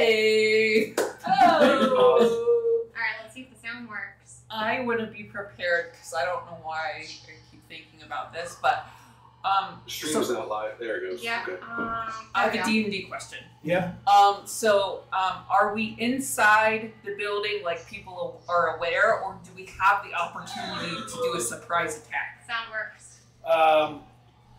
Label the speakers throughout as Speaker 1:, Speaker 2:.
Speaker 1: Hey!
Speaker 2: Oh!
Speaker 3: Alright, let's see if the sound works.
Speaker 1: I wouldn't be prepared because I don't know why I keep thinking about this, but
Speaker 2: Stream's not live. There it goes.
Speaker 3: Yeah.
Speaker 2: Okay.
Speaker 1: I have a D&D question.
Speaker 4: Yeah.
Speaker 1: Are we inside the building like people are aware, or do we have the opportunity to do a surprise attack?
Speaker 3: Sound works.
Speaker 1: I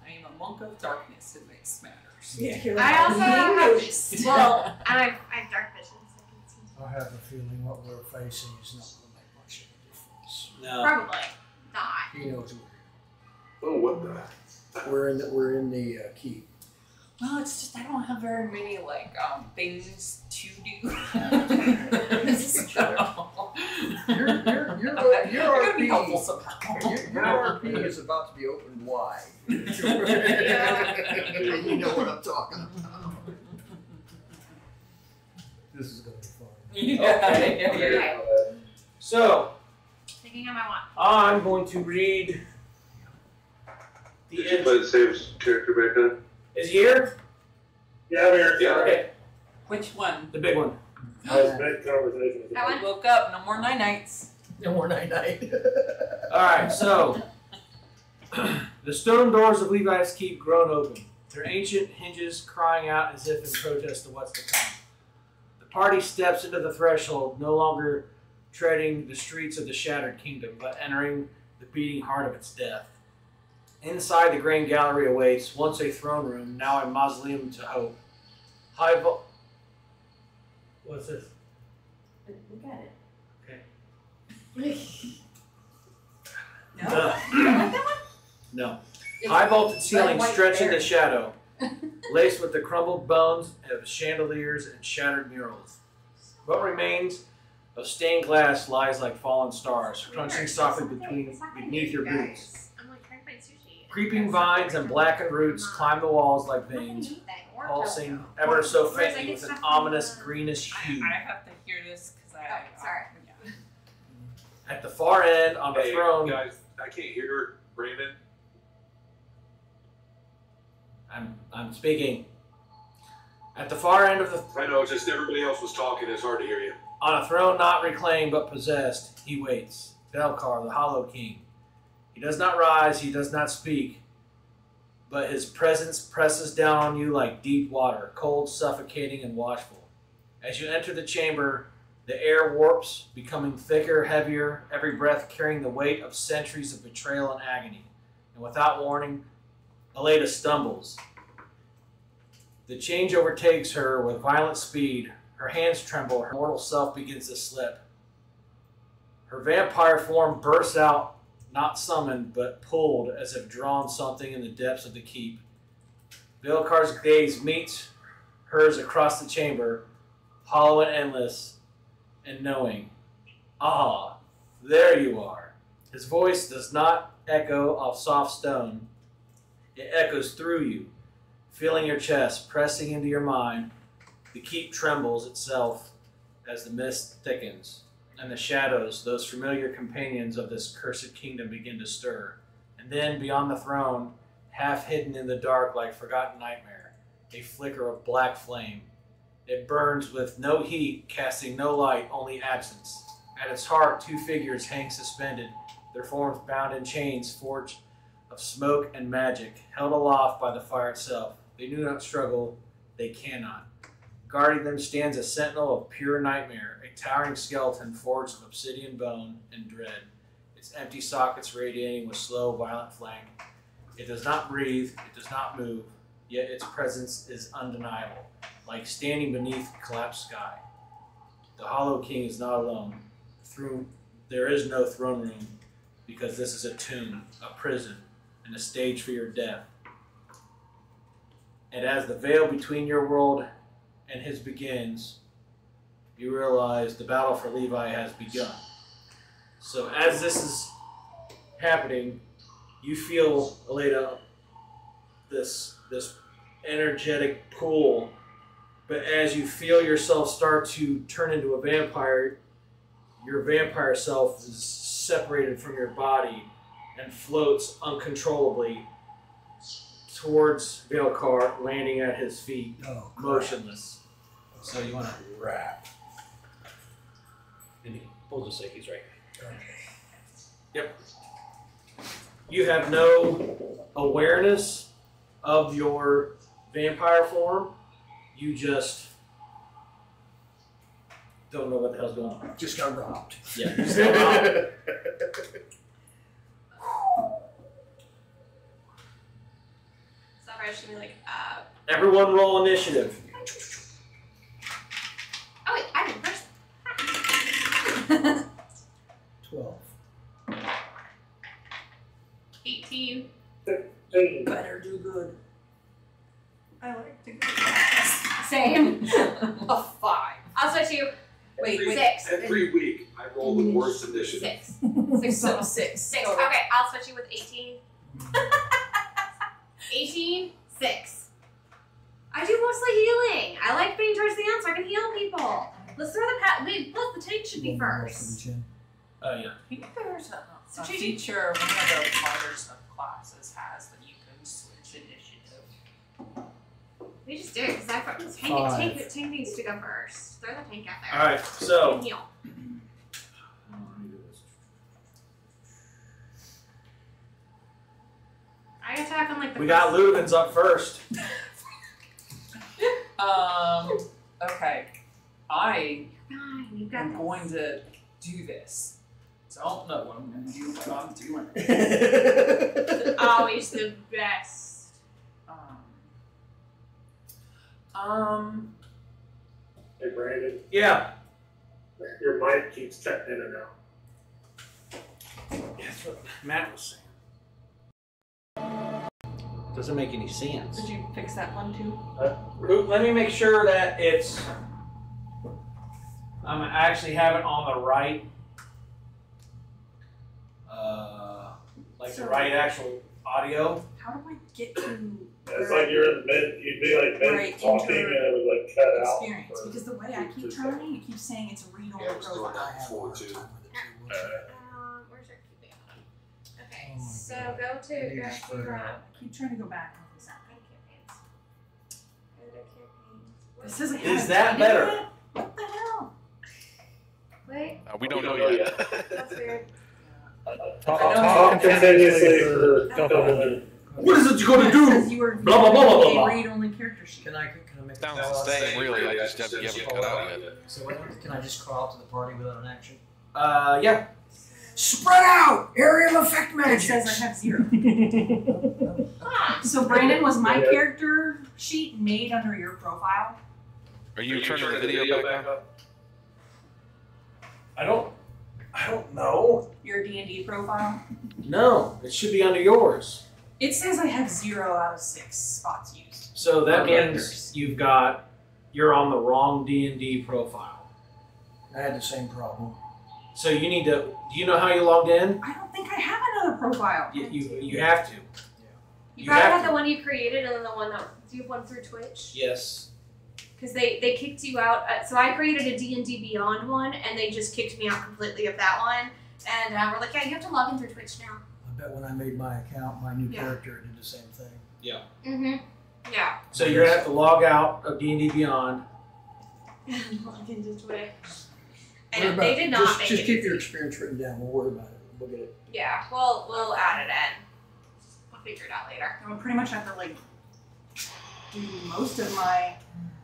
Speaker 1: am a monk of darkness, it makes matters.
Speaker 4: Yeah.
Speaker 3: I also have, well, and I have dark vision, so I can see.
Speaker 4: I have a feeling what we're facing is not going to make much of a difference.
Speaker 5: No.
Speaker 3: Probably not.
Speaker 4: He knows
Speaker 2: Oh, what the?
Speaker 4: we're in the keep.
Speaker 1: Well, it's just I don't have very many things to do. So,
Speaker 4: Your
Speaker 1: I gotta be helpful
Speaker 4: RP,
Speaker 1: somehow.
Speaker 4: your RP is about to be opened wide. You know what I'm talking about. This is going to be fun.
Speaker 1: Yeah.
Speaker 5: So,
Speaker 3: Thinking on my watch.
Speaker 5: I'm going to read the
Speaker 2: Did you play the same character back then?
Speaker 5: Is he here?
Speaker 6: Yeah, I'm here.
Speaker 2: Yeah.
Speaker 5: Okay,
Speaker 1: Which one?
Speaker 5: the big one.
Speaker 6: Big conversation.
Speaker 3: That one?
Speaker 1: Woke up, no more nights.
Speaker 4: No more night.
Speaker 5: Alright, so the stone doors of Levi's keep grown open, their ancient hinges crying out as if in protest to what's to come. The party steps into the threshold, no longer treading the streets of the shattered kingdom, but entering the beating heart of its death. Inside the grand gallery awaits, once a throne room, now a mausoleum to hope. What's this?
Speaker 1: Look at it.
Speaker 5: Okay.
Speaker 1: No? You don't like that one?
Speaker 5: No. High vaulted ceilings
Speaker 1: white
Speaker 5: stretch
Speaker 1: bear.
Speaker 5: into shadow, laced with the crumbled bones of chandeliers and shattered murals. What remains of stained glass lies like fallen stars, crunching softly beneath your boots.
Speaker 3: I'm like trying to find sushi.
Speaker 5: Creeping vines and blackened roots climb the walls like veins, pulsing ever so faintly with an ominous greenish hue.
Speaker 1: I have to hear this because I.
Speaker 3: sorry.
Speaker 1: Yeah.
Speaker 5: At the far end, on the
Speaker 2: Hey,
Speaker 5: throne,
Speaker 2: guys, I can't hear Brandon.
Speaker 5: I'm speaking. At the far end of the
Speaker 2: I know, it's just everybody else was talking. It's hard to hear you.
Speaker 5: on a throne not reclaimed but possessed, he waits. Vaelcar, the Hollow King. He does not rise, he does not speak, but his presence presses down on you like deep water, cold, suffocating, and watchful. As you enter the chamber, the air warps, becoming thicker, heavier, every breath carrying the weight of centuries of betrayal and agony. And without warning, Aleda stumbles. The change overtakes her with violent speed. Her hands tremble, her mortal self begins to slip. Her vampire form bursts out, not summoned, but pulled as if drawn something in the depths of the keep. Vaelcar's gaze meets hers across the chamber, hollow and endless, and knowing. Ah, there you are. His voice does not echo off soft stone. It echoes through you, filling your chest, pressing into your mind. The keep trembles itself as the mist thickens, and the shadows, those familiar companions of this cursed kingdom, begin to stir. And then, beyond the throne, half hidden in the dark like forgotten nightmare, a flicker of black flame. It burns with no heat, casting no light, only absence. At its heart, two figures hang suspended, their forms bound in chains forged of smoke and magic, held aloft by the fire itself. They do not struggle, they cannot. Guarding them stands a sentinel of pure nightmare, a towering skeleton forged of obsidian bone and dread, its empty sockets radiating with slow, violent flame. It does not breathe, it does not move, yet its presence is undeniable, like standing beneath collapsed sky. The Hollow King is not alone. There is no throne room, because this is a tomb, a prison, and a stage for your death. And as the veil between your world and his begins, you realize the battle for Levi has begun. So as this is happening, you feel, Aleda, this energetic pull, but as you feel yourself start to turn into a vampire, your vampire self is separated from your body and floats uncontrollably towards Vaelcar, landing at his feet,
Speaker 4: Oh, crap.
Speaker 5: motionless. So you want to wrap. And he pulls the sake, he's right. Yep. You have no awareness of your vampire form. You just don't know what the hell's going on.
Speaker 4: Just got robbed.
Speaker 5: Yeah. Just got robbed.
Speaker 3: So I should be like,
Speaker 5: Everyone roll initiative.
Speaker 3: oh wait, I did first.
Speaker 4: 12.
Speaker 3: 18.
Speaker 1: Better do good. I like to go.
Speaker 3: Same.
Speaker 1: A 5.
Speaker 3: I'll switch you.
Speaker 1: Wait,
Speaker 3: 6.
Speaker 2: Every week, I roll the worst initiative.
Speaker 3: 6.
Speaker 1: So 6.
Speaker 3: 6. Okay, I'll switch you with 18. 18. 6. I do mostly healing. I like being towards the end so I can heal people. Let's throw the wait, plus the tank should be first.
Speaker 5: Oh, yeah.
Speaker 1: I think there's a
Speaker 3: So
Speaker 1: feature one of the partners of classes has that you can switch initiative.
Speaker 3: We just do it because I fucking tank needs to go first. Throw the tank out there.
Speaker 5: Alright, so.
Speaker 3: And heal. I attack on like the
Speaker 5: We got Ludovins up first.
Speaker 1: Okay. I
Speaker 3: Fine, you've got
Speaker 1: am
Speaker 3: this.
Speaker 1: going to do this. Don't know what I'm going to do, but I'm doing it.
Speaker 3: Always the best.
Speaker 6: Hey, Brandon,
Speaker 5: Yeah.
Speaker 6: your mic keeps cutting in and out.
Speaker 5: That's what Matt was saying. Doesn't make any sense.
Speaker 1: Did you fix that one too?
Speaker 5: Let me make sure that it's. I actually have it on the right. Like the right actual audio.
Speaker 1: How do I get to
Speaker 6: It's like you're in mid, you'd be like mid
Speaker 1: Right,
Speaker 6: talking and it would like cut out.
Speaker 1: experience? Because the way I keep trying, it keeps saying it's a read-only
Speaker 2: Yeah, I was doing
Speaker 1: profile.
Speaker 2: that
Speaker 4: I have a
Speaker 2: before
Speaker 4: hard
Speaker 2: too.
Speaker 4: time with it too.
Speaker 3: Where's your keeping on? Okay,
Speaker 4: Oh my
Speaker 3: so
Speaker 4: God.
Speaker 3: go
Speaker 4: I
Speaker 3: to
Speaker 4: need to spread it
Speaker 3: grab.
Speaker 4: out.
Speaker 1: I keep trying to go back and fix that.
Speaker 3: Go to campaigns. Go to campaigns.
Speaker 1: This isn't
Speaker 5: Is that better?
Speaker 1: What the hell?
Speaker 3: Wait,
Speaker 7: We don't know yet.
Speaker 3: that's weird.
Speaker 6: Talk continuously for a couple minutes.
Speaker 5: What is it you're gonna
Speaker 1: It says
Speaker 5: do?
Speaker 1: you were
Speaker 5: Blah, blah, blah, blah,
Speaker 1: viewing
Speaker 5: blah.
Speaker 1: a read-only character sheet.
Speaker 4: Can I make
Speaker 7: Sounds
Speaker 4: a
Speaker 7: the
Speaker 4: call?
Speaker 7: same, really. I just you haven't cut out yet.
Speaker 4: So can I just call out to the party without an action?
Speaker 5: Yeah.
Speaker 4: Spread out! Area of effect
Speaker 1: It
Speaker 4: magic!
Speaker 1: says I have 0.
Speaker 3: Ah,
Speaker 1: So Brandon, was my
Speaker 6: Yeah.
Speaker 1: character sheet made under your profile?
Speaker 7: Are you turning the video back on?
Speaker 5: I don't know.
Speaker 1: Your D&D profile?
Speaker 5: No, it should be under yours.
Speaker 1: It says I have 0 out of 6 spots used.
Speaker 5: So that
Speaker 1: Okay.
Speaker 5: means you're on the wrong D&D profile.
Speaker 4: I had the same problem.
Speaker 5: So you need to. Do you know how you logged in?
Speaker 1: I don't think I have another profile.
Speaker 5: You have to.
Speaker 3: you
Speaker 5: You
Speaker 3: probably
Speaker 5: have
Speaker 3: have
Speaker 5: to.
Speaker 3: the one you created and then the one that. Do you have one through Twitch?
Speaker 5: Yes.
Speaker 3: Because they kicked you out. So I created a D&D Beyond one, and they just kicked me out completely of that one. And we're like, yeah, you have to log in through Twitch now.
Speaker 4: I bet when I made my account, my new
Speaker 3: Yeah.
Speaker 4: character did the same thing.
Speaker 3: Mm-hmm. Yeah.
Speaker 5: So you're gonna have to log out of D&D Beyond.
Speaker 3: Log into Twitch.
Speaker 4: Worry
Speaker 3: And
Speaker 4: about
Speaker 3: they
Speaker 4: it.
Speaker 3: did not make
Speaker 4: Just
Speaker 3: it
Speaker 4: keep
Speaker 3: easy.
Speaker 4: your experience written down. We'll worry about it. We'll get it.
Speaker 3: Yeah, we'll add it in. We'll figure it out later.
Speaker 1: I would pretty much have to do most of my.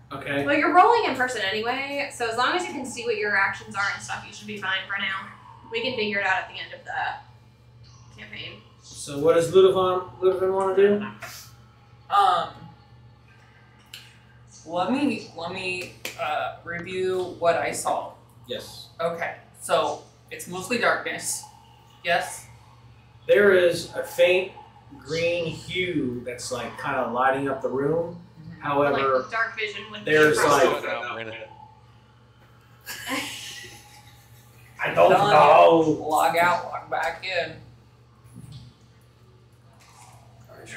Speaker 5: Okay.
Speaker 3: Well, you're rolling in person anyway, so as long as you can see what your actions are and stuff, you should be fine for now. We can figure it out at the end of the campaign.
Speaker 5: So what does Ludovin want to do?
Speaker 1: Let me review what I saw.
Speaker 5: Yes.
Speaker 1: Okay, so it's mostly darkness. Yes.
Speaker 5: There is a faint green hue that's like kind of lighting up the room. However,
Speaker 3: Like dark vision would
Speaker 5: there's
Speaker 3: be
Speaker 5: like-
Speaker 7: Still cutting out, Brandon.
Speaker 5: I don't
Speaker 1: Done.
Speaker 5: know.
Speaker 1: Log out, log back in.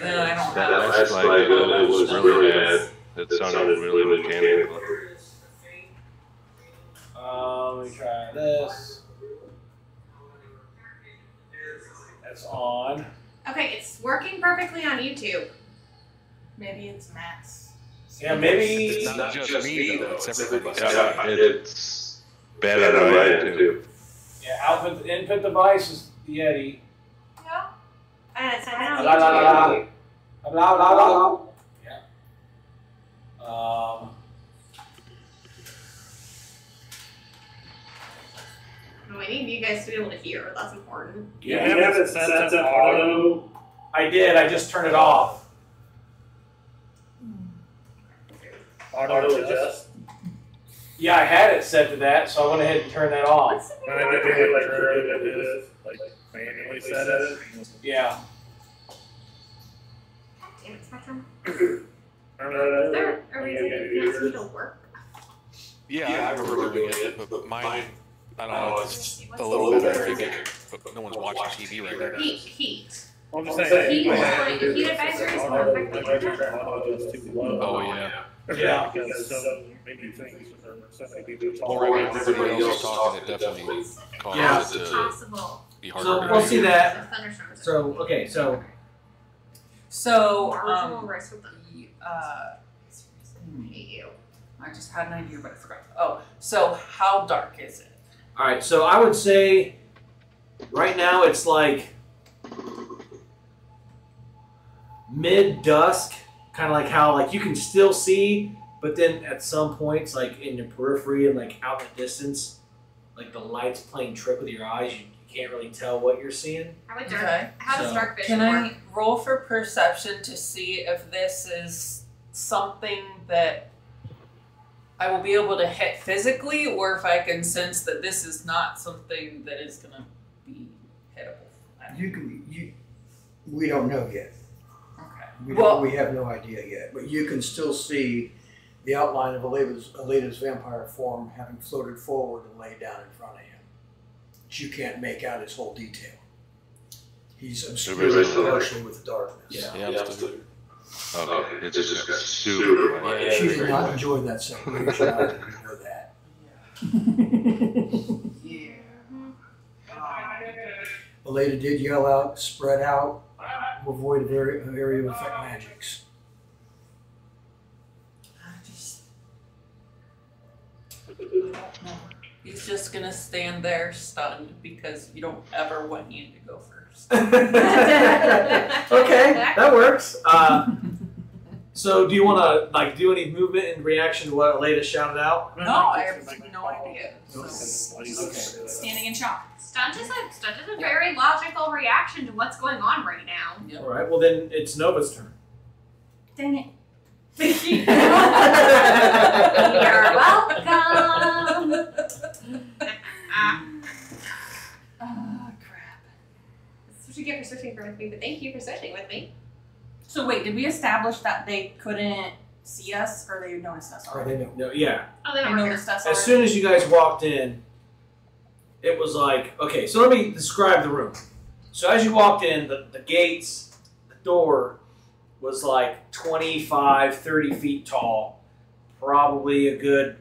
Speaker 1: Then I don't
Speaker 2: That
Speaker 1: have.
Speaker 2: last slide was really bad.
Speaker 7: It sounded really mechanical.
Speaker 5: Let me try this. That's on.
Speaker 3: Okay, it's working perfectly on YouTube.
Speaker 1: Maybe it's Matt's
Speaker 5: Yeah, maybe.
Speaker 7: It's not just me though. It's everybody.
Speaker 2: Yeah, it's bad on my end too.
Speaker 5: Yeah, output input device is the Yeti.
Speaker 3: Yeah. And it's I
Speaker 5: La, la, la, la. Blah, blah, blah. Yeah.
Speaker 3: We need you guys to be able to hear. That's important.
Speaker 6: You have it set to auto.
Speaker 5: I did. I just turned it off.
Speaker 6: Auto adjust.
Speaker 5: Yeah, I had it set to that, so I went ahead and turned that off.
Speaker 3: What's the
Speaker 6: And I did it like earlier, it is like manually set it.
Speaker 5: Yeah.
Speaker 3: Damn it, Spectrum.
Speaker 6: I
Speaker 3: Is there a reason it needs me to work?
Speaker 7: Yeah, I remember doing it, but mine, I don't know, it's a little bit better, but no one's watching TV right now.
Speaker 3: Heat.
Speaker 6: I'm just saying.
Speaker 3: Heat advisories will affect the internet.
Speaker 7: Oh, yeah.
Speaker 5: Yeah.
Speaker 6: Because some maybe things are something people talk
Speaker 7: Well, right, when
Speaker 6: about.
Speaker 7: everybody else is talking, it definitely
Speaker 5: Yeah.
Speaker 7: causes it to
Speaker 3: Possible.
Speaker 7: be harder
Speaker 5: So
Speaker 7: to
Speaker 5: we'll see that.
Speaker 3: The thunderstorms.
Speaker 5: So, okay, so.
Speaker 1: So,
Speaker 3: Marginal risk with them.
Speaker 1: uh,
Speaker 3: I hate you.
Speaker 1: I just had an idea, but I forgot. Oh, so how dark is it?
Speaker 5: Alright, so I would say right now it's like mid-dusk, kind of like how like you can still see, but then at some points, like in your periphery and like out in the distance, like the light's playing trick with your eyes. You can't really tell what you're seeing.
Speaker 3: How does
Speaker 1: Okay.
Speaker 5: So,
Speaker 3: dark vision
Speaker 1: Can
Speaker 3: work?
Speaker 1: I roll for perception to see if this is something that I will be able to hit physically, or if I can sense that this is not something that is going to be hittable?
Speaker 4: We don't know yet.
Speaker 1: Okay.
Speaker 4: We have no idea yet, but you can still see the outline of Aleda's vampire form having floated forward and laid down in front of him. But you can't make out his whole detail. He's obscured partially with the darkness.
Speaker 7: Yeah,
Speaker 2: Okay, it's just got super light.
Speaker 4: She did not enjoy that separation. I didn't know that.
Speaker 1: Yeah.
Speaker 4: Aleda did yell out, spread out, avoid an area of effect magics.
Speaker 1: I don't know. He's just gonna stand there stunned because you don't ever want Ian to go first.
Speaker 5: Okay, that works. So do you want to like do any movement in reaction to what Aleda shouted out?
Speaker 1: No, I have no idea. So,
Speaker 8: Standing in shock.
Speaker 3: Stunt is a very logical reaction to what's going on right now.
Speaker 1: yeah.
Speaker 5: All right. Well, then it's Nova's turn.
Speaker 8: Dang it.
Speaker 3: You're welcome.
Speaker 1: Ah, crap.
Speaker 3: That's what you get for switching with me, but thank you for switching with me.
Speaker 8: So wait, did we establish that they couldn't see us, or they noticed us
Speaker 4: Or
Speaker 8: already?
Speaker 4: they know.
Speaker 5: No, yeah.
Speaker 3: Oh, they
Speaker 8: They
Speaker 3: don't work here.
Speaker 8: noticed us
Speaker 5: As
Speaker 8: already.
Speaker 5: soon as you guys walked in, it was like, okay, so let me describe the room. So as you walked in, the gates, the door was like 25, 30 feet tall, probably a good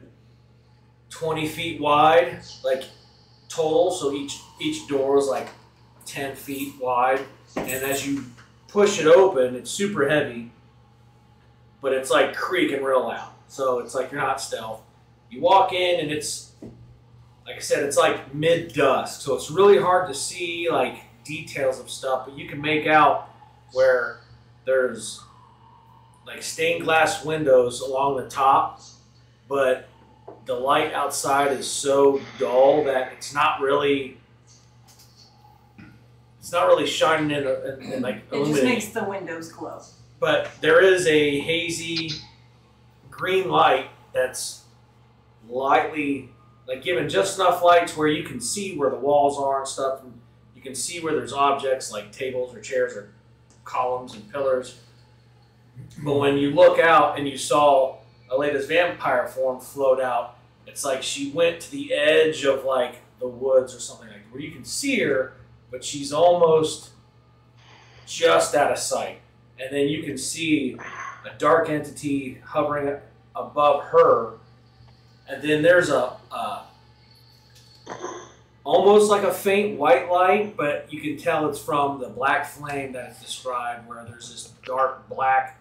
Speaker 5: 20 feet wide, like total. So each door was like 10 feet wide. And as you push it open, it's super heavy, but it's like creaking real loud. So it's like you're not stealth. You walk in and it's, like I said, it's like mid-dusk. So it's really hard to see like details of stuff, but you can make out where there's like stained glass windows along the top, but the light outside is so dull that it's not really shining in and like
Speaker 8: It just
Speaker 5: illuminating.
Speaker 8: makes the windows glow.
Speaker 5: But there is a hazy green light that's lightly, like given just enough light to where you can see where the walls are and stuff. And you can see where there's objects like tables or chairs or columns and pillars. But when you look out and you saw Aleda's vampire form float out, it's like she went to the edge of like the woods or something like that, where you can see her, but she's almost just out of sight. And then you can see a dark entity hovering above her. And then there's a almost like a faint white light, but you can tell it's from the black flame that is described, where there's this dark black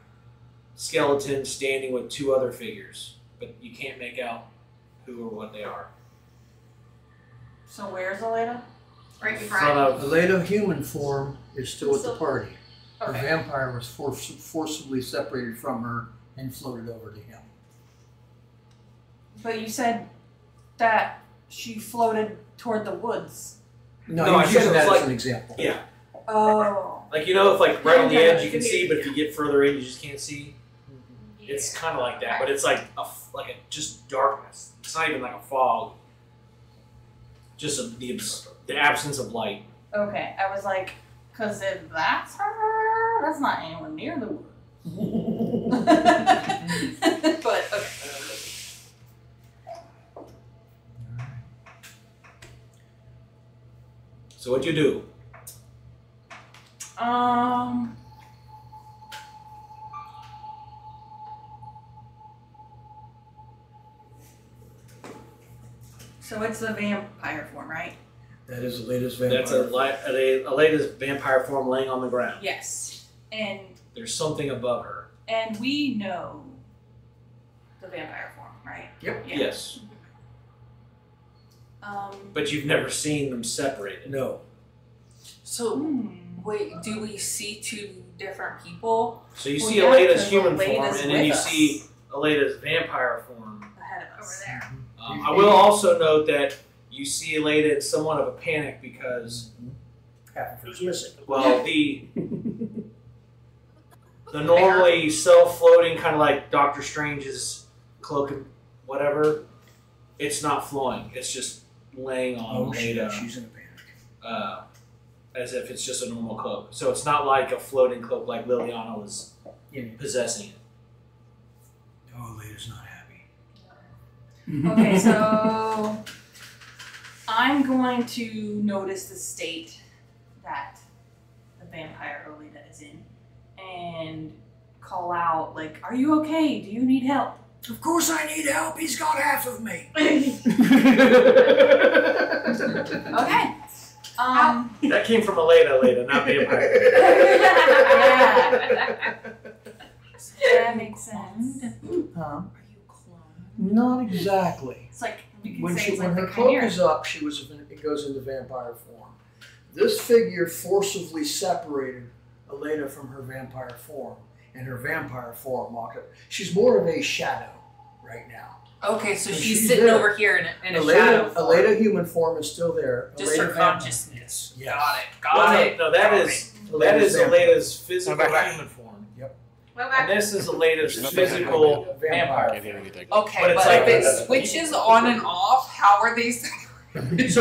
Speaker 5: skeleton standing with 2 other figures, but you can't make out who or what they are.
Speaker 8: So where's Elena?
Speaker 3: Right in
Speaker 5: In
Speaker 3: front.
Speaker 5: front of
Speaker 4: The Leda human form is still at the party. Her
Speaker 8: Okay.
Speaker 4: vampire was forcibly separated from her and floated over to him.
Speaker 8: But you said that she floated toward the woods.
Speaker 4: No,
Speaker 5: No, I
Speaker 4: I'm
Speaker 5: said
Speaker 4: using
Speaker 5: it was
Speaker 4: that
Speaker 5: like-
Speaker 4: as an example.
Speaker 5: yeah.
Speaker 8: Oh.
Speaker 5: Like, you know, if like right on the
Speaker 8: Yeah,
Speaker 5: edge you can see, but if you get further in you just can't see. It's kind of like that, but it's like a just darkness. It's not even like a fog. Just the absence of light.
Speaker 8: Okay. I was like, because if that's her, that's not anywhere near the woods. But okay.
Speaker 5: So what'd you do?
Speaker 8: So it's the vampire form, right?
Speaker 4: That is the latest vampire.
Speaker 5: That's a latest vampire form laying on the ground.
Speaker 8: Yes. And
Speaker 5: There's something above her.
Speaker 8: we know the vampire form, right?
Speaker 4: Yep.
Speaker 8: Yeah.
Speaker 5: Yes.
Speaker 8: Um.
Speaker 5: But you've never seen them separated.
Speaker 4: No.
Speaker 1: So,
Speaker 8: hmm.
Speaker 1: wait, do we see 2 different people?
Speaker 5: So you
Speaker 8: Well,
Speaker 5: see
Speaker 8: yeah,
Speaker 5: Aleda's
Speaker 8: 'cause
Speaker 5: human
Speaker 8: Aleda's
Speaker 5: form, and then
Speaker 8: with
Speaker 5: you
Speaker 8: us.
Speaker 5: see Aleda's vampire form.
Speaker 8: Ahead of
Speaker 3: Over
Speaker 8: us.
Speaker 3: there.
Speaker 5: I will also note that you see Aleda in somewhat of a panic because,
Speaker 4: Half of her's missing.
Speaker 5: well, the normally self-floating, kind of like Doctor Strange's cloak and whatever, it's not flowing. It's just laying on
Speaker 4: Oh, shit,
Speaker 5: Aleda
Speaker 4: she's in a panic.
Speaker 5: as if it's just a normal cloak. So it's not like a floating cloak like Liliana was
Speaker 4: Yeah.
Speaker 5: possessing it.
Speaker 4: Oh, Leda's not happy.
Speaker 8: Okay, so I'm going to notice the state that the vampire Olita is in and call out, like, are you okay? Do you need help?
Speaker 4: Of course I need help. He's got half of me.
Speaker 8: Okay.
Speaker 5: That came from Aleda, not vampire.
Speaker 8: That makes sense.
Speaker 1: Are you cloned?
Speaker 4: Not exactly.
Speaker 8: It's like, you can
Speaker 4: When
Speaker 8: say it's like
Speaker 4: her
Speaker 8: the
Speaker 4: cloak
Speaker 8: chimera.
Speaker 4: is up, it goes into vampire form. This figure forcibly separated Elena from her vampire form, and her vampire form walked up. She's more of a shadow right now.
Speaker 1: Okay, so
Speaker 4: And
Speaker 1: she's
Speaker 4: she's
Speaker 1: sitting
Speaker 4: there.
Speaker 1: over here in a shadow form.
Speaker 4: Elena human form is still there.
Speaker 1: Just
Speaker 4: Elena
Speaker 1: her
Speaker 4: vampire-
Speaker 1: consciousness.
Speaker 4: Yes.
Speaker 1: Got it.
Speaker 5: No, that is Aleda's physical
Speaker 6: back.
Speaker 5: human form.
Speaker 3: Well,
Speaker 5: And this is Aleda's
Speaker 7: There's nothing
Speaker 5: physical
Speaker 7: Can't
Speaker 5: vampire
Speaker 7: hear
Speaker 5: form.
Speaker 7: anything.
Speaker 1: Okay,
Speaker 5: But
Speaker 1: but,
Speaker 5: it's like-
Speaker 1: if it switches on and off, how are they separated?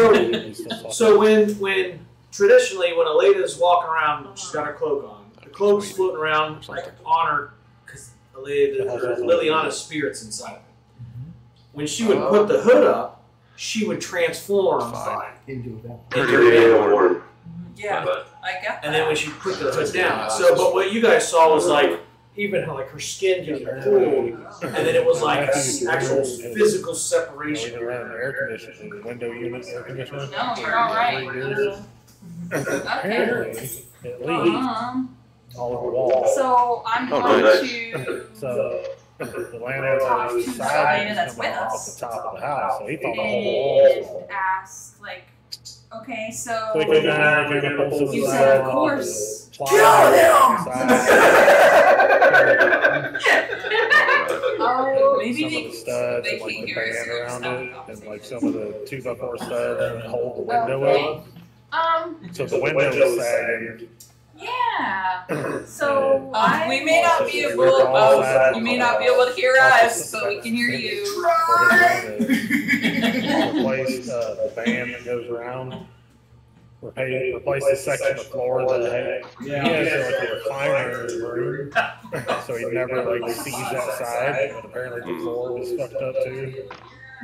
Speaker 5: So when traditionally when Aleda's walking around, she's got her cloak on. The cloak's floating around like on her because Liliana's spirit's inside of it. When she would put the hood up, she would transform
Speaker 4: Into a vampire.
Speaker 5: into a vampire.
Speaker 1: Yeah, I got that.
Speaker 5: And then when she put the hood down, so but what you guys saw was like even how like her skin getting cold, and then it was like actual physical
Speaker 6: We
Speaker 5: separation.
Speaker 6: can run air conditioning, window unit air conditioning.
Speaker 8: No, you're all right. Okay.
Speaker 6: Apparently, at least all over the wall.
Speaker 8: So I'm
Speaker 2: Oh,
Speaker 8: going
Speaker 2: nice.
Speaker 8: to
Speaker 6: So the
Speaker 8: Talk
Speaker 6: landlord
Speaker 8: to
Speaker 6: side
Speaker 8: Elena
Speaker 6: is
Speaker 8: that's
Speaker 6: coming
Speaker 8: with
Speaker 6: off
Speaker 8: us.
Speaker 6: the top of the house, so he thought the whole wall was
Speaker 8: and ask, like, okay, so
Speaker 6: So we go down, we're gonna pull some
Speaker 8: you
Speaker 6: of the
Speaker 8: said, of
Speaker 6: side
Speaker 8: course.
Speaker 6: off,
Speaker 4: Kill him!
Speaker 1: Oh, maybe
Speaker 6: some of
Speaker 1: they,
Speaker 6: the studs
Speaker 1: they
Speaker 6: and like
Speaker 1: can't
Speaker 6: the
Speaker 1: hear us
Speaker 6: band
Speaker 1: if we're
Speaker 6: around
Speaker 1: having
Speaker 6: it,
Speaker 1: a
Speaker 6: and like some of the 2x4 studs that hold the window
Speaker 8: Okay.
Speaker 6: up. So the window is sagging.
Speaker 8: Yeah. So
Speaker 1: we may not be able. You may not be able to hear us, but we can hear you.
Speaker 6: Replace the band that goes around. Replace the section of floor that had. He has like a recliner in his room, so he never like sees that side. But apparently the floor was fucked up too.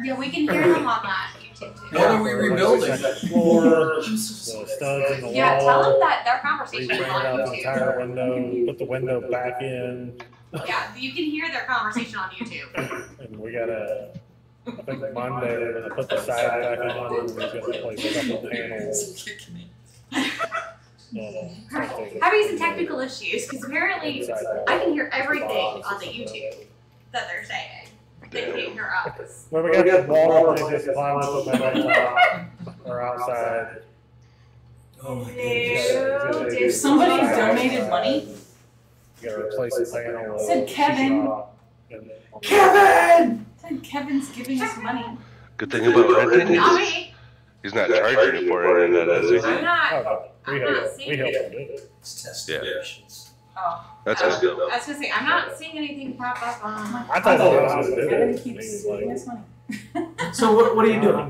Speaker 3: Yeah, we can hear them on that YouTube too.
Speaker 4: What are we rebuilding?
Speaker 6: Second floor, the studs in the
Speaker 3: Yeah, tell them
Speaker 6: wall.
Speaker 3: that their conversation is
Speaker 6: Repainted
Speaker 3: on
Speaker 6: out the
Speaker 3: YouTube.
Speaker 6: entire window, put the window back in,
Speaker 3: Yeah, you can hear their conversation on YouTube.
Speaker 6: and we gotta. I think Monday we're gonna put the side back on, and we're gonna replace a couple panels.
Speaker 3: Having some technical issues because apparently I can hear everything on the YouTube that they're saying. They can't hear us.
Speaker 6: Well, we got the wall where they just climb up and or outside.
Speaker 4: Oh my
Speaker 8: If somebody donated money,
Speaker 6: You gotta replace the panel.
Speaker 8: Said Kevin.
Speaker 5: Kevin!
Speaker 8: said Kevin's giving us money.
Speaker 2: Good thing about renting
Speaker 3: Not
Speaker 2: is
Speaker 3: me.
Speaker 2: he's not charging you for any of that, is he?
Speaker 3: I'm not.
Speaker 6: We help them do it.
Speaker 4: It's test
Speaker 2: Yeah.
Speaker 4: stations.
Speaker 3: Oh.
Speaker 2: That's
Speaker 3: I
Speaker 2: good.
Speaker 3: was gonna say I'm not seeing anything pop up on.
Speaker 6: I thought that was good.
Speaker 8: Kevin keeps giving us money.
Speaker 5: So what are you doing?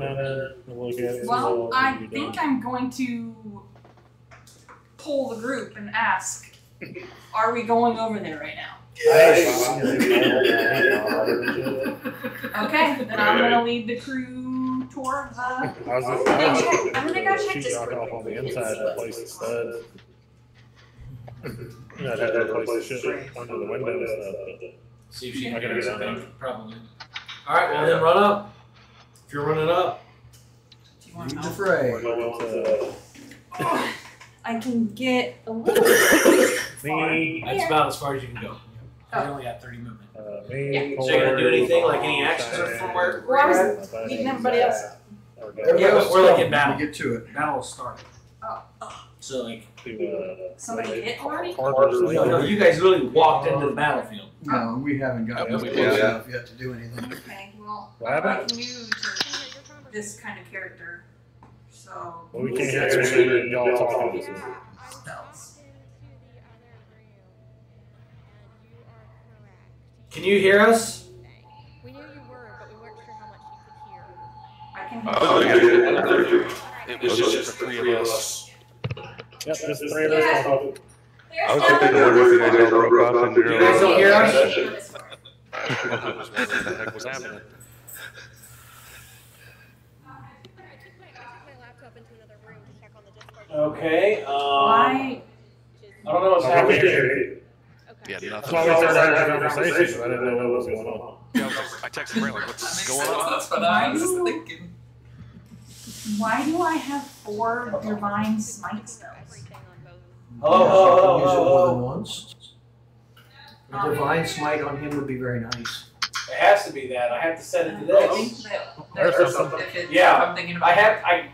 Speaker 8: Well, I think I'm going to poll the group and ask, are we going over there right now? Okay, then I'm gonna lead the crew toward the.
Speaker 6: I'm gonna
Speaker 3: go check
Speaker 6: shoot
Speaker 3: this
Speaker 6: Jock off on the inside to place the studs. I'd have to replace the shit under the window and stuff.
Speaker 5: See if she
Speaker 6: I
Speaker 5: can
Speaker 6: gotta
Speaker 5: hear
Speaker 6: get down
Speaker 5: something. Probably. Alright, well then run up. If you're running up.
Speaker 8: Do you want
Speaker 4: Lead
Speaker 8: to
Speaker 4: the
Speaker 8: help?
Speaker 4: fray.
Speaker 8: I can get a little bit.
Speaker 6: Me,
Speaker 5: That's about as far as you can go. You only got 30 movement.
Speaker 6: me.
Speaker 5: So you're gonna do anything, like any actions or from where?
Speaker 8: Well, I was meeting everybody else.
Speaker 5: Yeah, but we're like in battle.
Speaker 4: Get to it.
Speaker 5: Battle started.
Speaker 3: Oh.
Speaker 5: So like,
Speaker 8: Somebody hit already?
Speaker 5: no, you guys really walked into the battlefield.
Speaker 4: No, we haven't gotten
Speaker 7: Yeah,
Speaker 4: close
Speaker 7: we did.
Speaker 4: enough yet to do anything.
Speaker 3: Okay. Well,
Speaker 6: What happened?
Speaker 8: I'm new to this kind of character, so
Speaker 6: Well, we can't hear y'all talking.
Speaker 8: spells.
Speaker 5: Can you hear us?
Speaker 9: We knew you were, but we weren't sure how much you could hear.
Speaker 8: I can
Speaker 2: Oh, yeah.
Speaker 7: It was just the three of us.
Speaker 6: Yep, just three of us talking.
Speaker 2: I was thinking the word if you guys all broke off and
Speaker 5: You guys don't hear us?
Speaker 7: I was wondering what the heck was happening.
Speaker 9: I took my laptop into another room to check on the Discord.
Speaker 5: Okay,
Speaker 8: Why?
Speaker 5: I don't know what's
Speaker 6: Okay.
Speaker 5: happening.
Speaker 9: Okay.
Speaker 7: Yeah,
Speaker 6: That's
Speaker 7: nothing.
Speaker 6: why we started having a conversation. I didn't know what was going on.
Speaker 7: Yeah, I texted Ray like, what's going on?
Speaker 1: That's what I was thinking.
Speaker 8: Why do I have 4 divine smite spells?
Speaker 9: Everything on both.
Speaker 5: Hello,
Speaker 4: Use it more
Speaker 5: hello,
Speaker 4: than once. A divine smite on him would be very niuse.
Speaker 5: It has to be that. I have to set it to
Speaker 1: I think
Speaker 5: this.
Speaker 1: that
Speaker 6: There's
Speaker 1: there's
Speaker 6: something.
Speaker 1: if it,
Speaker 5: Yeah,
Speaker 1: if I'm thinking about
Speaker 5: I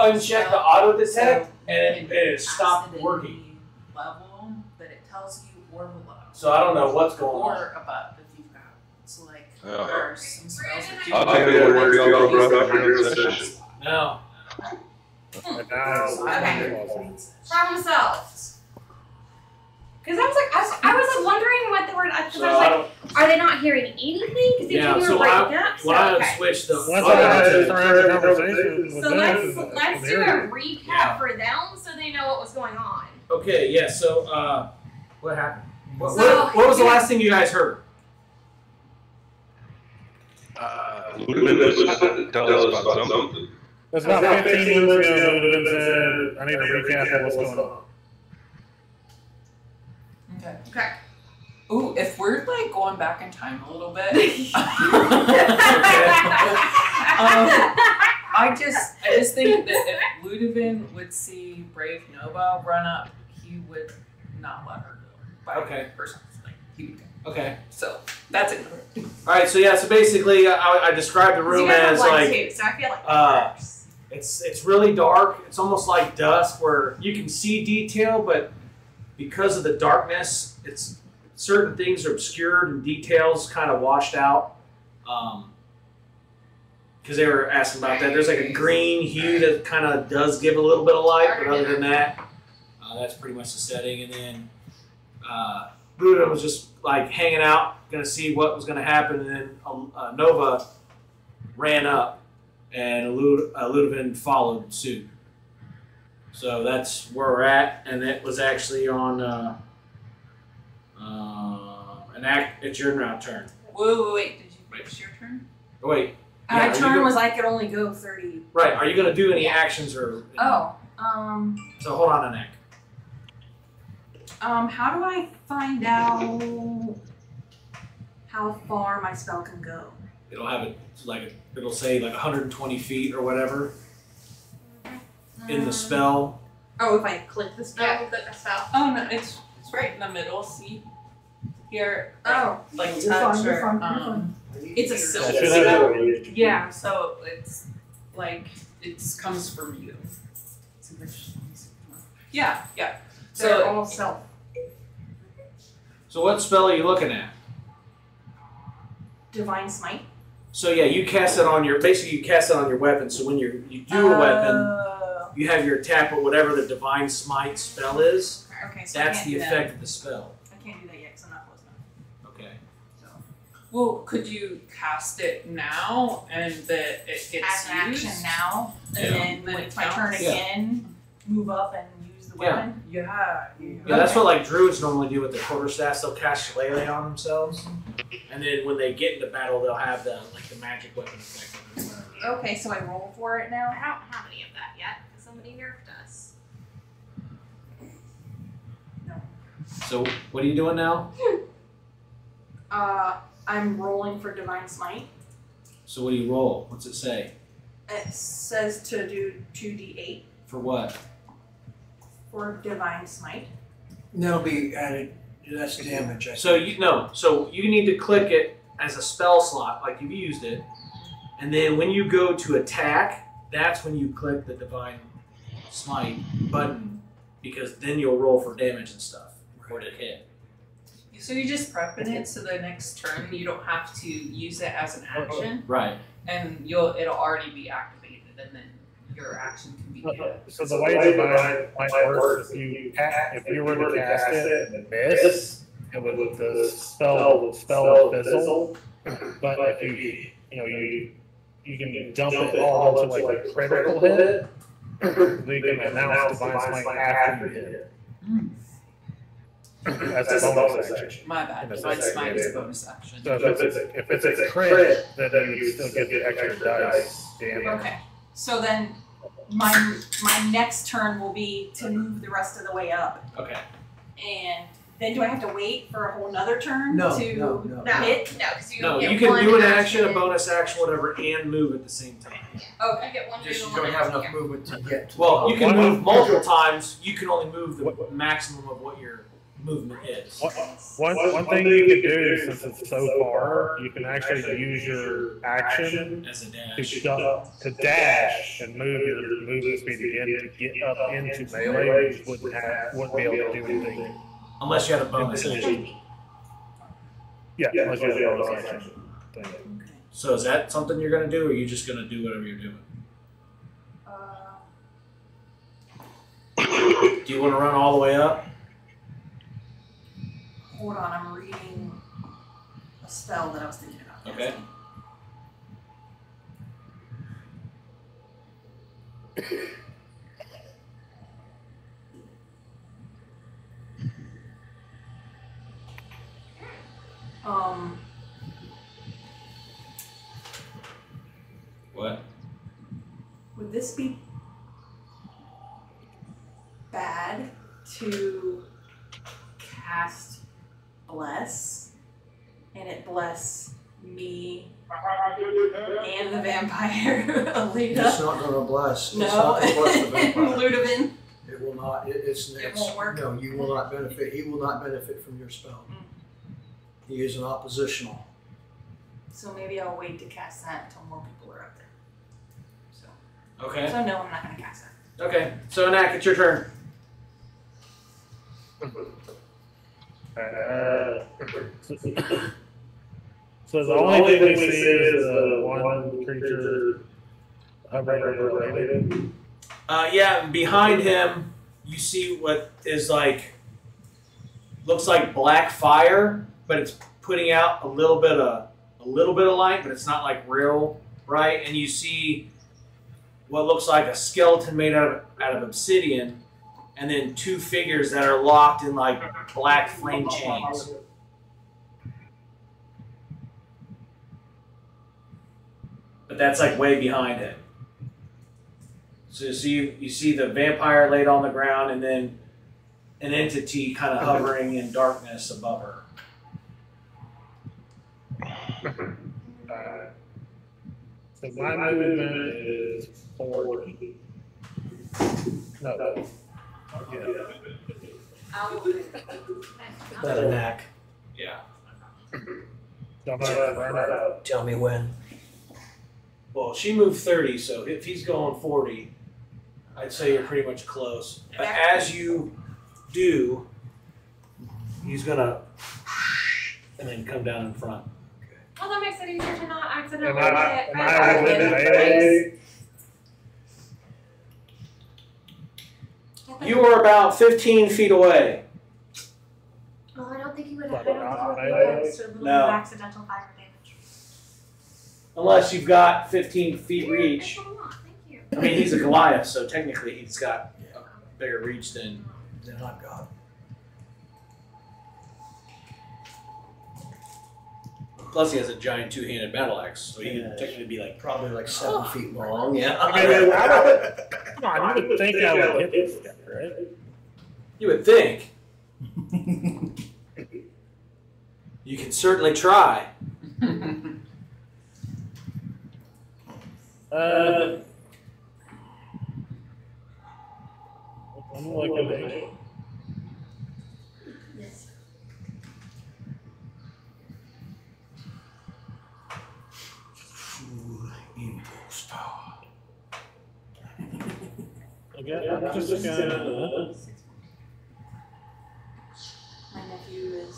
Speaker 5: unchecked the auto detect and it stopped working.
Speaker 1: level that it tells you or below.
Speaker 5: So I don't know what's going on.
Speaker 1: Or above if you've got. So like
Speaker 2: Yeah.
Speaker 1: there are some spells that do
Speaker 2: I'll take it where y'all broke off in your own session.
Speaker 5: No.
Speaker 6: And now,
Speaker 3: problem solved. Because I was like, I was like wondering what the word. Because
Speaker 5: So
Speaker 3: I was like, are they not hearing anything? Because they
Speaker 5: Yeah,
Speaker 3: told me we
Speaker 5: so
Speaker 3: were breaking up. So
Speaker 5: when I
Speaker 3: okay.
Speaker 5: switched the
Speaker 6: once I had started a conversation with
Speaker 3: So
Speaker 6: them,
Speaker 3: let's do a recap
Speaker 5: Yeah.
Speaker 3: for them so they know what was going on.
Speaker 5: Okay, yeah, so what happened?
Speaker 3: So-
Speaker 5: What was the last thing you guys heard?
Speaker 2: Ludwig tell us about something.
Speaker 6: It's about 15 minutes ago, Ludwig said, I need a recap of what's going on.
Speaker 1: Okay.
Speaker 3: Okay.
Speaker 1: Ooh, if we're like going back in time a little bit. I just think that if Ludovin would see Brave Nova run up, he would not let her go.
Speaker 5: Okay.
Speaker 1: Or something. He would go.
Speaker 5: Okay.
Speaker 1: So that's it.
Speaker 5: Alright, so yeah, so basically I described the
Speaker 3: You
Speaker 5: room
Speaker 3: guys have
Speaker 5: as
Speaker 3: one
Speaker 5: like
Speaker 3: too, so I feel like
Speaker 5: it's really dark. It's almost like dusk where you can see detail, but because of the darkness, it's certain things are obscured and details kind of washed out. Because they were asking about that. There's like a green hue that kind of does give a little bit of light, but other than that, that's pretty much the setting. And then Buddha was just like hanging out, gonna see what was gonna happen, and then Nova ran up, and Ludovin followed suit. So that's where we're at, and it was actually on an act. It's your now turn.
Speaker 1: Wait. Did you it's your turn?
Speaker 5: Oh, wait.
Speaker 8: My
Speaker 5: Yeah, are you
Speaker 8: turn
Speaker 5: go-
Speaker 8: was I could only go 30.
Speaker 5: Right. Are you gonna do any actions or?
Speaker 8: Oh,
Speaker 5: So hold on a neck.
Speaker 8: how do I find out how far my spell can go?
Speaker 5: It'll have it it'll say like 120 feet or whatever in the spell.
Speaker 8: Oh, if I click the spell?
Speaker 3: Yeah, click the spell.
Speaker 1: Oh no, it's right in the middle. See here.
Speaker 8: Oh,
Speaker 1: like
Speaker 8: you're
Speaker 1: touch
Speaker 8: fine,
Speaker 1: or
Speaker 8: you're fine.
Speaker 1: it's a
Speaker 6: Yeah,
Speaker 1: silver
Speaker 6: it should have
Speaker 1: spell.
Speaker 6: it.
Speaker 1: Yeah, so it's like it comes from you. Yeah, yeah.
Speaker 8: So they're
Speaker 1: So
Speaker 8: all self.
Speaker 5: So what spell are you looking at?
Speaker 8: Divine Smite.
Speaker 5: So yeah, you cast it on your basically you cast it on your weapon. So when you do a weapon, you have your attack, but whatever the divine smite spell is,
Speaker 8: Okay, so I
Speaker 5: that's
Speaker 8: can't
Speaker 5: the
Speaker 8: do
Speaker 5: effect
Speaker 8: that.
Speaker 5: of the spell.
Speaker 8: I can't do that yet because I'm not close enough.
Speaker 5: Okay.
Speaker 8: So
Speaker 1: well, could you cast it now and that it gets
Speaker 8: as an
Speaker 1: used?
Speaker 8: action now, and
Speaker 5: Yeah.
Speaker 8: then when
Speaker 1: Then
Speaker 8: it's
Speaker 1: it
Speaker 8: my turn
Speaker 1: counts.
Speaker 8: again, move up and use the
Speaker 5: Yeah.
Speaker 8: weapon.
Speaker 1: Yeah.
Speaker 5: Yeah, that's what like druids normally do with their quarterstaffs. They'll cast Shillelagh on themselves, and then when they get into battle, they'll have the magic weapon effect. On it.
Speaker 8: Okay, so I roll for it now.
Speaker 3: I don't have any of that yet because somebody nerfed us.
Speaker 5: So what are you doing now?
Speaker 8: I'm rolling for Divine Smite.
Speaker 5: So what do you roll? What's it say?
Speaker 8: It says to do 2d8
Speaker 5: For what?
Speaker 8: for Divine Smite.
Speaker 4: And that'll be added, that's damage.
Speaker 5: So you need to click it as a spell slot, like you've used it, and then when you go to attack, that's when you click the divine smite button, because then you'll roll for damage and stuff, or to hit.
Speaker 1: So you just prepping it so the next turn you don't have to use it as an action,
Speaker 5: Right.
Speaker 1: and it'll already be activated, and then your action can be hit.
Speaker 6: So the way divine might work, if you were to cast it and miss, it would the spell fizzle. But if you can dump it all into like a critical hit, then you can announce divine smite after you hit it. That's a bonus action.
Speaker 1: My bad. Divine Smite is a bonus action.
Speaker 6: So if it's a crit, then you still get the extra dice damage.
Speaker 8: Okay, so then my next turn will be to move the rest of the way up.
Speaker 5: Okay.
Speaker 8: And then do I have to wait for a whole nother turn
Speaker 4: No,
Speaker 8: to
Speaker 4: no.
Speaker 3: No,
Speaker 8: hit?
Speaker 3: because you
Speaker 5: No,
Speaker 3: only get
Speaker 5: you can
Speaker 3: one
Speaker 5: do an action, a bonus action, whatever, and move at the same time.
Speaker 8: Okay.
Speaker 3: You get one
Speaker 4: Just
Speaker 3: move
Speaker 4: you
Speaker 3: and
Speaker 4: don't
Speaker 3: one
Speaker 4: have enough
Speaker 3: action.
Speaker 4: movement to get to
Speaker 5: Well, you can
Speaker 6: One-
Speaker 5: move multiple times. You can only move the maximum of what your movement is.
Speaker 6: One thing you can do, since it's so far, you can actually use your action
Speaker 5: As a
Speaker 6: to
Speaker 5: dash.
Speaker 6: dash and move your movement speed again to get up into melee, which wouldn't be able to do anything.
Speaker 5: Unless you had a bonus action.
Speaker 6: Yeah, unless you have a bonus action thing.
Speaker 5: So is that something you're gonna do, or are you just gonna do whatever you're doing? Do you want to run all the way up?
Speaker 8: Hold on, I'm reading a spell that I was thinking about.
Speaker 5: Okay. What?
Speaker 8: Would this be bad to cast Bless and it bless me and the vampire Alita?
Speaker 4: It's not going to bless. It's
Speaker 8: No,
Speaker 4: not going to bless the vampire.
Speaker 8: Ludovin.
Speaker 4: It will not. It's
Speaker 8: won't work?
Speaker 4: No, you will not benefit. He will not benefit from your spell. He is an oppositional.
Speaker 8: So maybe I'll wait to cast that until more people are up there. So,
Speaker 5: Okay.
Speaker 8: so no, I'm not gonna cast that.
Speaker 5: Okay. So Anak, it's your turn.
Speaker 6: So the only thing we see is the one creature hovering over Alita.
Speaker 5: Yeah. Behind him, you see what is looks like black fire, but it's putting out a little bit of light, but it's not like real bright. And you see what looks like a skeleton made out of obsidian, and then two figures that are locked in like black flame chains. But that's like way behind him. So you see the vampire laid on the ground, and then an entity kind of hovering in darkness above her.
Speaker 6: So my movement is 40. No,
Speaker 4: That a knack.
Speaker 5: Yeah.
Speaker 4: Tell me when.
Speaker 5: Well, she moved 30, so if he's going 40, I'd say you're pretty much close. But as you do, he's gonna and then come down in front.
Speaker 3: Well, that makes it easier to not accidentally
Speaker 6: Am I within melee?
Speaker 5: You are about 15 feet away.
Speaker 3: Well, I don't think you would
Speaker 6: But
Speaker 3: have
Speaker 6: not
Speaker 3: a
Speaker 6: melee?
Speaker 3: little
Speaker 5: No.
Speaker 3: bit of accidental fire damage.
Speaker 5: Unless you've got 15 feet reach.
Speaker 3: That's a lot, thank you.
Speaker 5: I mean, he's a Goliath, so technically he's got a bigger reach than.
Speaker 4: They're not God.
Speaker 5: Plus, he has a giant two-handed battle axe, so he can technically be like.
Speaker 4: Probably like 7 feet long, yeah.
Speaker 6: Come on, you would think I would hit this guy, right?
Speaker 5: You would think. You can certainly try.
Speaker 6: I'm looking at it. Okay, I'm just gonna.
Speaker 8: My nephew is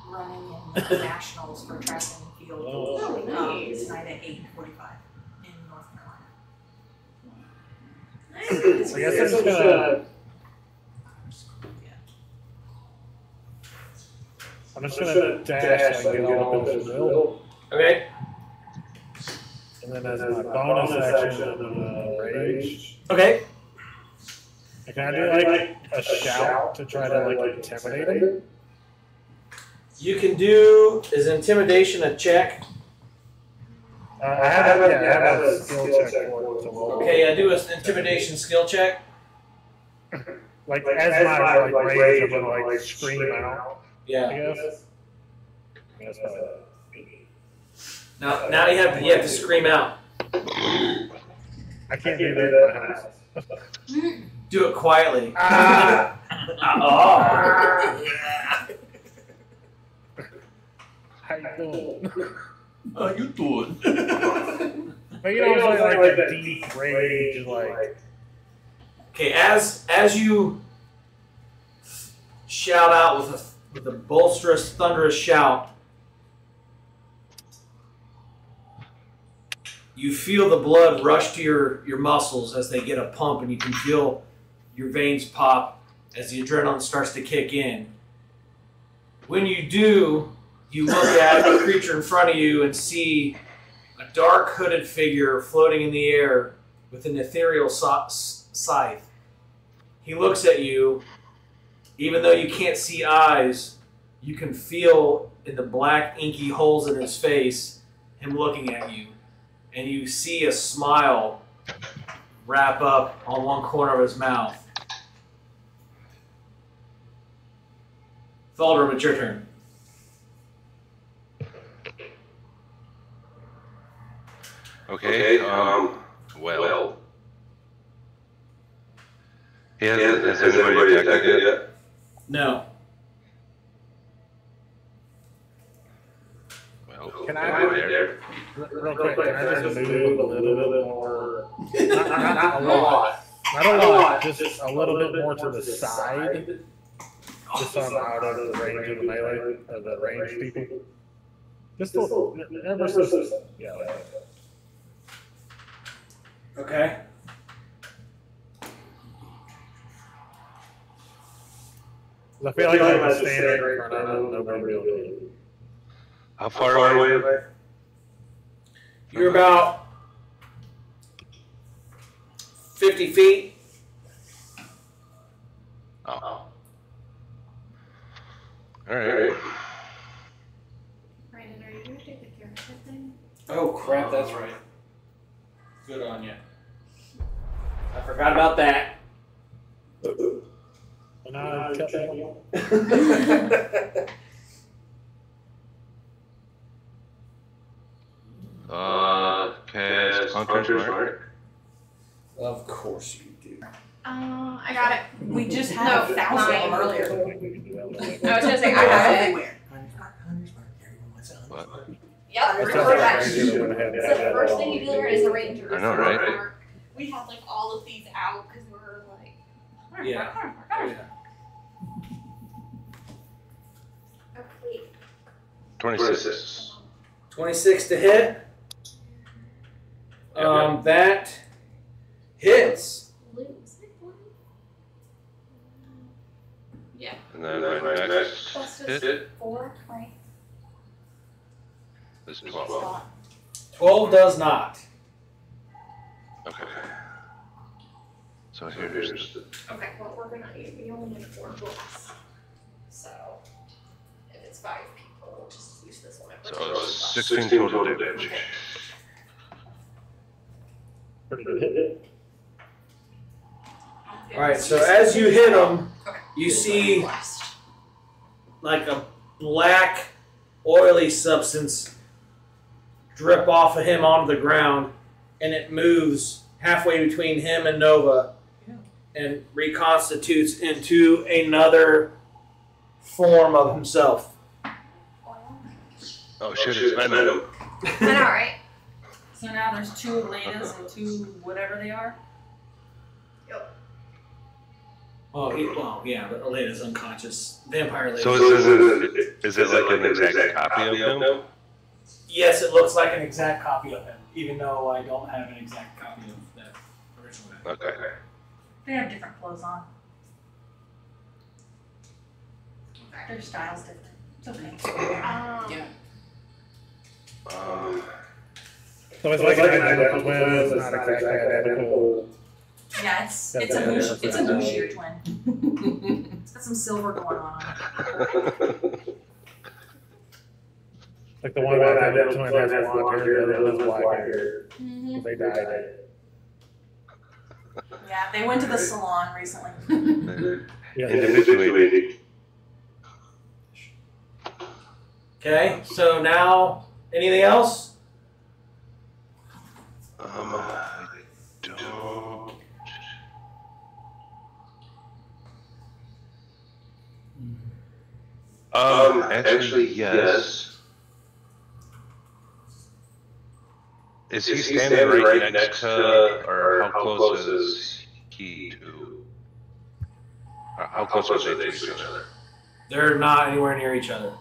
Speaker 8: running in the nationals for track and field.
Speaker 6: Oh,
Speaker 3: nice.
Speaker 8: Tonight at 8:45 in North Carolina.
Speaker 3: Nice.
Speaker 6: I guess I'm just gonna. I'm just gonna dash and get all up into the middle.
Speaker 5: Okay.
Speaker 6: And then as my bonus action, I'm gonna rage.
Speaker 5: Okay.
Speaker 6: And can I do like a shout to try to like intimidate him?
Speaker 5: You can do is intimidation a check.
Speaker 6: I have a skill check for it. So
Speaker 5: Okay, I do an intimidation skill check.
Speaker 6: like as my like rage, I'm gonna like scream out. I
Speaker 5: Yeah.
Speaker 6: guess. That's probably.
Speaker 5: Now you have to scream out.
Speaker 6: I can't do that in my house.
Speaker 5: Do it quietly.
Speaker 6: Ah! How you doing?
Speaker 5: How you doing?
Speaker 6: But you know, it's like a deep rage, like.
Speaker 5: Okay, as you shout out with a bolsterous, thunderous shout, you feel the blood rush to your muscles as they get a pump, and you can feel your veins pop as the adrenaline starts to kick in. When you do, you look at the creature in front of you and see a dark hooded figure floating in the air with an ethereal scythe. He looks at you. Even though you can't see eyes, you can feel in the black inky holes in his face him looking at you. And you see a smile wrap up on one corner of his mouth. Thaldrum, it's your turn.
Speaker 2: Okay, well. Has anybody attacked it yet?
Speaker 5: No.
Speaker 2: Well,
Speaker 6: Can I real quick, can I just move a little bit more? Not a lot. Not a lot, just a little bit more to the side. Just so I'm out of the range of the melee, of the ranged people. Just a little, ever so, yeah. Like that.
Speaker 5: Okay.
Speaker 6: I feel like I'm standing in front of them, nobody really.
Speaker 2: How far away am I?
Speaker 5: You're about 50 feet.
Speaker 2: Oh. Alright.
Speaker 3: Brandon, are you going to take the character thing?
Speaker 5: Oh crap, that's right. Good on you. I forgot about that.
Speaker 6: And I kept going.
Speaker 2: Cast Hunter's Mark.
Speaker 5: Of course you do.
Speaker 3: I got it.
Speaker 8: We just had 1,000 of them earlier.
Speaker 3: I was gonna say, I got it.
Speaker 8: Everywhere.
Speaker 2: What?
Speaker 3: Yep,
Speaker 6: It's
Speaker 3: report back.
Speaker 6: crazy that when I had
Speaker 3: So the first thing you do there is a ranger.
Speaker 2: I know, right?
Speaker 3: We had like all of these out because we're like,
Speaker 5: Yeah.
Speaker 3: okay.
Speaker 2: 26.
Speaker 5: 26 to hit. That hits.
Speaker 3: Yeah.
Speaker 2: And then my next
Speaker 3: Plus
Speaker 2: hit
Speaker 3: just 4, right?
Speaker 2: is 12.
Speaker 5: 12 does not.
Speaker 2: Okay. So here's the.
Speaker 3: Okay, well, we're gonna need, we only need 4 books. So, if it's 5 people, we'll just use this one.
Speaker 2: So it's 16 total damage.
Speaker 6: pretty good hit.
Speaker 5: Alright, so as you hit him, you see like a black, oily substance drip off of him onto the ground, and it moves halfway between him and Nova and reconstitutes into another form of himself.
Speaker 2: Oh shit, it's Venom.
Speaker 3: I know, right?
Speaker 8: So now there's 2 Elenas and 2 whatever they are.
Speaker 5: Well, yeah, but Elena's unconscious. Vampire Elena.
Speaker 2: So is it like an exact copy of him?
Speaker 5: Yes, it looks like an exact copy of him, even though I don't have an exact copy of that original guy.
Speaker 2: Okay.
Speaker 8: They have different clothes on. Their style's different. It's okay.
Speaker 1: Yeah.
Speaker 6: So it's like an identical twin, it's not exactly identical.
Speaker 8: Yeah, it's a Mushier twin. It's got some silver going on it.
Speaker 6: Like the one about that twin has blonde hair, the other has black hair. They died.
Speaker 8: Yeah, they went to the salon recently.
Speaker 6: Yeah,
Speaker 2: Individually.
Speaker 5: Okay, so now, anything else?
Speaker 2: I don't. Actually, yes. Is he standing right next to, or how close is he to? How close are they to each other?
Speaker 5: They're not anywhere near each other.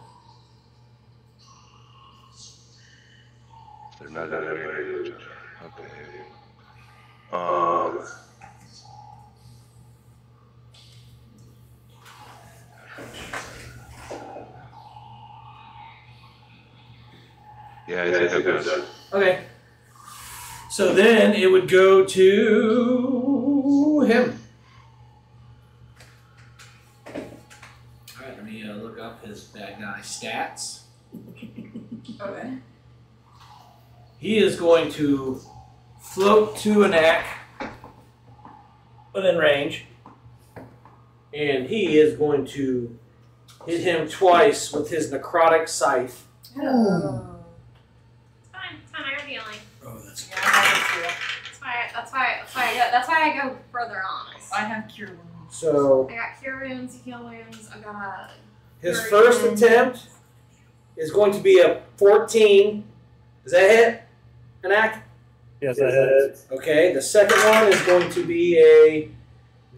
Speaker 2: They're not anywhere near each other. Okay. Yeah, I think I'm done.
Speaker 5: Okay. So then it would go to him. Alright, let me look up his bad guy stats.
Speaker 8: Okay.
Speaker 5: He is going to float to an ack within range. And he is going to hit him twice with his necrotic scythe.
Speaker 8: Oh.
Speaker 3: It's fine, I got healing.
Speaker 4: Oh, that's
Speaker 8: Yeah, I have
Speaker 3: That's why I go further on.
Speaker 8: I have cure wounds.
Speaker 5: So
Speaker 3: I got cure wounds, heal wounds, I got
Speaker 5: his first attempt is going to be a 14. Does that hit an ack?
Speaker 6: Yes, that hits.
Speaker 5: Okay, the second one is going to be a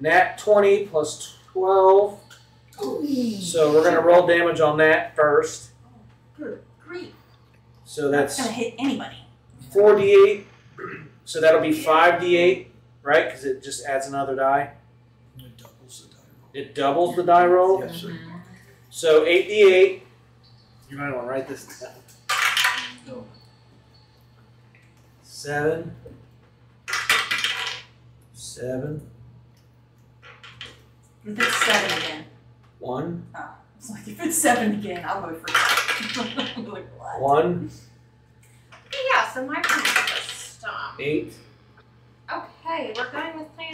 Speaker 5: nat 20 plus 12. So we're going to roll damage on that first.
Speaker 8: Good grief.
Speaker 5: So
Speaker 8: That's
Speaker 5: that's
Speaker 8: gonna hit anybody.
Speaker 5: 4d8. So that'll be 5d8, right? Because it just adds another die.
Speaker 4: it doubles the die roll.
Speaker 5: It doubles the die roll.
Speaker 4: Yes, sir.
Speaker 5: So 8d8. You might want to write this down.
Speaker 4: No.
Speaker 5: 7. 7.
Speaker 8: If it's 7 again.
Speaker 5: 1.
Speaker 8: Oh, it's like if it's 7 again, I'll go for that. I'm like, what?
Speaker 5: 1.
Speaker 3: yeah, so my plan is just
Speaker 5: 8.
Speaker 3: okay, we're going with plan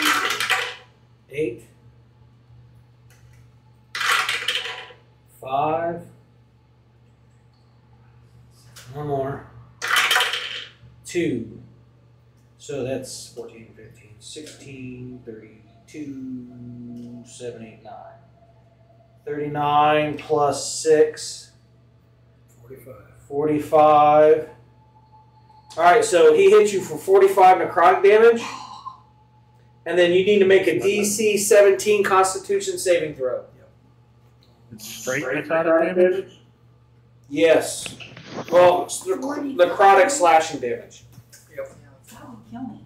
Speaker 5: 8. 5. One more. 2. So that's 14, 15, 16, 32. 2, 7, 8, 9. 39 plus 6.
Speaker 4: 45.
Speaker 5: 45. Alright, so he hits you for 45 necrotic damage. And then you need to make a DC 17 Constitution saving throw.
Speaker 6: It's straight necrotic damage?
Speaker 5: Yes. Well, it's necrotic slashing damage.
Speaker 8: That would kill me.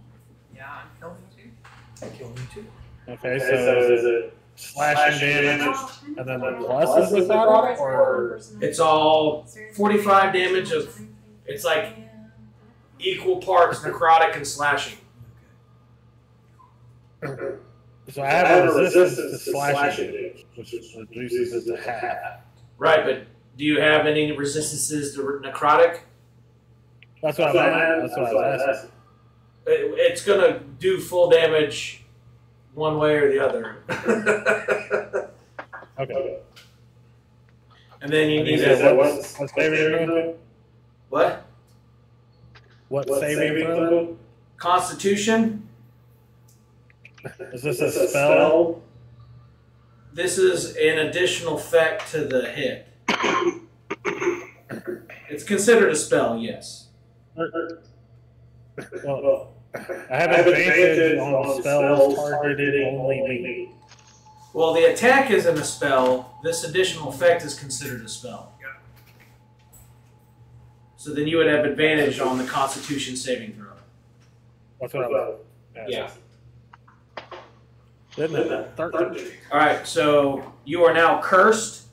Speaker 1: Yeah, kill me too.
Speaker 4: Kill me too.
Speaker 6: Okay, so is it slashing damage and then the plus is necrotic, or
Speaker 5: It's all 45 damage of, it's like equal parts necrotic and slashing.
Speaker 6: so I have a resistance to slashing damage, which reduces it to half.
Speaker 5: Right, but do you have any resistances to necrotic?
Speaker 6: That's what I was asking.
Speaker 5: It's gonna do full damage one way or the other.
Speaker 6: Okay.
Speaker 5: And then you need
Speaker 6: What saving throw?
Speaker 5: what?
Speaker 6: What saving throw?
Speaker 5: Constitution.
Speaker 6: Is this a spell?
Speaker 5: This is an additional effect to the hit. It's considered a spell, yes.
Speaker 6: Well, I have advantage on spells targeted only me.
Speaker 5: Well, the attack isn't a spell. This additional effect is considered a spell. So then you would have advantage on the Constitution saving throw.
Speaker 6: That's what I was asking.
Speaker 5: Yeah.
Speaker 6: Isn't it? 13.
Speaker 5: All right, so you are now cursed.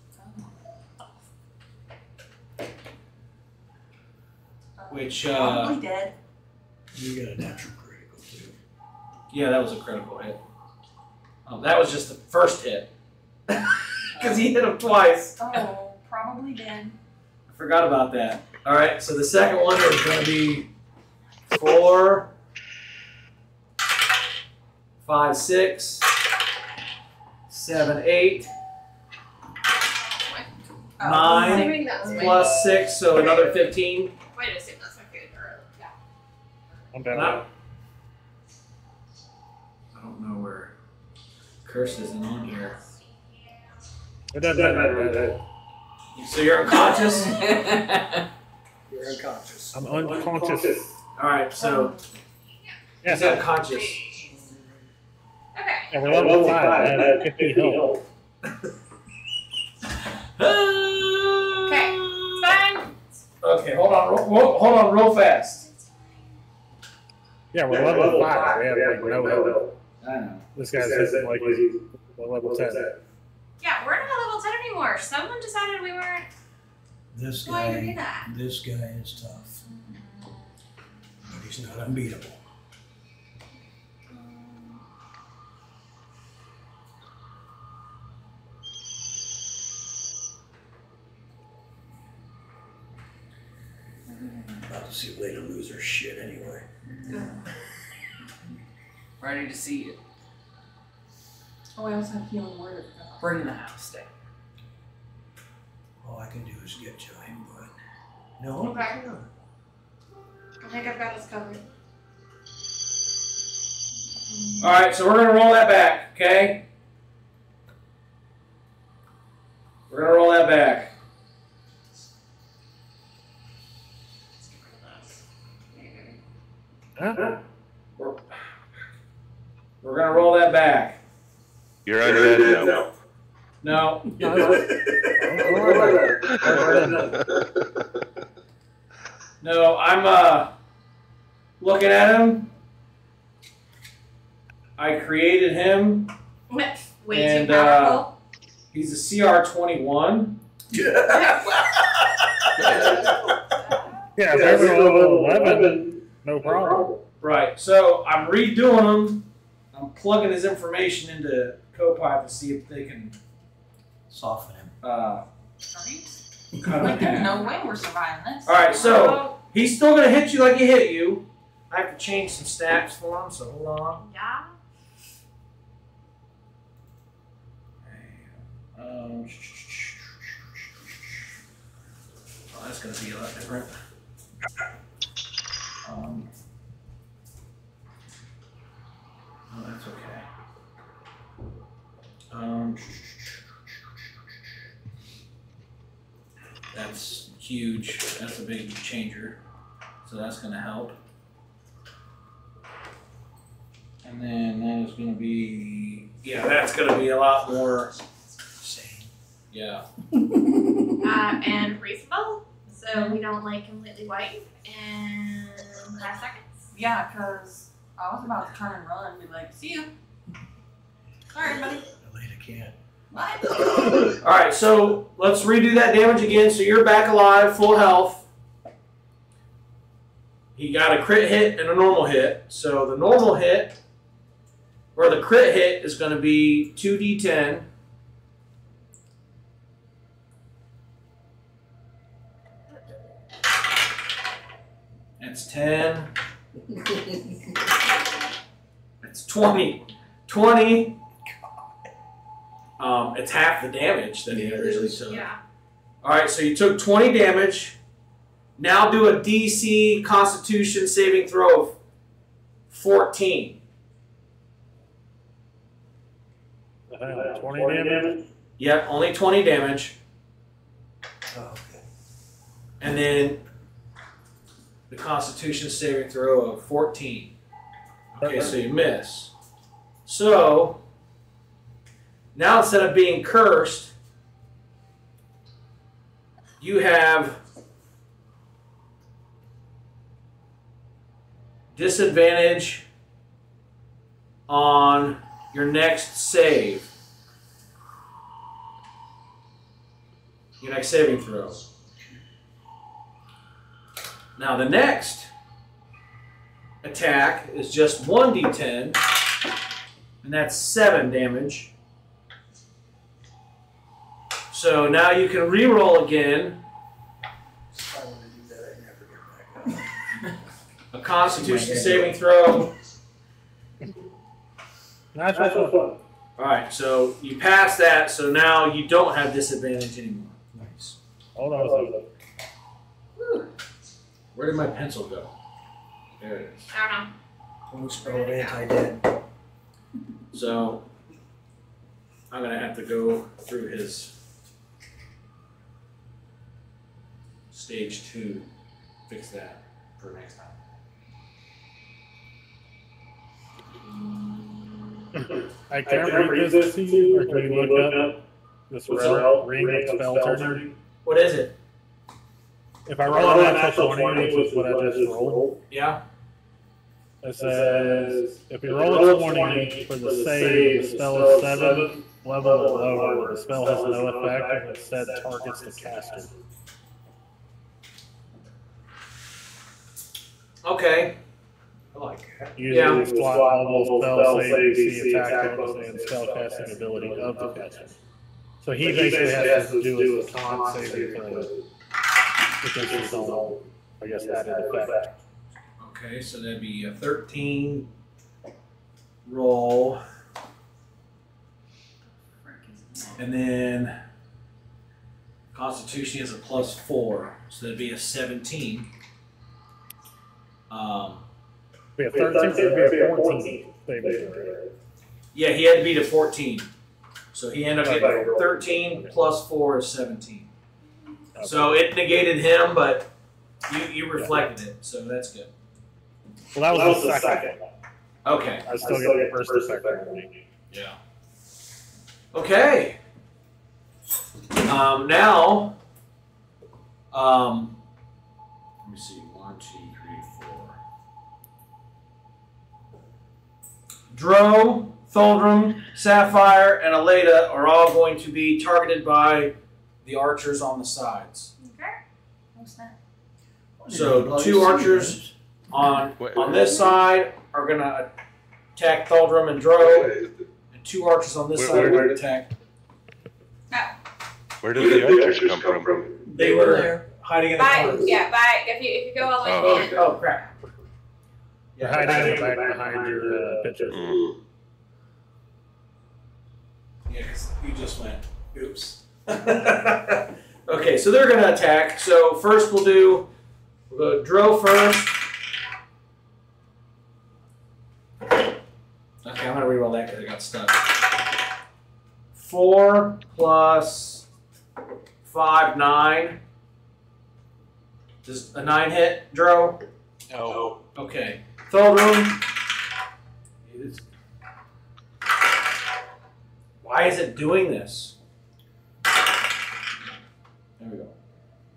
Speaker 5: Which,
Speaker 8: Probably dead.
Speaker 4: You got a natural critical too.
Speaker 5: yeah, that was a critical hit. That was just the first hit. Because he hit him twice.
Speaker 8: Oh, probably dead.
Speaker 5: I forgot about that. All right, so the second one is going to be 4, 5, 6, 7, 8,
Speaker 3: I'm
Speaker 5: 9
Speaker 3: assuming that's my
Speaker 5: plus 6, so another 15.
Speaker 3: Wait, I assume that's my food. Or, yeah.
Speaker 6: I'm down.
Speaker 5: Not- I don't know where curse isn't on here.
Speaker 6: It doesn't matter.
Speaker 5: So you're unconscious?
Speaker 4: You're unconscious.
Speaker 6: I'm unconscious.
Speaker 5: All right, so
Speaker 6: Yes,
Speaker 5: he's unconscious.
Speaker 3: Okay.
Speaker 6: and we're level 5. I have 50 health.
Speaker 3: Okay. It's fine.
Speaker 5: Okay, hold on, real fast.
Speaker 6: Yeah, we're level 5. We have like no health.
Speaker 5: I know.
Speaker 6: This guy's hitting like he's level 10.
Speaker 3: Yeah, we're not level 10 anymore. Someone decided we weren't
Speaker 4: This
Speaker 3: going to do
Speaker 4: guy,
Speaker 3: that.
Speaker 4: this guy is tough, but he's not unbeatable. About to see Lena lose her shit anyway.
Speaker 1: Ready to see it.
Speaker 8: Oh, I also have healing word.
Speaker 1: Bring the house down.
Speaker 4: All I can do is get to him, but no.
Speaker 3: Okay. I think I've got us covered.
Speaker 5: All right, so we're gonna roll that back, okay? We're gonna roll that back.
Speaker 6: Huh?
Speaker 5: We're gonna roll that back.
Speaker 2: You're undead now.
Speaker 5: No. No, I'm looking at him. I created him.
Speaker 3: Way
Speaker 5: And,
Speaker 3: too powerful.
Speaker 5: He's a CR 21.
Speaker 6: Yeah, if they're level 11, no problem.
Speaker 5: Right. So I'm redoing him. I'm plugging his information into Copilot to see if they can
Speaker 4: Soften him.
Speaker 5: cut him
Speaker 8: Like,
Speaker 5: in
Speaker 8: there's
Speaker 5: half.
Speaker 8: no way we're surviving this.
Speaker 5: All right. So he's still gonna hit you like he hit you. I have to change some stats for him. So hold on.
Speaker 3: Yeah.
Speaker 5: Oh, that's gonna be a lot different. Oh, that's okay. That's huge. That's a big changer. So that's going to help. And then that is going to be, yeah, that's going to be a lot more. Yeah.
Speaker 3: And reasonable, so we don't like completely wipe in 5 seconds.
Speaker 8: Yeah, because I was about to turn and run and be like, see you. Sorry, buddy.
Speaker 4: Later can't.
Speaker 8: Bye.
Speaker 5: Alright, so let's redo that damage again. So you're back alive, full health. He got a crit hit and a normal hit. So the normal hit, or the crit hit, is going to be 2d10. That's 10. It's 20. 20. It's half the damage that he originally took.
Speaker 3: Yeah.
Speaker 5: Alright, so you took 20 damage. Now do a DC Constitution saving throw of 14.
Speaker 6: 20 damage?
Speaker 5: Yep, only 20 damage.
Speaker 4: Oh, okay.
Speaker 5: And then the Constitution saving throw of 14. Okay, so you miss. So, now instead of being cursed, you have disadvantage on your next save. Your next saving throw. Now the next attack is just 1d10, and that's 7 damage. So now you can re-roll again.
Speaker 4: If I want to do that, I never get back up.
Speaker 5: A Constitution saving throw.
Speaker 6: That's what's fun.
Speaker 5: Alright, so you pass that, so now you don't have disadvantage anymore.
Speaker 4: Nice.
Speaker 6: Hold on a second.
Speaker 5: Where did my pencil go? There it is.
Speaker 3: I don't know.
Speaker 4: One spell of anti-dead.
Speaker 5: So I'm going to have to go through his stage 2, fix that for next time.
Speaker 6: I can't read this to you, or can you look up this ring of spell turning?
Speaker 5: What is it?
Speaker 6: If I roll an natural 20, which is what I just rolled,
Speaker 5: Yeah?
Speaker 6: it says, if you roll a 20 for the save, the spell is 7th level or lower, the spell has no effect and instead targets the caster.
Speaker 5: Okay.
Speaker 4: I like that.
Speaker 6: Usually squat level spell save DC attack bonus and spell casting ability of the caster. So he basically has to do with con saving throw. Because his own, I guess, added effect.
Speaker 5: Okay, so that'd be a 13 roll. And then Constitution is a +4, so that'd be a 17.
Speaker 6: We have 13, so it'd be a 14.
Speaker 5: Yeah, he had to beat a 14. So he ended up getting 13 +4 is 17.
Speaker 6: Okay.
Speaker 5: So it negated him, but you reflected it, so that's good.
Speaker 6: Well, that was the second.
Speaker 5: Okay.
Speaker 6: I still get the first effect on me.
Speaker 5: Yeah. Okay. Now, let me see. 1, 2, 3, 4. Dro, Tholdrum, Sapphire, and Aleda are all going to be targeted by the archers on the sides.
Speaker 8: Okay. What's that?
Speaker 5: So 2 archers on this side are going to attack Tholdrum and Dro, and 2 archers on this side are going to attack.
Speaker 2: Where did the archers come from?
Speaker 5: They were hiding in the corners.
Speaker 3: If you go all the way to the end.
Speaker 5: Oh crap!
Speaker 6: You're hiding in the back behind your picture.
Speaker 5: Yeah, because you just went, oops. Okay, so they're going to attack. So first we'll go Dro first. Okay, I'm going to reroll that because I got stuck. 4 plus 5, 9. Does a 9 hit, Dro?
Speaker 7: No.
Speaker 5: Okay. Tholdrum. Why is it doing this? There we go.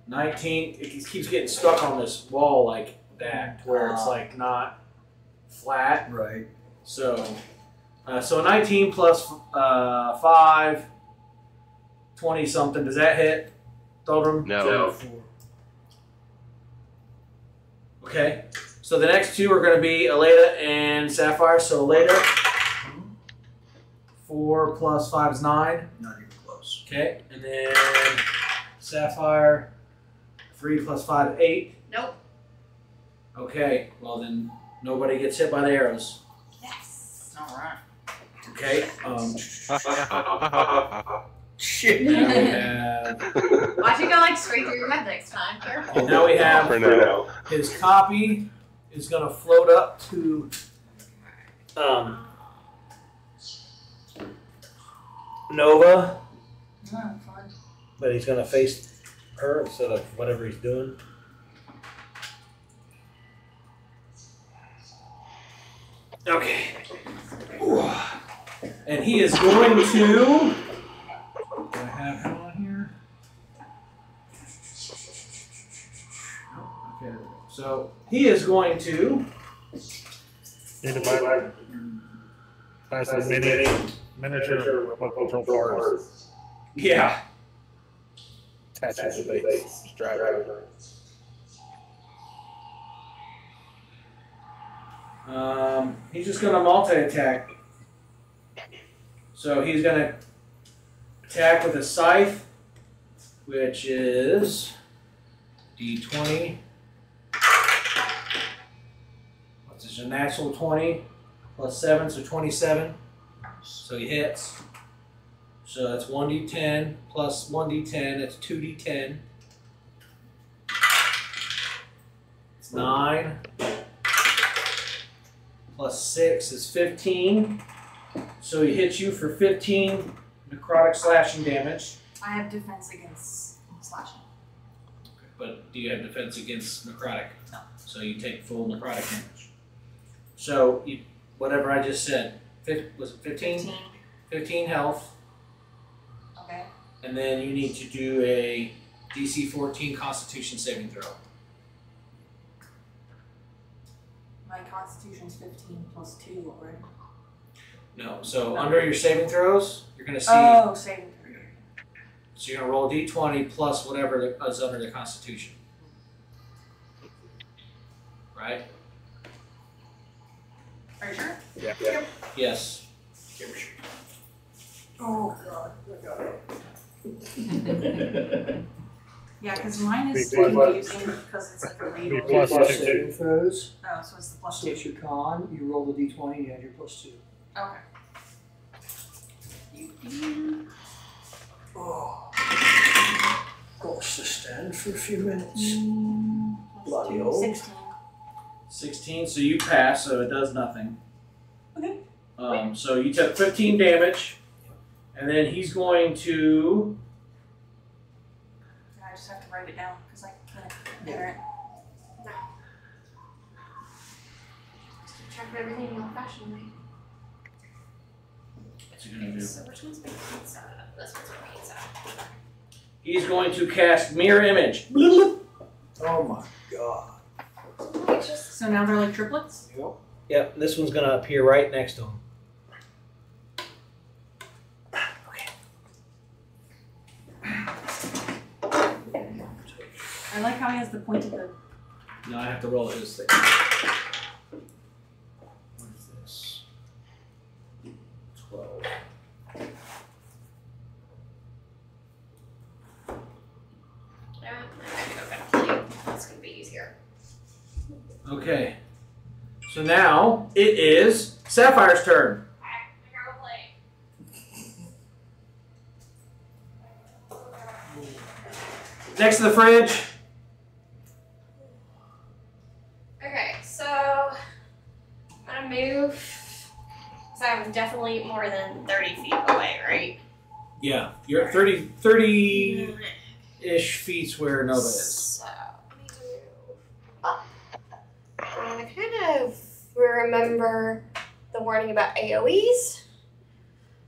Speaker 5: 19. It keeps getting stuck on this wall like that, where it's like not flat.
Speaker 4: Right.
Speaker 5: So, so 19 plus 5, 20 something. Does that hit, Tholdrum?
Speaker 2: No.
Speaker 5: Okay. So the next two are going to be Aleda and Sapphire. So Aleda, 4 plus 5 is 9.
Speaker 4: Not even close.
Speaker 5: Okay. And then Sapphire, 3 plus 5 is 8.
Speaker 3: Nope.
Speaker 5: Okay. Well then, nobody gets hit by the arrows.
Speaker 3: Yes.
Speaker 8: All right.
Speaker 5: Okay.
Speaker 4: Shit.
Speaker 5: Now we have.
Speaker 3: Watch it go like straight through your head next time. Careful.
Speaker 5: Now we have
Speaker 2: For now.
Speaker 5: his copy is going to float up to Nova,
Speaker 8: Oh, fun.
Speaker 5: but he's going to face her instead of whatever he's doing. Okay. And he is going to. Do I have him on here? Okay. So he is going to.
Speaker 6: Need to buy some miniature remote control cars.
Speaker 5: Yeah.
Speaker 6: Attach it to the base. Drive over.
Speaker 5: He's just going to multi-attack. So he's going to attack with a scythe, which is D20. What's this? A natural 20 plus 7, so 27. So he hits. So that's 1d10 plus 1d10, that's 2d10. It's 9. Plus 6 is 15. So he hits you for 15 necrotic slashing damage.
Speaker 8: I have defense against slashing.
Speaker 5: But do you have defense against necrotic?
Speaker 8: No.
Speaker 5: So you take full necrotic damage. So you, whatever I just said, was it 15?
Speaker 8: 15.
Speaker 5: 15 health.
Speaker 8: Okay.
Speaker 5: And then you need to do a DC 14 Constitution saving throw.
Speaker 8: My constitution's 15 plus 2 already.
Speaker 5: No. So under your saving throws, you're going to see.
Speaker 8: Oh, saving throw.
Speaker 5: So you're going to roll d20 plus whatever is under the Constitution. Right?
Speaker 8: Are you sure?
Speaker 6: Yeah.
Speaker 5: Yes.
Speaker 8: Oh, God. Yeah, because mine is
Speaker 6: Be plus-
Speaker 8: confusing because it's like a
Speaker 6: Be
Speaker 8: real.
Speaker 6: plus
Speaker 4: Plus
Speaker 6: 2.
Speaker 4: saving throws.
Speaker 8: Oh, so it's the plus
Speaker 4: So
Speaker 8: 2.
Speaker 4: it's your con. You roll the d20. You add your plus 2.
Speaker 8: Okay.
Speaker 4: Oh. Goes to stand for a few minutes.
Speaker 8: Plus
Speaker 4: Bloody
Speaker 8: 2,
Speaker 4: old.
Speaker 8: 16.
Speaker 5: 16, so you pass, so it does nothing.
Speaker 8: Okay.
Speaker 5: So you took 15 damage, and then he's going to.
Speaker 8: I just have to write it down because I can't enter it.
Speaker 3: Check everything in old fashioned way.
Speaker 5: What's he gonna do?
Speaker 3: So which one's my pizza? This one's my pizza.
Speaker 5: He's going to cast Mirror Image.
Speaker 4: Oh my god.
Speaker 8: So now they're like triplets?
Speaker 4: Yep.
Speaker 5: Yep, this one's gonna appear right next to him.
Speaker 8: I like how he has the point of the.
Speaker 5: Now I have to roll his thing. What is this? 12.
Speaker 3: Yeah, I'm gonna go get a plate. That's gonna be easier.
Speaker 5: Okay. So now it is Sapphire's turn.
Speaker 3: I grab a plate.
Speaker 5: Next to the fridge.
Speaker 3: Okay, so I'm gonna move. So I'm definitely more than 30 feet away, right?
Speaker 5: Yeah, you're at 30-ish feet where Nova is.
Speaker 3: So, I need to move up. And I kind of remember the warning about AoEs.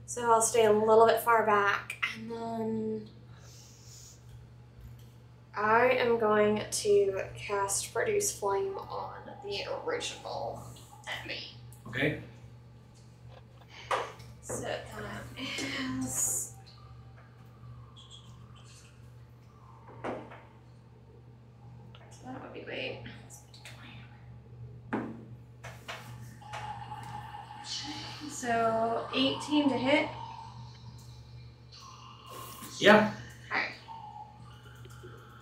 Speaker 3: So I'll stay a little bit far back. And then I am going to cast Produce Flame on the original enemy.
Speaker 5: Okay.
Speaker 3: So that is... That would be great. So 18 to hit.
Speaker 5: Yeah.
Speaker 3: Alright.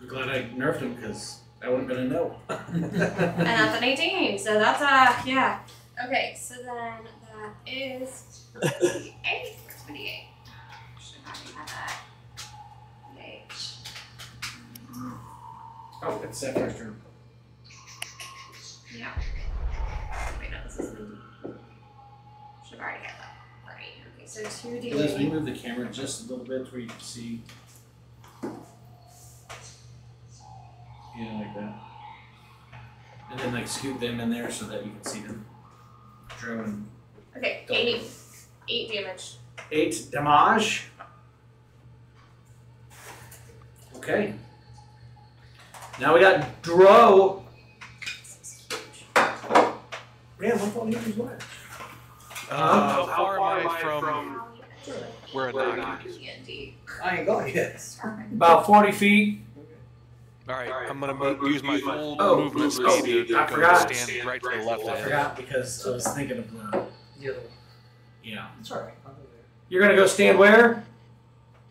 Speaker 5: I'm glad I nerfed him because that would have been a no.
Speaker 3: And that's an 18. So that's yeah. Okay, so then that is 28. Where's my D8? Should have had that. D8.
Speaker 5: Oh, it's that first turn.
Speaker 3: Yeah. Wait, no, this is the. Should have already got that. Right. Okay, so 2D8.
Speaker 5: Liz, we move the camera just a little bit where you can see. Yeah, like that. And then like scoot them in there so that you can see them. Drone.
Speaker 3: Okay, 8 damage.
Speaker 5: 8 damage. Okay. Now we got Dro.
Speaker 4: Yeah, my phone uses what?
Speaker 7: How far am I from where a knock is?
Speaker 4: I ain't gone yet.
Speaker 5: About 40 feet.
Speaker 7: Alright, I'm gonna use my full
Speaker 5: Oh,
Speaker 7: movement
Speaker 5: oh,
Speaker 7: speed to
Speaker 5: I
Speaker 7: go
Speaker 5: forgot.
Speaker 7: stand right to the left
Speaker 5: I
Speaker 7: of him.
Speaker 5: forgot because I was thinking of the. Yeah.
Speaker 4: It's alright.
Speaker 5: You're gonna go stand where?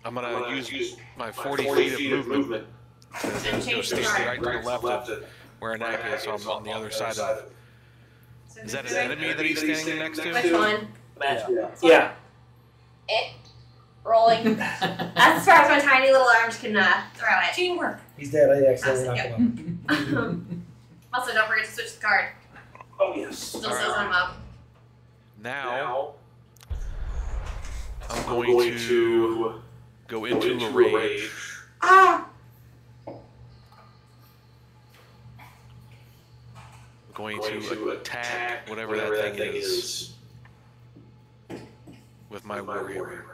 Speaker 7: I'm gonna use my 40 feet of movement to go stand right to the left of where a knock is, so I'm on the other side of it. Is that an enemy that he's standing next to?
Speaker 3: Which one?
Speaker 5: Yeah.
Speaker 3: Rolling. That's as far as my tiny little arms can throw it.
Speaker 8: Teamwork.
Speaker 10: He's dead. I accidentally knocked him
Speaker 3: Also, don't forget to switch the card.
Speaker 10: Oh, yes.
Speaker 3: Still says I'm up.
Speaker 7: Now, I'm going to go into a rage.
Speaker 3: Ah!
Speaker 7: I'm going to attack whatever that thing is with my warrior.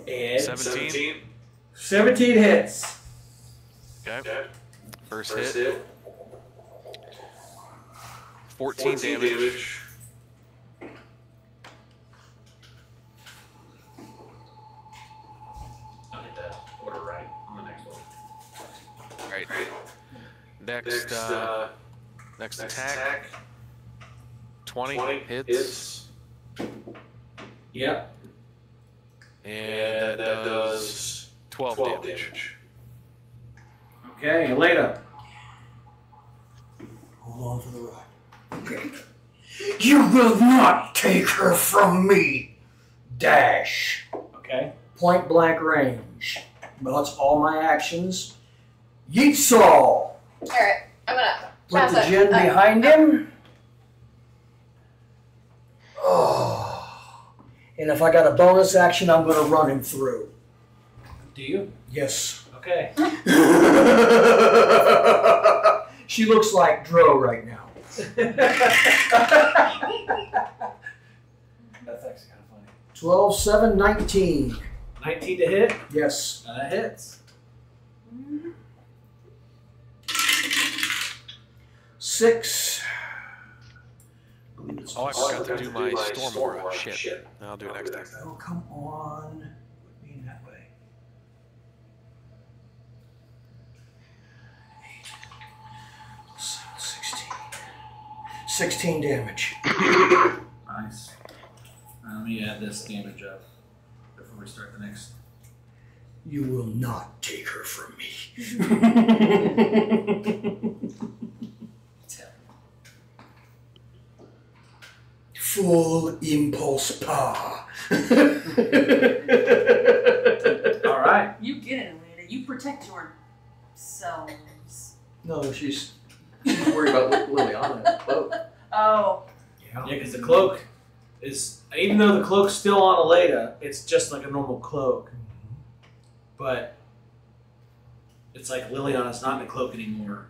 Speaker 5: And
Speaker 7: 17.
Speaker 5: 17 hits.
Speaker 7: Okay. First hit. 14 damage.
Speaker 5: I'll get that order right on the next one.
Speaker 7: Right. Next attack. 20 hits.
Speaker 5: Yep.
Speaker 7: And that does 12 damage.
Speaker 5: Okay, Elena.
Speaker 4: Hold on for the ride. Okay. You will not take her from me. Dash.
Speaker 5: Okay.
Speaker 4: Point blank range. Well, that's all my actions. Yeetsaw.
Speaker 3: Alright, I'm gonna
Speaker 4: Put
Speaker 3: pass
Speaker 4: the
Speaker 3: it.
Speaker 4: gin behind him. Oh. And if I got a bonus action, I'm going to run him through.
Speaker 5: Do you?
Speaker 4: Yes.
Speaker 5: Okay.
Speaker 4: She looks like Dro right now.
Speaker 5: That's actually kind of funny.
Speaker 4: 12, 7, 19.
Speaker 5: 19 to hit.
Speaker 4: Yes.
Speaker 5: That hits.
Speaker 4: 6.
Speaker 7: Oh, I forgot to do my storm aura. Shit. I'll do it next time.
Speaker 4: Oh, come on. Put me in that way. 16 damage.
Speaker 5: Nice. Let me add this damage up before we start the next.
Speaker 4: You will not take her from me. Full impulse power.
Speaker 5: All right.
Speaker 8: You get it, Elena. You protect yourselves.
Speaker 10: No, she's worried about Liliana and the cloak.
Speaker 8: Oh.
Speaker 5: Yeah, because the cloak is, even though the cloak's still on Aleda, it's just like a normal cloak. But it's like Liliana's not in a cloak anymore,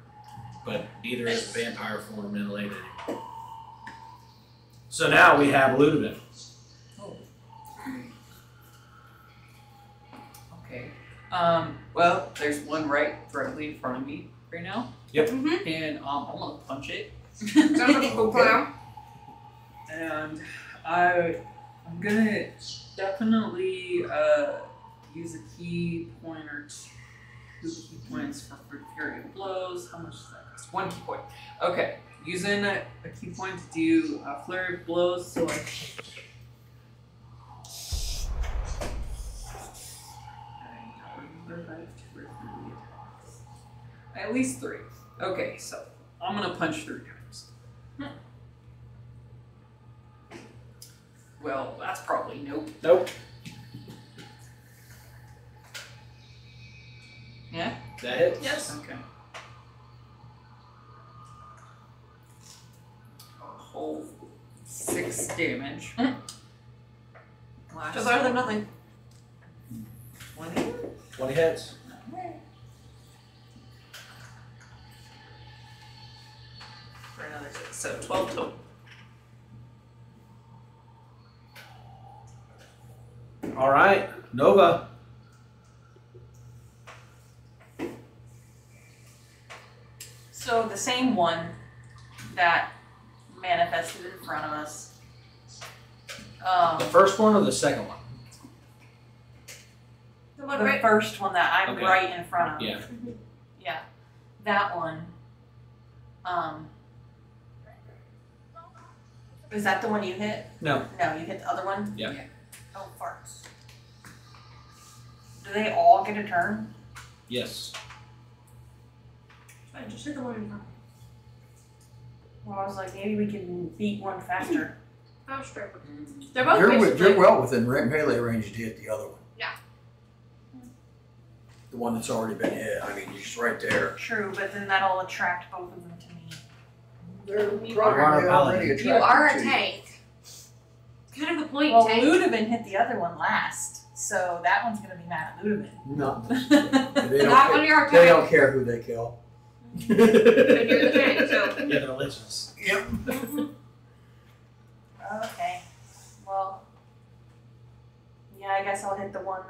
Speaker 5: but neither is the vampire form in Aleda anymore. So now we have Ludovin.
Speaker 1: Okay. Well, there's one directly in front of me right now.
Speaker 5: Yep.
Speaker 1: And I'm gonna punch it.
Speaker 3: Sounds like a cool plan.
Speaker 1: And I'm gonna definitely use a key point or 2 key points for Fury of Blows. How much does that cost? 1 key point. Okay. Using a key point to do a Flurry of Blows, so at least 3. Okay, so I'm gonna punch 3 times. Well, that's probably nope.
Speaker 5: Nope.
Speaker 1: Yeah?
Speaker 5: That hits?
Speaker 1: Yes. Okay. A whole 6 damage.
Speaker 3: So better than nothing.
Speaker 1: 20?
Speaker 5: 20 hits.
Speaker 1: For another 6. So 12 total.
Speaker 5: All right, Nova.
Speaker 8: So the same one that manifested in front of us.
Speaker 5: The first one or the second one?
Speaker 3: The one
Speaker 8: The
Speaker 3: right.
Speaker 8: first one that I'm
Speaker 5: Okay.
Speaker 8: right in front of.
Speaker 5: Yeah.
Speaker 8: Yeah. That one. Is that the one you hit?
Speaker 5: No.
Speaker 8: No, you hit the other one?
Speaker 5: Yeah.
Speaker 8: Oh, farts. Do they all get a turn?
Speaker 5: Yes.
Speaker 3: I just hit the one in front.
Speaker 8: Well, I was like, maybe we can beat one faster.
Speaker 3: Oh, straight. They're both basically.
Speaker 4: You're well within melee range to hit the other one.
Speaker 3: Yeah.
Speaker 4: The one that's already been hit. I mean, you're just right there.
Speaker 8: True, but then that'll attract both of them to me.
Speaker 4: They're
Speaker 3: You
Speaker 4: probably
Speaker 5: are a
Speaker 4: already
Speaker 5: paladin.
Speaker 3: You are a
Speaker 4: attracted to you.
Speaker 3: tank. Kind of the point,
Speaker 8: Well,
Speaker 3: tank.
Speaker 8: Ludovin hit the other one last, so that one's gonna be mad at Ludovin.
Speaker 4: Not necessarily. They don't
Speaker 3: Not
Speaker 4: care-
Speaker 3: when you're a
Speaker 4: They
Speaker 3: tank.
Speaker 4: don't care who they kill.
Speaker 3: When you're the tank, so.
Speaker 5: Yeah, they're liches.
Speaker 4: Yep.
Speaker 8: Okay. Well, yeah, I guess I'll hit the one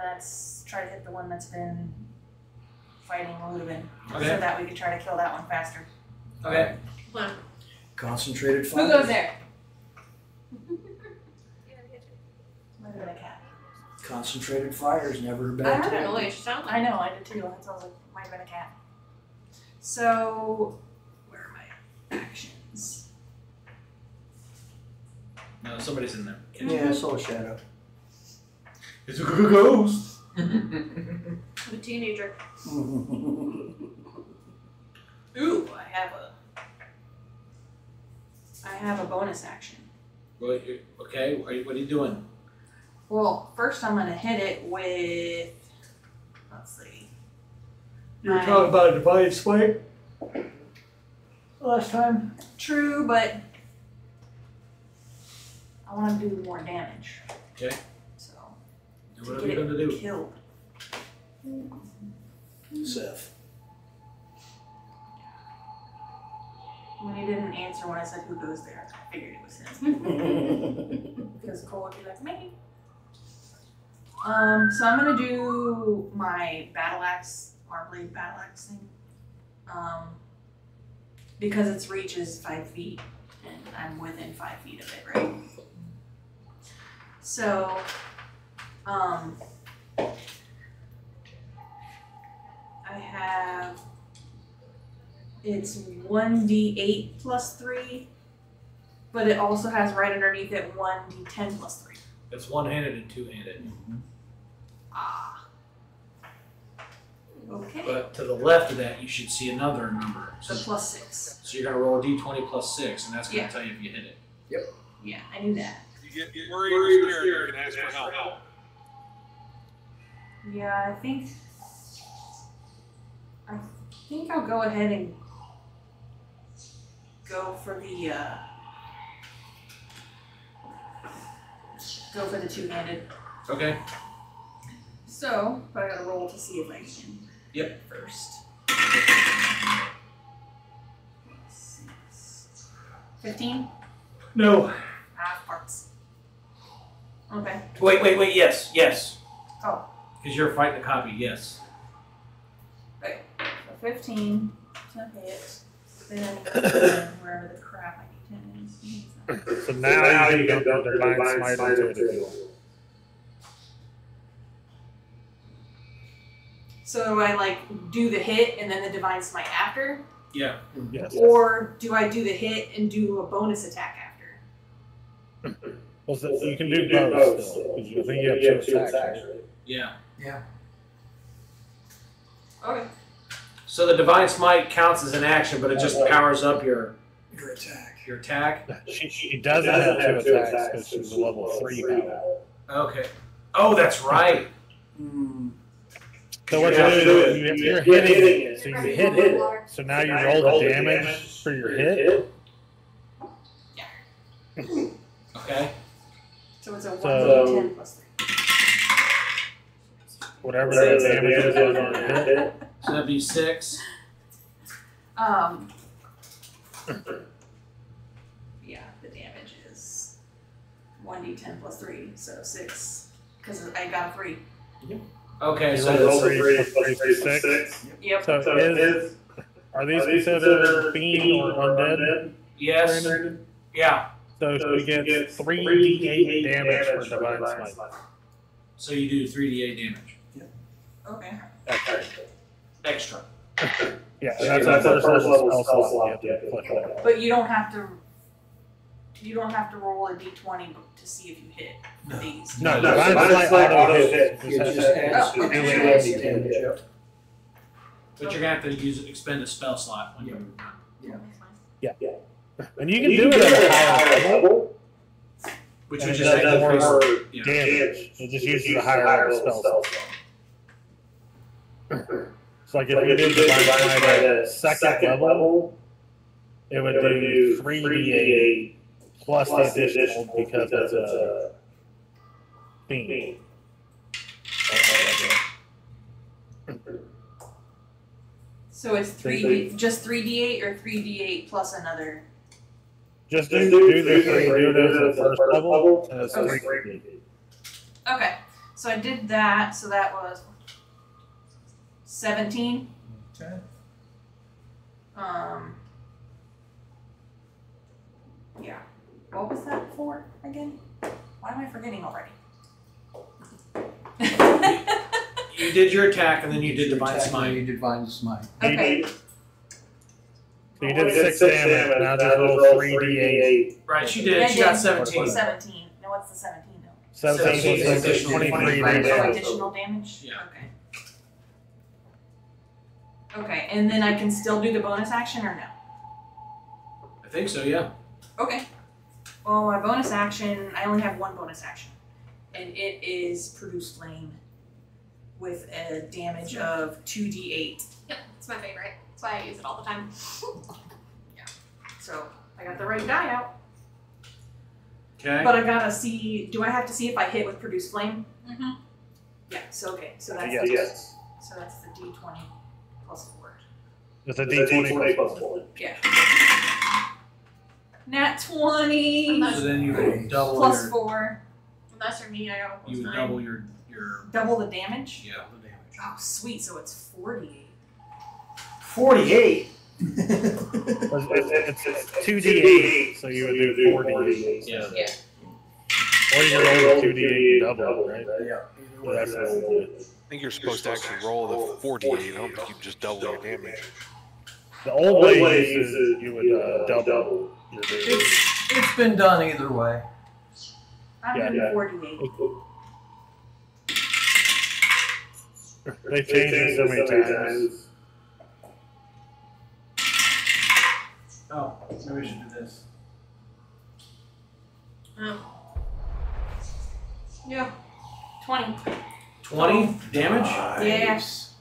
Speaker 8: try to hit the one that's been fighting Ludovin, so
Speaker 5: Okay.
Speaker 8: that we can try to kill that one faster.
Speaker 5: Okay.
Speaker 3: Come on.
Speaker 4: Concentrated fire.
Speaker 8: Who goes there? Might have been a cat.
Speaker 4: Concentrated fire is never a
Speaker 3: I
Speaker 4: bad
Speaker 3: heard a
Speaker 4: tactic.
Speaker 3: noise. Sound like
Speaker 8: I know, I did too. That sounds like might have been a cat. So, where are my actions?
Speaker 5: No, somebody's in there.
Speaker 4: Yeah, I saw a shadow.
Speaker 5: It's a ghost.
Speaker 3: I'm a teenager.
Speaker 8: Ooh, I have a bonus action.
Speaker 5: Okay, what are you doing?
Speaker 8: Well, first I'm gonna hit it with, let's see.
Speaker 4: You were talking about a divided sway
Speaker 5: Last time?
Speaker 8: True, but I want to do more damage.
Speaker 5: Okay.
Speaker 8: So,
Speaker 5: And
Speaker 8: to
Speaker 5: what are
Speaker 8: get
Speaker 5: we going to
Speaker 8: it
Speaker 5: do?
Speaker 8: killed.
Speaker 4: Seth.
Speaker 8: When he didn't answer when I said who goes there, I figured it was him. Because Cole would be like, maybe. So I'm gonna do my battle axe, Marblade battle axe thing. Because its reach is 5 feet, and I'm within 5 feet of it, right? So, I have, it's 1d8 plus 3, but it also has right underneath it 1d10 plus 3.
Speaker 5: It's one-handed and two-handed.
Speaker 8: Ah. Okay.
Speaker 5: But to the left of that, you should see another number.
Speaker 8: So plus 6.
Speaker 5: So you're going to roll a d20 plus 6, and that's going to
Speaker 8: Yeah.
Speaker 5: tell you if you hit it.
Speaker 8: Yeah, I knew that.
Speaker 7: You get worried or scared, you can ask for help.
Speaker 8: Yeah, I think I'll go ahead and go for the go for the two-handed.
Speaker 5: Okay.
Speaker 8: So, but I gotta roll to see if I can.
Speaker 5: Yep.
Speaker 8: First. 15?
Speaker 5: No.
Speaker 8: Half parts. Okay.
Speaker 5: Wait. Yes.
Speaker 8: Oh.
Speaker 5: Because you're fighting a copy. Yes.
Speaker 8: Okay. So 15 to hit. Then wherever the crap I need 10 is.
Speaker 6: So now you can dump the divine smite into it if you want.
Speaker 8: So do I like do the hit and then the divine smite after?
Speaker 5: Yeah.
Speaker 6: Yes.
Speaker 8: Or do I do the hit and do a bonus attack after?
Speaker 6: Well, so you can do both still. Because I think you have two attacks, right?
Speaker 5: Yeah.
Speaker 4: Yeah.
Speaker 8: Okay.
Speaker 5: So the divine smite counts as an action, but it just powers up your
Speaker 4: attack.
Speaker 5: Your attack.
Speaker 6: She doesn't have two attacks because she's a level 3 power.
Speaker 5: Okay. Oh, that's right.
Speaker 6: So what you do, you're hitting it, so you hit it. So now you roll the damage for your hit.
Speaker 5: Okay.
Speaker 8: So it's a 1d10 plus 3.
Speaker 6: Whatever the damage is on your hit.
Speaker 5: So that'd be 6.
Speaker 8: Yeah, the damage is 1d10 plus 3, so 6. Because I got a 3.
Speaker 5: Okay,
Speaker 6: You
Speaker 5: so
Speaker 6: roll
Speaker 5: that's
Speaker 6: 3 plus 6.
Speaker 8: Yep.
Speaker 6: So are these considered fiend or undead?
Speaker 5: Yes.
Speaker 6: Brandon?
Speaker 5: Yeah.
Speaker 6: So she gets 3d8 damage for divine smite.
Speaker 5: So you do 3d8 damage.
Speaker 8: Okay.
Speaker 5: Extra.
Speaker 6: Yeah, and that's a first level spell slot. You have to click on it.
Speaker 8: But you don't have to. You don't have to roll a d20 to see if you hit these.
Speaker 6: No, divine smite auto hit.
Speaker 4: You just add
Speaker 8: Oh, okay.
Speaker 4: damage. Yep.
Speaker 5: But you're gonna have to expend a spell slot when you.
Speaker 6: Yeah. And you can do it at a higher level.
Speaker 5: Which
Speaker 6: And
Speaker 5: would
Speaker 6: it
Speaker 5: just
Speaker 6: does
Speaker 5: increase
Speaker 6: more
Speaker 5: yeah.
Speaker 6: damage. It just uses a higher level spell slot. It's like if you did divine smite at second level, it would do 3d8 plus the additional because it's a fiend.
Speaker 8: So it's just 3d8 or 3d8 plus another.
Speaker 6: Just do the 3, do it as the first level, and it's 3d8.
Speaker 8: Okay, so I did that. So that was 17.
Speaker 5: Okay.
Speaker 8: Yeah. What was that for again? Why am I forgetting already?
Speaker 5: You did your attack and then you did divine smite.
Speaker 4: You did divine smite.
Speaker 8: Okay.
Speaker 6: So you did 6 damage, now just roll 3d8.
Speaker 5: Right, she did.
Speaker 8: Yeah,
Speaker 5: She
Speaker 8: I
Speaker 5: got
Speaker 8: did.
Speaker 5: 17.
Speaker 8: 17. No, what's the 17 though?
Speaker 6: 17 plus 6 is 23 damage.
Speaker 8: Additional damage?
Speaker 5: Yeah.
Speaker 8: Okay. Okay, and then I can still do the bonus action or no?
Speaker 5: I think so, yeah.
Speaker 8: Okay. Well, my bonus action, I only have one bonus action. And it is Produce Flame with a damage of 2d8.
Speaker 3: Yep, it's my favorite. That's why I use it all the time.
Speaker 8: Yeah. So, I got the right die out.
Speaker 5: Okay.
Speaker 8: But I gotta see, do I have to see if I hit with Produce Flame?
Speaker 3: Mm-hmm.
Speaker 8: Yeah, so okay, so that's
Speaker 6: Yes.
Speaker 8: so that's the d20 plus 4.
Speaker 6: It's a d20 plus 4.
Speaker 8: Yeah. Nat 20
Speaker 5: So then you would double
Speaker 8: plus
Speaker 5: your
Speaker 8: 4.
Speaker 3: Unless you're me, I got a plus
Speaker 5: you would
Speaker 3: 9.
Speaker 5: double your
Speaker 8: Double the damage?
Speaker 5: yeah.
Speaker 8: Oh, sweet, so it's 48.
Speaker 5: 48.
Speaker 6: It's 2d8, so you would do 4d8.
Speaker 5: Yeah.
Speaker 8: Yeah.
Speaker 6: Or you can roll 2d8 double, right?
Speaker 4: Yeah.
Speaker 6: So that's what we'll do.
Speaker 7: I think you're supposed to actually roll the 4d8. I don't think you just double your damage.
Speaker 6: The old way you would double your damage.
Speaker 10: It's been done either way.
Speaker 8: I'm
Speaker 6: Yeah,
Speaker 8: doing
Speaker 6: yeah.
Speaker 8: 48.
Speaker 6: They've changed it so many times.
Speaker 5: Oh, maybe we should do this.
Speaker 8: Yeah. 20.
Speaker 5: 20 damage?
Speaker 8: Yes.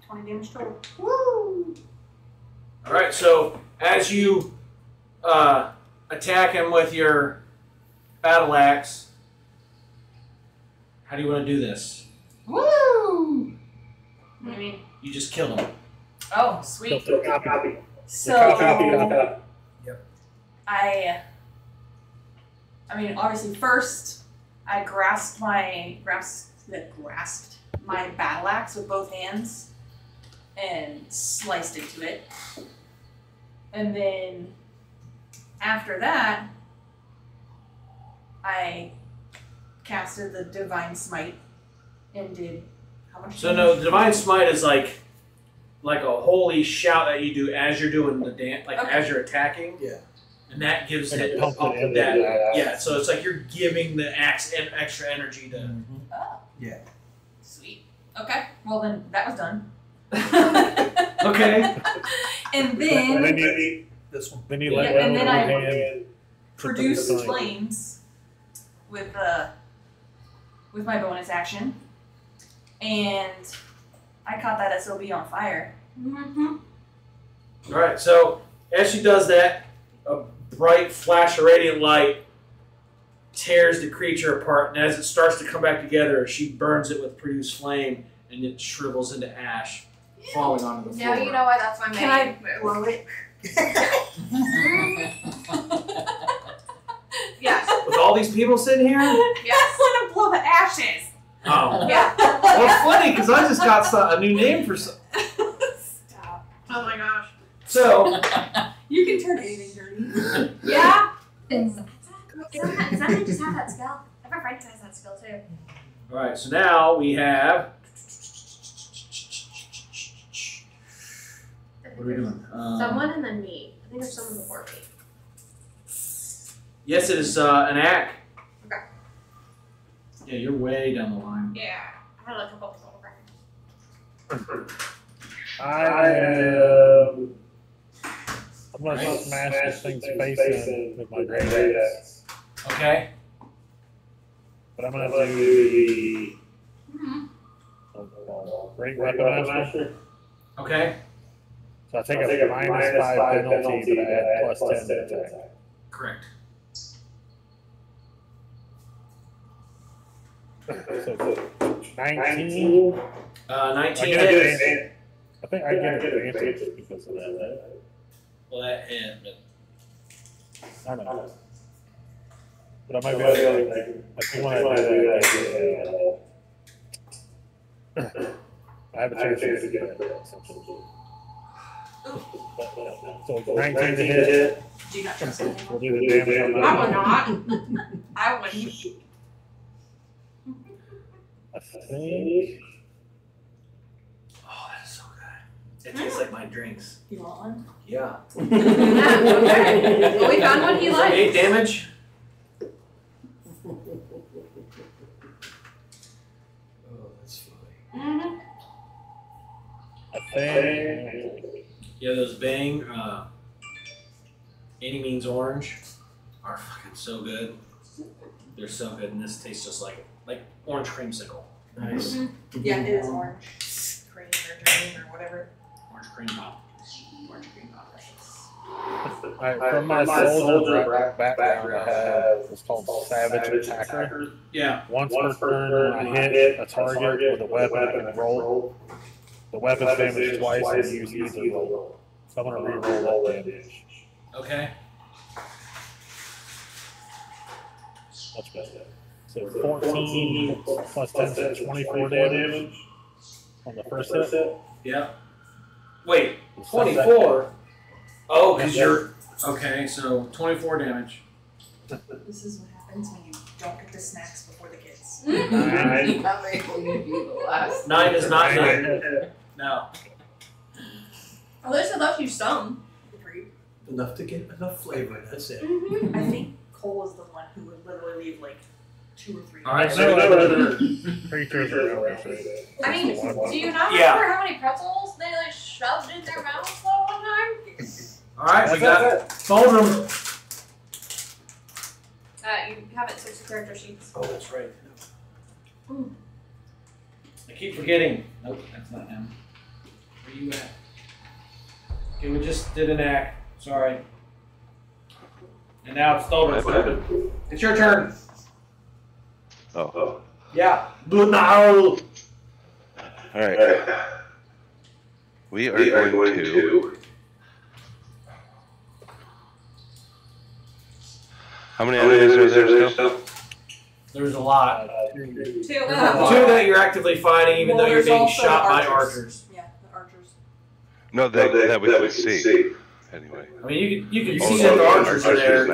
Speaker 8: 20 damage total. Woo!
Speaker 5: Alright, so as you attack him with your battle axe, How do you want to do this?
Speaker 8: Woo! What do you mean?
Speaker 5: You just kill him.
Speaker 8: Oh, sweet.
Speaker 6: Copy.
Speaker 8: So,
Speaker 4: Yep.
Speaker 8: I mean, obviously, first I grasped my battle axe with both hands and sliced into it, and then after that, I casted the divine smite and did how much?
Speaker 5: So no, divine smite is like a holy shout that you do as you're doing the dance, like
Speaker 8: Okay.
Speaker 5: as you're attacking.
Speaker 4: Yeah.
Speaker 5: And that gives
Speaker 6: Like
Speaker 5: it
Speaker 6: a pump
Speaker 5: up
Speaker 6: it into
Speaker 5: that.
Speaker 6: the axe.
Speaker 5: Yeah, so it's like you're giving the axe extra energy to.
Speaker 8: Oh.
Speaker 4: Yeah.
Speaker 8: Sweet. Okay. Well then, that was done.
Speaker 5: Okay.
Speaker 8: And
Speaker 6: And
Speaker 8: then
Speaker 6: then you,
Speaker 4: This one.
Speaker 6: then you
Speaker 8: Yeah,
Speaker 6: let
Speaker 8: and
Speaker 6: go
Speaker 8: then
Speaker 6: of
Speaker 8: I
Speaker 6: your hand.
Speaker 8: produced
Speaker 6: Put the-
Speaker 8: flames with my bonus action, and I caught that SOB on fire. Mm-hmm.
Speaker 5: All right. So as she does that, a bright flash of radiant light tears the creature apart, and as it starts to come back together, she burns it with produced flame, and it shrivels into ash, falling onto the floor.
Speaker 3: Now you know why that's my main
Speaker 8: Can I
Speaker 3: move.
Speaker 8: blow it?
Speaker 3: Yes.
Speaker 5: With all these people sitting here?
Speaker 3: Yes.
Speaker 8: I want to blow the ashes.
Speaker 5: Oh.
Speaker 3: Yeah.
Speaker 5: Well, funny, because I just got a new name for some.
Speaker 8: Stop.
Speaker 3: Oh my gosh.
Speaker 5: So,
Speaker 8: You can turn anything dirty.
Speaker 3: Yeah. Doesn't it just have that skill? My friend has that skill too.
Speaker 5: all right, so now we have. What are we doing?
Speaker 3: Someone and then me. I think there's someone before me.
Speaker 5: Yes, it is an act.
Speaker 3: Okay.
Speaker 5: Yeah, you're way down the line.
Speaker 3: Yeah. I had a couple of people.
Speaker 6: I'm gonna smash this thing's face in with my great axe.
Speaker 5: Okay.
Speaker 6: But I'm gonna do the great weapon master.
Speaker 5: Okay.
Speaker 6: So I take a -5 penalty, but I add +10 to attack.
Speaker 5: Correct.
Speaker 6: So 19.
Speaker 5: 19
Speaker 6: I
Speaker 5: hits.
Speaker 6: think I get advantage because of that.
Speaker 5: Well, that hit, but
Speaker 6: I don't know. But I might be able to, I think when I do that, I have a chance to get it. So 19 to hit.
Speaker 8: Do you not trust anyone?
Speaker 6: We'll do the damage on
Speaker 3: I
Speaker 6: that.
Speaker 3: would not. I wouldn't.
Speaker 6: I think.
Speaker 5: oh, that is so good. It tastes like my drinks.
Speaker 8: You want one?
Speaker 5: Yeah.
Speaker 3: Okay. Well, we found one he
Speaker 5: So
Speaker 3: likes.
Speaker 5: 8 damage.
Speaker 4: Oh, that's funny.
Speaker 3: Mm-hmm.
Speaker 6: I think.
Speaker 5: Yeah, those Bang, Any Means Orange are fucking so good. They're so good, and this tastes just like orange creamsicle.
Speaker 4: Nice.
Speaker 8: Yeah, it is orange. Cream or green or whatever.
Speaker 5: Orange cream pop.
Speaker 8: Orange cream pop.
Speaker 6: From my soldier background, I have what's called Savage Attacker.
Speaker 5: Yeah.
Speaker 6: Once per turn, when I hit a target with a weapon, I can roll the weapon's damage twice and use either roll. So I'm going to re-roll that damage.
Speaker 5: Okay.
Speaker 6: Much better. So 14 plus 10, so 24 damage on the first hit.
Speaker 5: Yeah. Wait, 24? Oh, because you're... Okay, so 24 damage.
Speaker 8: This is what happens when you don't get the snacks before the kids.
Speaker 6: 9.
Speaker 1: That may only be the last.
Speaker 5: 9 is not 9. No.
Speaker 3: At least I left you some.
Speaker 4: Enough to get enough flavor, that's it.
Speaker 3: Mm-hmm.
Speaker 8: I think Cole is the one who would literally leave like 2 or 3.
Speaker 5: All right,
Speaker 6: No
Speaker 5: so
Speaker 6: other creatures around me.
Speaker 3: I mean, do you not
Speaker 5: Yeah.
Speaker 3: remember how many pretzels they like shoved in their mouths that one time?
Speaker 5: all right, we got phone them.
Speaker 3: You have it 60 character sheets.
Speaker 5: Oh, that's right. I keep forgetting. Nope, that's not him. Where you at? Okay, we just did an act. Sorry. And now it's Stolber's turn. It's your turn.
Speaker 2: Oh.
Speaker 5: Yeah. Blunau.
Speaker 2: Alright. We are going to... How many enemies are there still?
Speaker 5: There's a lot.
Speaker 8: Two.
Speaker 5: Two that you're actively fighting, even though you're being shot by archers.
Speaker 8: Yeah, the archers.
Speaker 2: No, that we can see. Anyway.
Speaker 5: I mean, you can see that the archers are there.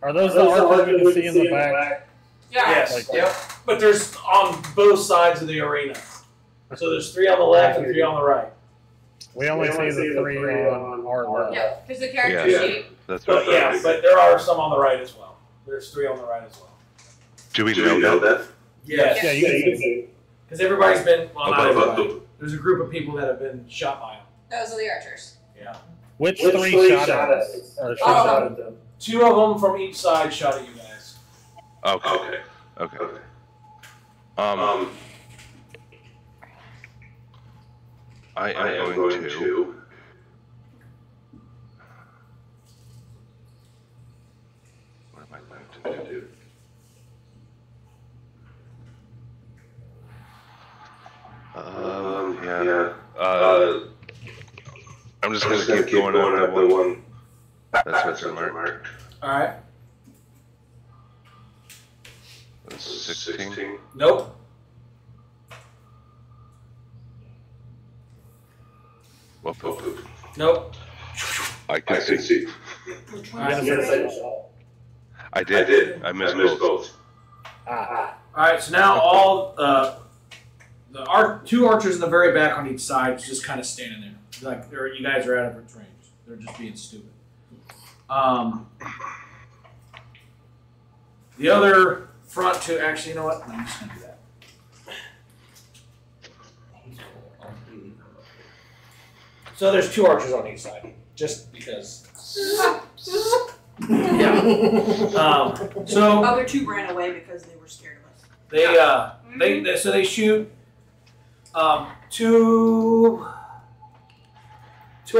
Speaker 6: Are those the archers we can see in the back?
Speaker 8: Yeah.
Speaker 5: Yes. Yep. But there's on both sides of the arena. So there's 3 on the left and 3 on the right.
Speaker 6: We only see the 3 on our left.
Speaker 8: Yeah, because the character sheet.
Speaker 2: That's
Speaker 5: But
Speaker 2: right.
Speaker 5: but there are some on the right as well. There's 3 on the right as well.
Speaker 2: Do we know that?
Speaker 5: Yes.
Speaker 6: Yeah, you can see.
Speaker 5: Because everybody's been, well, not
Speaker 2: Okay.
Speaker 5: everybody. There's a group of people that have been shot by them.
Speaker 8: Those are the archers.
Speaker 5: Yeah.
Speaker 6: Which 3 shot at us? Or shot at them?
Speaker 5: 2 of them from each side shot at you guys.
Speaker 2: Okay. I am going to... What am I going to do? I'm just going to keep going after one. That's what's marked.
Speaker 5: Alright.
Speaker 2: That's 16.
Speaker 5: Nope.
Speaker 2: Whoop.
Speaker 5: Nope.
Speaker 2: I can see. I did. I missed both.
Speaker 5: Alright, so now all the 2 archers in the very back on each side just kind of standing there. Like you guys are out of range. They're just being stupid. The other front 2, actually, you know what? I'm just gonna do that. So there's 2 archers on each side, just because. Yeah. So
Speaker 8: other 2 ran away because they were scared of us.
Speaker 5: They shoot 2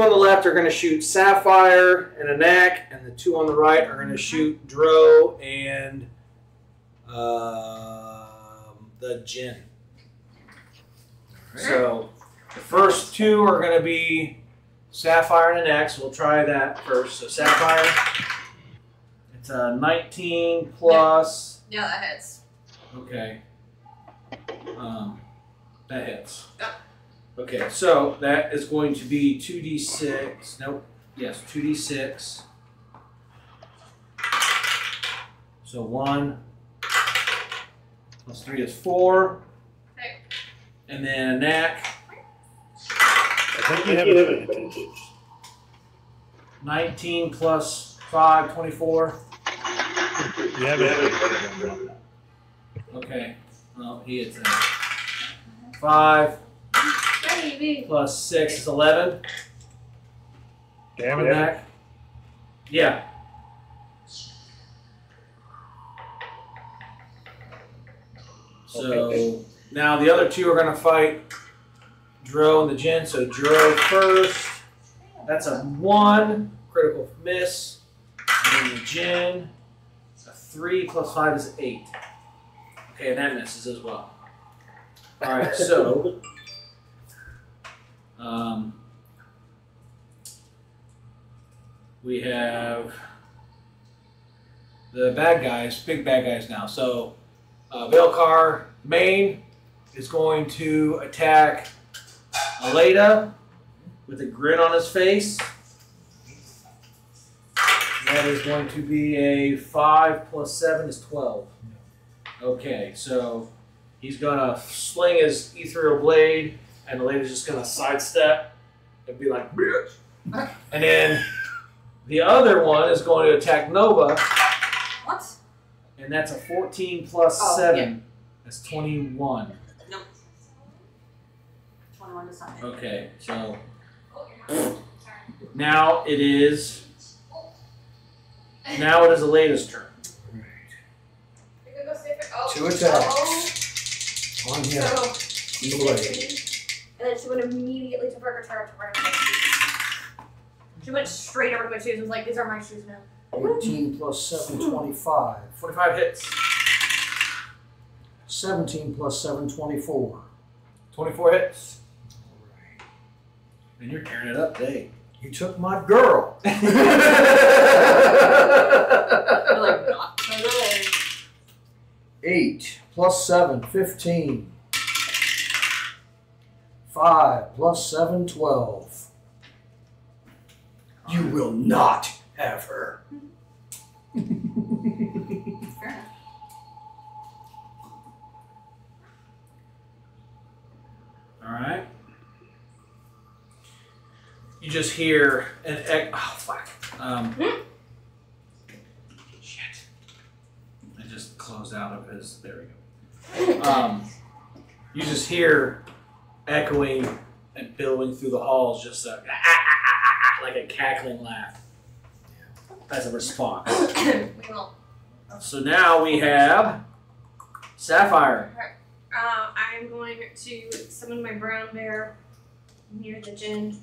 Speaker 5: on the left are going to shoot Sapphire and Anak, and the 2 on the right are going to shoot Dro and the Jinn. So the first 2 are going to be Sapphire and Anak, so we'll try that first. So Sapphire, it's a 19 plus.
Speaker 8: Yeah, that hits.
Speaker 5: Okay. That hits. Yep. Okay, so that is going to be 2d6. Nope. Yes, 2d6. So 1 plus 3 is 4.
Speaker 8: Okay.
Speaker 5: And then Anak.
Speaker 6: I think you have advantage.
Speaker 5: 19 plus 5, 24.
Speaker 6: You have advantage.
Speaker 5: Okay. Well, he hits that. 5
Speaker 3: Baby.
Speaker 5: plus 6 is 11.
Speaker 6: Damn
Speaker 5: Anak.
Speaker 6: it.
Speaker 5: Yeah. So
Speaker 6: Okay.
Speaker 5: now the other 2 are going to fight Dro and the Jinn. So Dro first. That's a 1 critical miss. And then the Jinn, a 3 plus 5 is 8. Okay, and that misses as well. All right, so we have the bad guys, big bad guys now. So Vaelcar main is going to attack Aleda with a grin on his face. That is going to be a 5 plus 7 is 12. Okay, so he's gonna sling his ethereal blade, and Aleda's just gonna sidestep and be like, bitch. And then the other one is going to attack Nova.
Speaker 8: What?
Speaker 5: And that's a 14 plus 7. That's 21.
Speaker 8: Nope. 21 does not hit.
Speaker 5: Okay, so now it is Aleda's turn.
Speaker 4: Two attacks. On him.
Speaker 3: So,
Speaker 4: In the blade.
Speaker 3: and then she went immediately to her turn to wear my shoes. She went straight over to my shoes and was like, these are my shoes now.
Speaker 4: 18 plus 7, 25.
Speaker 5: 25 hits.
Speaker 4: 17 plus 7, 24.
Speaker 5: 24 hits. And you're tearing it up today.
Speaker 4: You took my girl.
Speaker 8: You're like, not today.
Speaker 4: 8 plus 7, 15. 5 plus 7, 12. You will not have her.
Speaker 8: Fair enough.
Speaker 5: All right. You just hear an oh fuck. Shit. I just closed out of his. There we go. You just hear echoing and billowing through the halls, just like a cackling laugh as a response.
Speaker 3: We will.
Speaker 5: So now we have Sapphire.
Speaker 3: I'm going to summon my brown bear near the gin.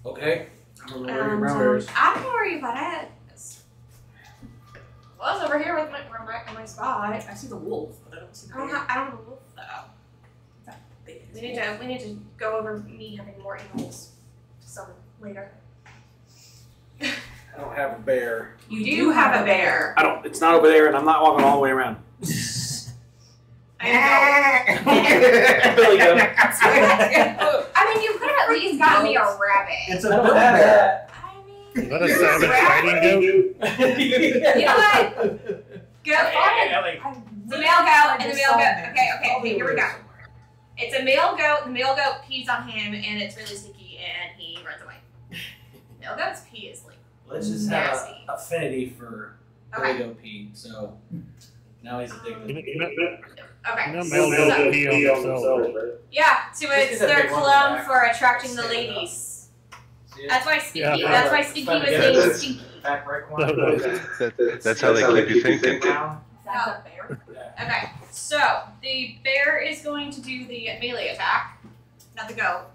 Speaker 5: Okay. I don't know where your brown bear is.
Speaker 3: I don't worry about it. Well, I was over here with my spot.
Speaker 8: I see the wolf, but I don't see the
Speaker 3: I don't
Speaker 8: bear.
Speaker 3: have a wolf though. We need to go over me having more animals to summon later.
Speaker 5: I don't have a bear.
Speaker 3: You do have a bear.
Speaker 5: I don't. It's not over there, and I'm not walking all the way around.
Speaker 3: I know.
Speaker 5: Billy goat.
Speaker 3: I mean, you could have at least gotten me a rabbit.
Speaker 4: It's
Speaker 5: I
Speaker 4: a
Speaker 5: don't
Speaker 4: bill
Speaker 5: have
Speaker 4: bear.
Speaker 3: I mean,
Speaker 6: Is that a savage fighting goat?
Speaker 3: you know what? Go on. The male goat and the male goat. Okay, here we go. It's a male goat. The male goat pees on him, and it's really sticky, and he runs away. Male goat's pee is like
Speaker 5: Let's just have
Speaker 3: nasty.
Speaker 5: an affinity for
Speaker 3: Okay.
Speaker 5: Billy goat pee. So now he's addicted.
Speaker 3: Okay.
Speaker 6: Male goat pee on themselves, right?
Speaker 3: Yeah, so it's
Speaker 5: get that
Speaker 3: their
Speaker 5: big one
Speaker 3: cologne
Speaker 5: back.
Speaker 3: for attracting the
Speaker 5: Stand up.
Speaker 3: ladies.
Speaker 5: See it?
Speaker 3: That's why Stinky.
Speaker 6: Yeah.
Speaker 3: That's why Stinky was
Speaker 2: Yeah,
Speaker 3: named
Speaker 2: that's-
Speaker 3: Stinky.
Speaker 5: Back right
Speaker 6: No,
Speaker 5: corner.
Speaker 2: That's how they keep you thinking.
Speaker 5: Down.
Speaker 8: That's a bear.
Speaker 5: Yeah.
Speaker 3: Okay, so the bear is going to do the melee attack, not the goat.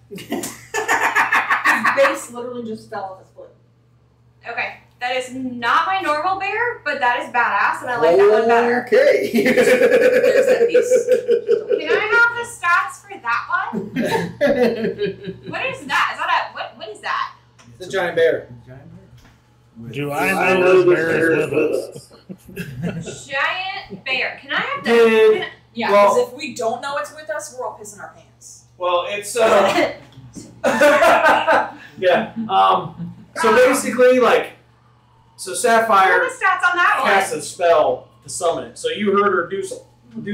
Speaker 8: His base literally just fell off his foot.
Speaker 3: Okay, that is not my normal bear, but that is badass, and I like that one better.
Speaker 4: Okay.
Speaker 8: There's that piece.
Speaker 3: Can I have the stats for that one? What is that? Is that a what is that?
Speaker 5: It's a giant bear.
Speaker 6: Do I know this bear is with us?
Speaker 3: Giant bear. Can I have
Speaker 5: Did-
Speaker 3: that?
Speaker 8: Yeah,
Speaker 5: Well-
Speaker 8: because if we don't know it's with us, we're all pissing our pants.
Speaker 5: Well, it's yeah. So basically, like, so
Speaker 3: What are
Speaker 5: Sapphire
Speaker 3: the stats on that
Speaker 5: casts
Speaker 3: one?
Speaker 5: a spell to summon it. So you heard her do
Speaker 3: This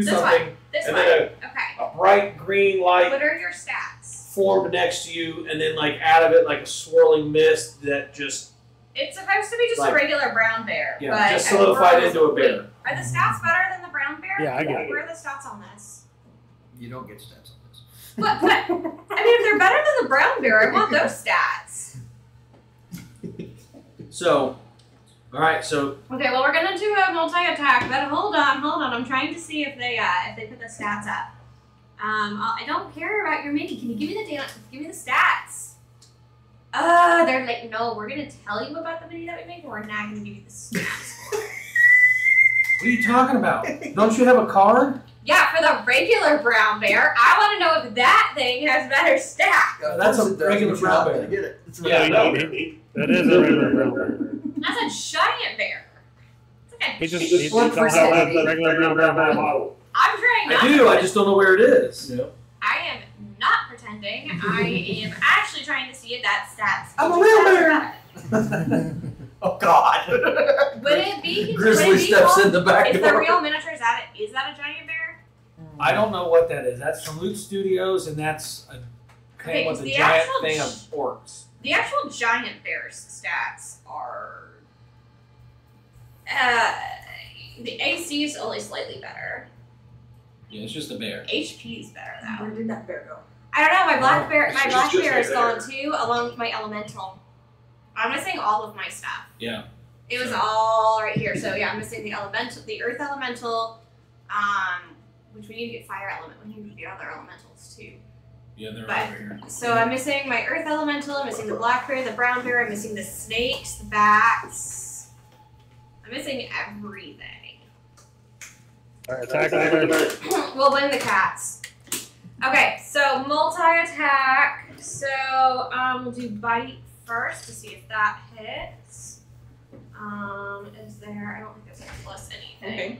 Speaker 5: something,
Speaker 3: This
Speaker 5: and
Speaker 3: one.
Speaker 5: then
Speaker 3: Okay.
Speaker 5: a bright green light
Speaker 3: What are your stats?
Speaker 5: formed next to you, and then like out of it, like a swirling mist that just
Speaker 3: It's supposed to be just
Speaker 5: Like-
Speaker 3: a regular brown bear.
Speaker 5: yeah,
Speaker 3: but
Speaker 5: just solidified
Speaker 3: we're-
Speaker 5: into a bear.
Speaker 3: Are the stats better than the brown bear?
Speaker 6: Yeah, I get it.
Speaker 3: Where are the stats on this?
Speaker 4: You don't get stats on this.
Speaker 3: What? I mean, if they're better than the brown bear, I want those stats.
Speaker 5: So, all right, so
Speaker 3: Okay, well, we're gonna do a multi-attack, but hold on. I'm trying to see if they put the stats up. I don't care about your mini. Can you give me the data? Give me the stats. They're like, no, we're gonna tell you about the mini that we made, but we're not gonna give you the stats.
Speaker 5: what are you talking about? Don't you have a card?
Speaker 3: Yeah, for the regular brown bear, I want to know if that thing has better stats.
Speaker 5: That's a
Speaker 4: Of course it does,
Speaker 5: regular
Speaker 4: but you're
Speaker 5: brown
Speaker 4: not
Speaker 5: bear.
Speaker 4: gonna get it. It's a
Speaker 5: Yeah,
Speaker 4: regular
Speaker 5: no.
Speaker 4: bear.
Speaker 6: That is a regular brown bear.
Speaker 3: That's a giant bear. It's okay.
Speaker 6: He just
Speaker 8: One
Speaker 6: don't have a regular brown bear model.
Speaker 3: I'm trying not
Speaker 5: I do. I just don't know where it is.
Speaker 3: I am not pretending. I am actually trying to see if that stats.
Speaker 4: I'm a
Speaker 3: feature
Speaker 4: real
Speaker 3: stats
Speaker 4: bear.
Speaker 3: better.
Speaker 4: Oh God.
Speaker 3: Would it be?
Speaker 4: Grizzly
Speaker 3: would it be
Speaker 4: steps
Speaker 3: called-
Speaker 4: in the back
Speaker 3: Is the
Speaker 4: door.
Speaker 3: real miniature? Is that a giant bear?
Speaker 5: I don't know what that is. That's from Loot Studios, and that's a
Speaker 3: Okay,
Speaker 5: came with a
Speaker 3: the
Speaker 5: giant
Speaker 3: actual
Speaker 5: thing of
Speaker 3: sh-
Speaker 5: orcs.
Speaker 3: The actual giant bear's stats are. The AC is only slightly better.
Speaker 5: Yeah, it's just a bear.
Speaker 3: HP is better though.
Speaker 8: Where did that bear go?
Speaker 3: I don't know. My black bear.
Speaker 4: It's
Speaker 3: My
Speaker 4: just-
Speaker 3: black
Speaker 4: just
Speaker 3: bear
Speaker 4: a
Speaker 3: is
Speaker 4: bear.
Speaker 3: gone too, along with my elemental. I'm missing all of my stuff.
Speaker 5: Yeah.
Speaker 3: It was all right here. So yeah, I'm missing the elemental, the earth elemental, which we need to get fire element. We need to get other elementals too.
Speaker 5: Yeah, they're
Speaker 3: But-
Speaker 5: over here.
Speaker 3: So I'm missing my earth elemental. I'm missing the black bear, the brown bear. I'm missing the snakes, the bats. I'm missing everything.
Speaker 6: Alright, attack over.
Speaker 3: We'll blame the cats. Okay, so multi-attack. So we'll do bite first to see if that hits. Is there? I don't think there's a plus anything.
Speaker 8: Okay.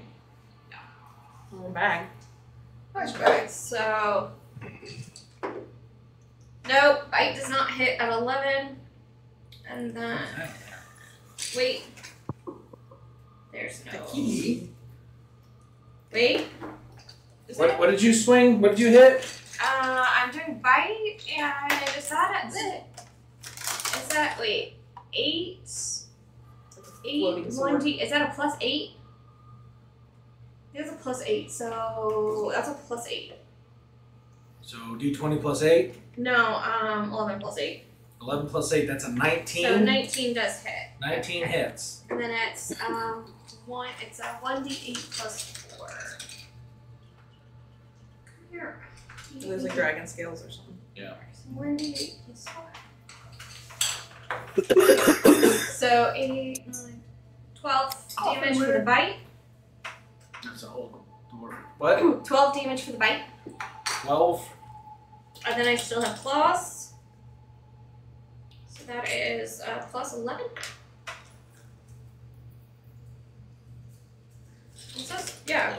Speaker 8: No. Bag.
Speaker 3: Okay, so nope, bite does not hit at 11. And then wait, there's no
Speaker 8: key.
Speaker 3: Wait.
Speaker 5: What did you swing? What did you hit?
Speaker 3: I'm doing bite, and is that at it? Is that wait 8? 8 1d. Is that a plus 8? It's a plus 8, so that's a plus 8.
Speaker 5: So d20 plus 8.
Speaker 3: No, 11 plus 8.
Speaker 5: 11 plus 8. That's a 19.
Speaker 3: So 19 does hit.
Speaker 5: 19 hits.
Speaker 3: And then it's It's a 1d8 plus 4. Come here.
Speaker 8: There's like dragon scales or something.
Speaker 5: Yeah.
Speaker 3: 1d8 plus 4. So 8, 9, 12 damage for the bite.
Speaker 5: That's a whole door. What?
Speaker 3: 12 damage for the bite.
Speaker 5: 12.
Speaker 3: And then I still have claws. So that is plus 11. What's this? Yeah.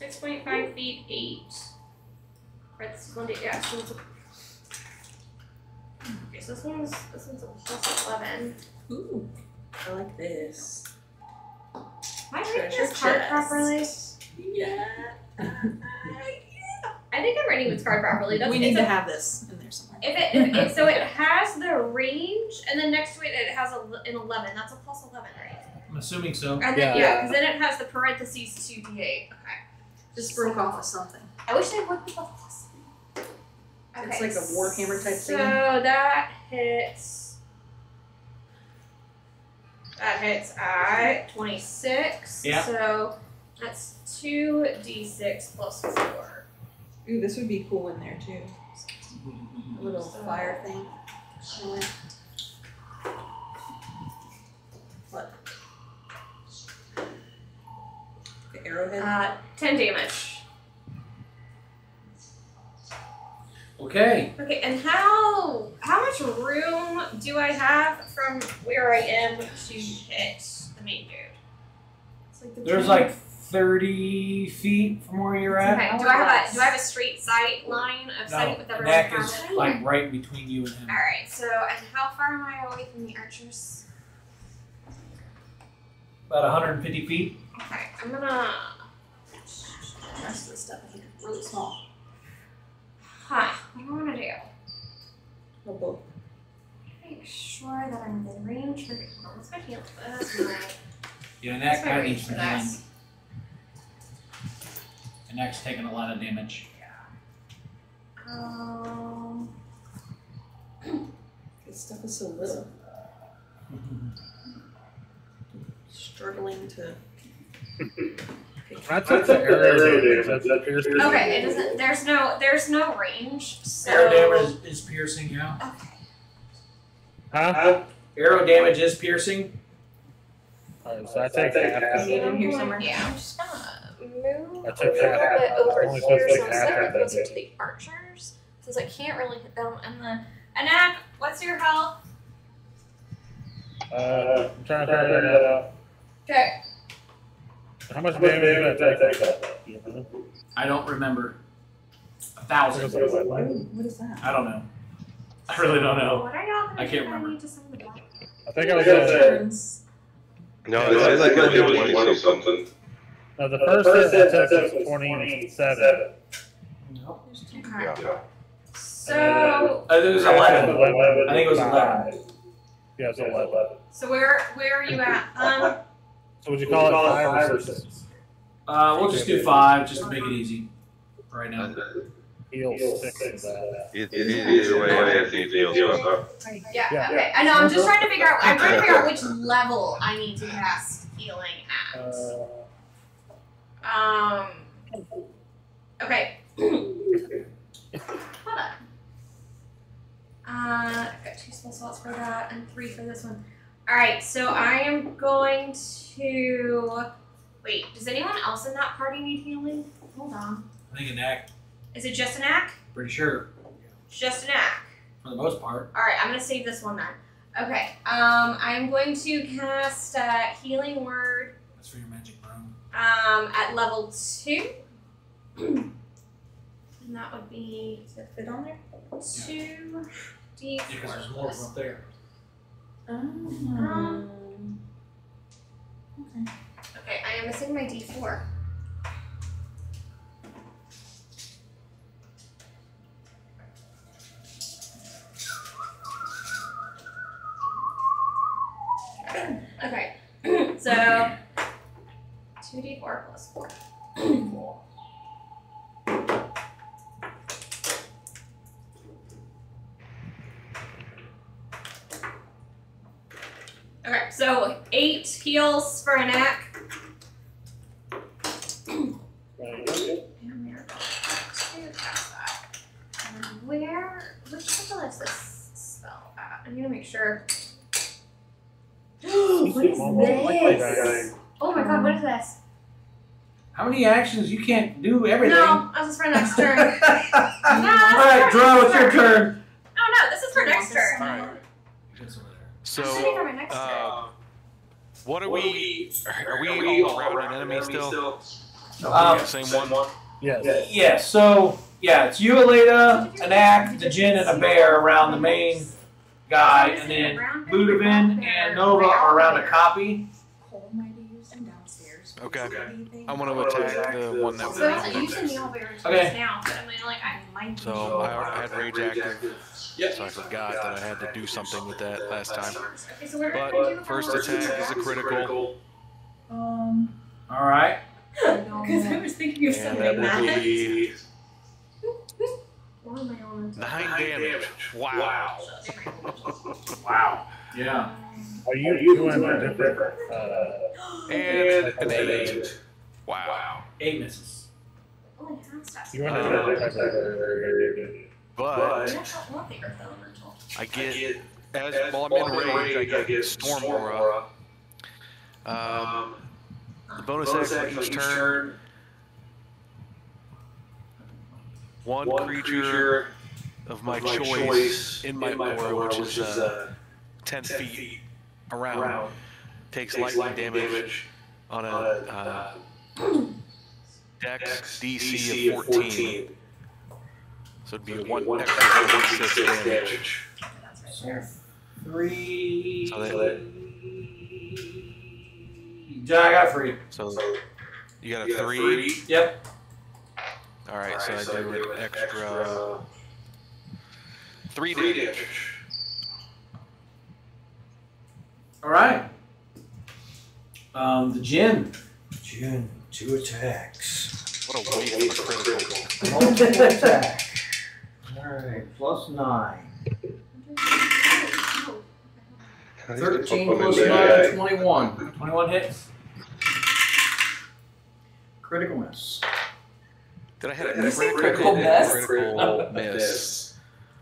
Speaker 3: 6.5 feet, 8. Right, this is 1d, yeah, so it's a, okay, so this one's a plus 11.
Speaker 8: Ooh, I like this.
Speaker 3: Am I reading
Speaker 8: Treasure
Speaker 3: this card
Speaker 8: chest.
Speaker 3: properly?
Speaker 8: Yeah.
Speaker 3: I think I'm reading this card properly. That's,
Speaker 8: We need to have this in there somewhere.
Speaker 3: So it has the range, and then next to it, it has an 11. That's a plus 11, right?
Speaker 5: I'm assuming so.
Speaker 3: And then, yeah, because then it has the parentheses 2d8. Okay.
Speaker 8: Just broke off of something.
Speaker 3: I wish I would be plus. Okay.
Speaker 8: It's like a Warhammer type
Speaker 3: so
Speaker 8: thing.
Speaker 3: that hits. That hits at 26.
Speaker 5: Yeah.
Speaker 3: So that's 2d6 plus 4.
Speaker 8: Ooh, this would be cool in there too. A little fire thing. What? The arrowhead?
Speaker 3: 10 damage.
Speaker 5: Okay.
Speaker 3: Okay, and how much room do I have from where I am to hit the main dude? It's like
Speaker 5: There's like 30 feet from where you're at.
Speaker 3: Okay. Do I have a straight sight line of sight with everyone
Speaker 5: Neck is
Speaker 3: counted?
Speaker 5: like right between you and him.
Speaker 3: All right. So, and how far am I away from the archers?
Speaker 5: About 150 feet.
Speaker 3: Okay, I'm gonna.
Speaker 8: The rest of the stuff I think is really small.
Speaker 3: Huh. What do I want to do?
Speaker 8: Oh, both.
Speaker 3: Make sure that I'm within range for. Well, what's my heal? That's my.
Speaker 5: Yeah,
Speaker 3: What's
Speaker 5: Neck
Speaker 3: my
Speaker 5: I
Speaker 3: range
Speaker 5: need
Speaker 3: for
Speaker 5: some healing.
Speaker 3: this?
Speaker 5: And Neck's taking a lot of damage.
Speaker 8: This stuff is so little. Struggling to.
Speaker 6: That's the arrow damage. That's piercing.
Speaker 3: Okay, it doesn't. There's no range. So.
Speaker 5: Arrow damage is piercing, yeah.
Speaker 3: Okay.
Speaker 6: Huh?
Speaker 5: Arrow damage is piercing.
Speaker 6: Alright, so I take half.
Speaker 8: Need in here somewhere.
Speaker 3: Yeah, I'm just gonna move
Speaker 6: I
Speaker 3: a
Speaker 6: took
Speaker 3: little
Speaker 6: half.
Speaker 3: bit over
Speaker 6: Only
Speaker 3: here
Speaker 6: supposed to
Speaker 3: so
Speaker 6: take
Speaker 3: I'm
Speaker 6: half
Speaker 3: slightly
Speaker 6: of that
Speaker 3: closer
Speaker 6: damage.
Speaker 3: to the archers since I can't really hit them. And then, Anak, what's your health?
Speaker 6: I'm trying to figure that out.
Speaker 3: Okay.
Speaker 6: How much damage did I take?
Speaker 5: I don't remember. 1,000.
Speaker 8: What is that?
Speaker 5: I don't know. I really don't know.
Speaker 3: What are y'all gonna
Speaker 5: I
Speaker 3: do
Speaker 5: can't
Speaker 3: if
Speaker 5: remember.
Speaker 3: need to summon the black?
Speaker 6: I think I was at
Speaker 8: Turns.
Speaker 2: No, it says like it was 20 something.
Speaker 6: the first hit I took was 27.
Speaker 5: Nope.
Speaker 3: Okay.
Speaker 2: Yeah.
Speaker 3: So,
Speaker 5: I think it was 11. I think it was 11.
Speaker 6: Yeah, it was 11.
Speaker 3: so where are you at?
Speaker 6: So would you call it 5 or 6?
Speaker 5: We'll just do 5 just to make it easy right now.
Speaker 6: Heal 6 is that.
Speaker 2: Either way, I think it feels up.
Speaker 3: Yeah.
Speaker 6: Yeah.
Speaker 3: Okay. I know. I'm just trying to figure out. I'm trying to figure out which level I need to cast healing at. Okay. Hold on. I've got 2 spell slots for that and 3 for this one. All right. So I am going to Wait, does anyone else in that party need healing? Hold on.
Speaker 5: I think an act.
Speaker 3: Is it just an act?
Speaker 5: Pretty sure.
Speaker 3: Just an act.
Speaker 5: For the most part.
Speaker 3: Alright, I'm gonna save this one then. Okay, I'm going to cast Healing Word.
Speaker 5: That's for your magic room.
Speaker 3: At level 2. And that would be, does it fit on there? 2d4.
Speaker 5: Yeah, because there's more from up there.
Speaker 3: Okay, I am missing my d4. Okay, so 2d4 plus 4. Okay, so 8 heals for an act. And there we go. 2 past that. Which level is this spell at? I'm gonna make sure. What is this? Oh my god, what is this?
Speaker 5: How many actions? You can't do everything.
Speaker 3: No, this is for next turn.
Speaker 5: Alright, Drew, it's your turn.
Speaker 3: Oh no, this is for next turn.
Speaker 7: Alright. So,
Speaker 3: I'm sitting for my next turn.
Speaker 7: what are we all around an enemy still? Same one?
Speaker 6: Yes.
Speaker 5: Yeah, so, yeah, it's you, Aleda, an act, the Jinn, and a bear around the main guy, and then Ludovic and Nova are around a copy.
Speaker 7: Okay. I'm going to attack the one that
Speaker 3: So I wasn't
Speaker 7: was
Speaker 3: using the elevator
Speaker 5: Okay.
Speaker 3: now, but I mean, like, I might.
Speaker 7: So I had rage active,
Speaker 5: Yep.
Speaker 7: so I forgot that I had to do something with that last time.
Speaker 3: Okay, so we're gonna do
Speaker 7: But first attack is a critical,
Speaker 5: Alright.
Speaker 8: Because I was thinking of
Speaker 7: and
Speaker 8: something
Speaker 7: that will
Speaker 8: that.
Speaker 7: be
Speaker 3: What am I on?
Speaker 7: 9 damage. Wow.
Speaker 5: Wow. Yeah.
Speaker 6: Are you doing a different?
Speaker 7: And an 8. Wow.
Speaker 5: 8 misses.
Speaker 3: Only half stats.
Speaker 6: You want to
Speaker 7: But
Speaker 3: I don't want the earth elemental.
Speaker 7: I get, while I'm in rage, I get Storm Aura. The bonus action each turn, one creature of my choice in my aura, which is 10 feet around, takes lightning damage on a Dex DC of 14. So it'd be one extra 1d6 damage.
Speaker 5: So 3.
Speaker 7: So that,
Speaker 5: Yeah, I got 3.
Speaker 7: so you got a 3.
Speaker 5: Yep.
Speaker 7: All right, so I do an extra 3 damage.
Speaker 5: Alright. The Jinn.
Speaker 4: Jin, 2 attacks.
Speaker 7: What a waste of a critical.
Speaker 4: Multiple attack. Alright, plus 9. 13 plus 9, 21.
Speaker 5: 21 hits.
Speaker 4: Critical miss.
Speaker 7: Did I have
Speaker 1: Did
Speaker 7: a
Speaker 1: you say
Speaker 7: critical
Speaker 1: critical miss?
Speaker 7: miss?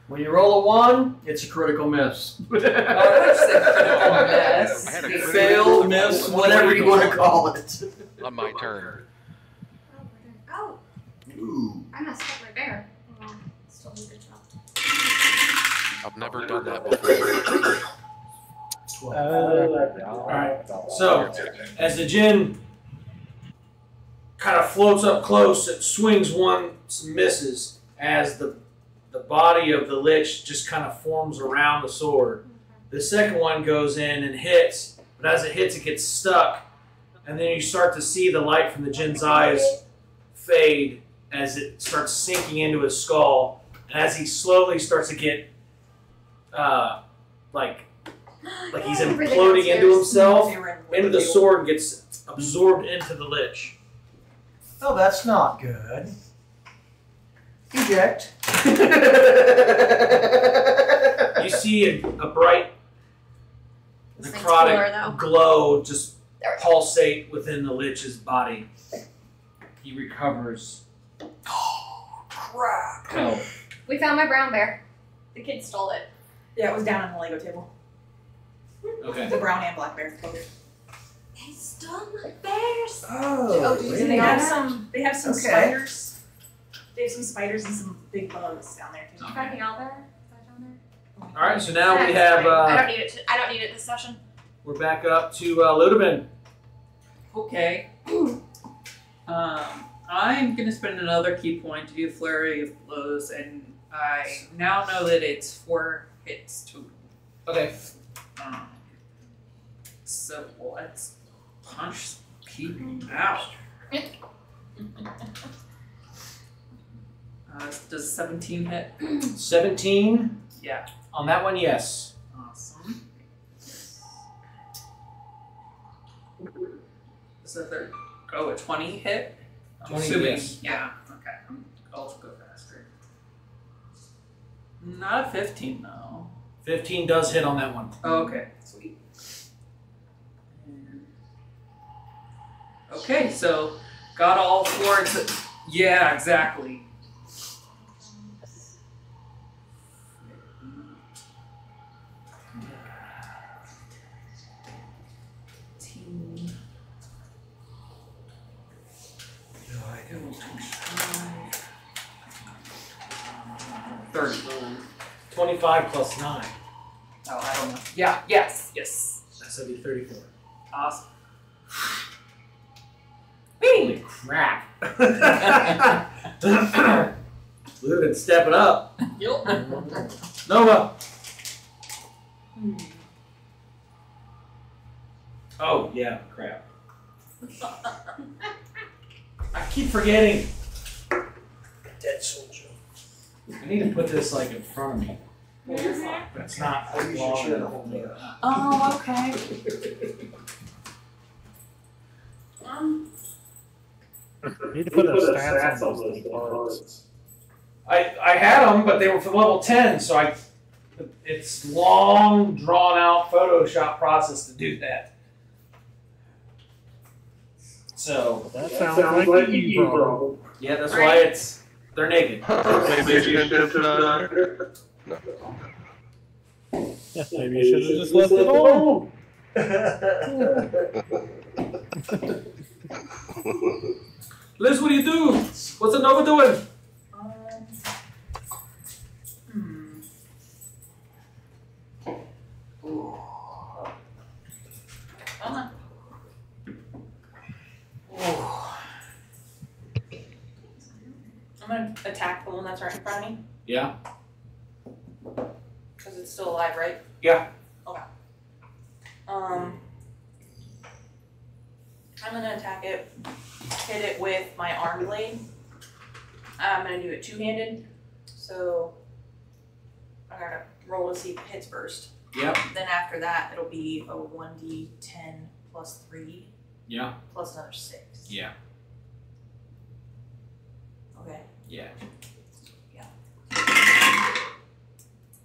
Speaker 4: When you roll a 1, it's a critical miss.
Speaker 1: Oh, I thought you said critical miss.
Speaker 7: I had a critical
Speaker 4: Fail, miss, whatever you want to call it.
Speaker 7: On my turn.
Speaker 3: Oh,
Speaker 4: Ooh.
Speaker 3: I messed up my bear. Oh, still did a good job.
Speaker 7: I've never done that before.
Speaker 5: Alright. So, as the Jinn kind of floats up close, it swings once, misses, as the body of the lich just kind of forms around the sword. The second one goes in and hits, but as it hits, it gets stuck, and then you start to see the light from the Jinn's eyes fade as it starts sinking into his skull, and as he slowly starts to get like he's imploding into himself, into the sword and gets absorbed into the lich.
Speaker 4: Oh, that's not good. Eject.
Speaker 5: You see a bright
Speaker 3: This thing's cooler, though.
Speaker 5: necrotic glow just pulsate within the lich's body. He recovers.
Speaker 4: Oh, crap.
Speaker 5: Oh,
Speaker 3: We found my brown bear. The kid stole it.
Speaker 8: Yeah, it was down on the Lego table.
Speaker 5: okay.
Speaker 8: The brown and black bear.
Speaker 3: Yes. Stun bears.
Speaker 4: Oh,
Speaker 3: do you
Speaker 4: wait
Speaker 3: see
Speaker 4: a
Speaker 8: They
Speaker 3: the
Speaker 8: have
Speaker 4: minute.
Speaker 8: some. They have some
Speaker 1: Okay.
Speaker 8: spiders. They have some spiders and some big bugs down there too.
Speaker 3: Is anything out there? Is that down there?
Speaker 5: All right, so now we
Speaker 3: That's
Speaker 5: have.
Speaker 3: fine. I don't need it. I don't need it this session.
Speaker 5: We're back up to Ludovin.
Speaker 1: Okay. I'm gonna spend another key point to do flurry of blows, and I now know that it's 4 hits total.
Speaker 5: Okay.
Speaker 1: So let's punch people out. Does 17 hit?
Speaker 5: 17
Speaker 1: Yeah.
Speaker 5: on that one. Yes.
Speaker 1: Awesome. Is that there? Oh, a 20 hit? I'm
Speaker 5: 20,
Speaker 1: assuming.
Speaker 5: yes.
Speaker 1: Yeah. Okay. I'll go faster. Not a 15 though.
Speaker 5: 15 does hit on that one.
Speaker 1: Oh, okay. Sweet. Okay, so got all 4. Yeah, exactly.
Speaker 4: No, I don't.
Speaker 1: 30.
Speaker 5: 25 plus 9.
Speaker 1: Oh, I don't know. Yeah, yes.
Speaker 5: That's gonna be 34.
Speaker 1: Awesome.
Speaker 5: Holy crap! Ludovin stepping up.
Speaker 1: Yup.
Speaker 5: Nova. Oh yeah, crap. I keep forgetting.
Speaker 4: Dead soldier.
Speaker 5: I need to put this like in front of me.
Speaker 3: Mm-hmm.
Speaker 5: That's not
Speaker 4: I usually
Speaker 5: long
Speaker 4: share the
Speaker 5: enough.
Speaker 4: whole meal.
Speaker 8: Oh, okay.
Speaker 6: You need to put the stats on those cards.
Speaker 5: I had them, but they were for level 10, so it's long, drawn out Photoshop process to do that. So
Speaker 6: That sounds like you, bro.
Speaker 5: yeah, that's why they're naked.
Speaker 2: Maybe you should have no.
Speaker 6: Yeah, maybe you should have just left it alone.
Speaker 5: Liz, what do you do? What's the Nova doing?
Speaker 8: I'm gonna attack the one that's right in front of me
Speaker 5: Yeah.
Speaker 8: because it's still alive, right?
Speaker 5: Yeah.
Speaker 8: Okay. I'm gonna attack it, hit it with my arm blade. I'm gonna do it two-handed, so I gotta roll to see if it hits first.
Speaker 5: Yep.
Speaker 8: Then after that, it'll be a 1d10 plus 3
Speaker 5: Yeah.
Speaker 8: plus another 6.
Speaker 5: Yeah.
Speaker 8: Okay.
Speaker 5: Yeah.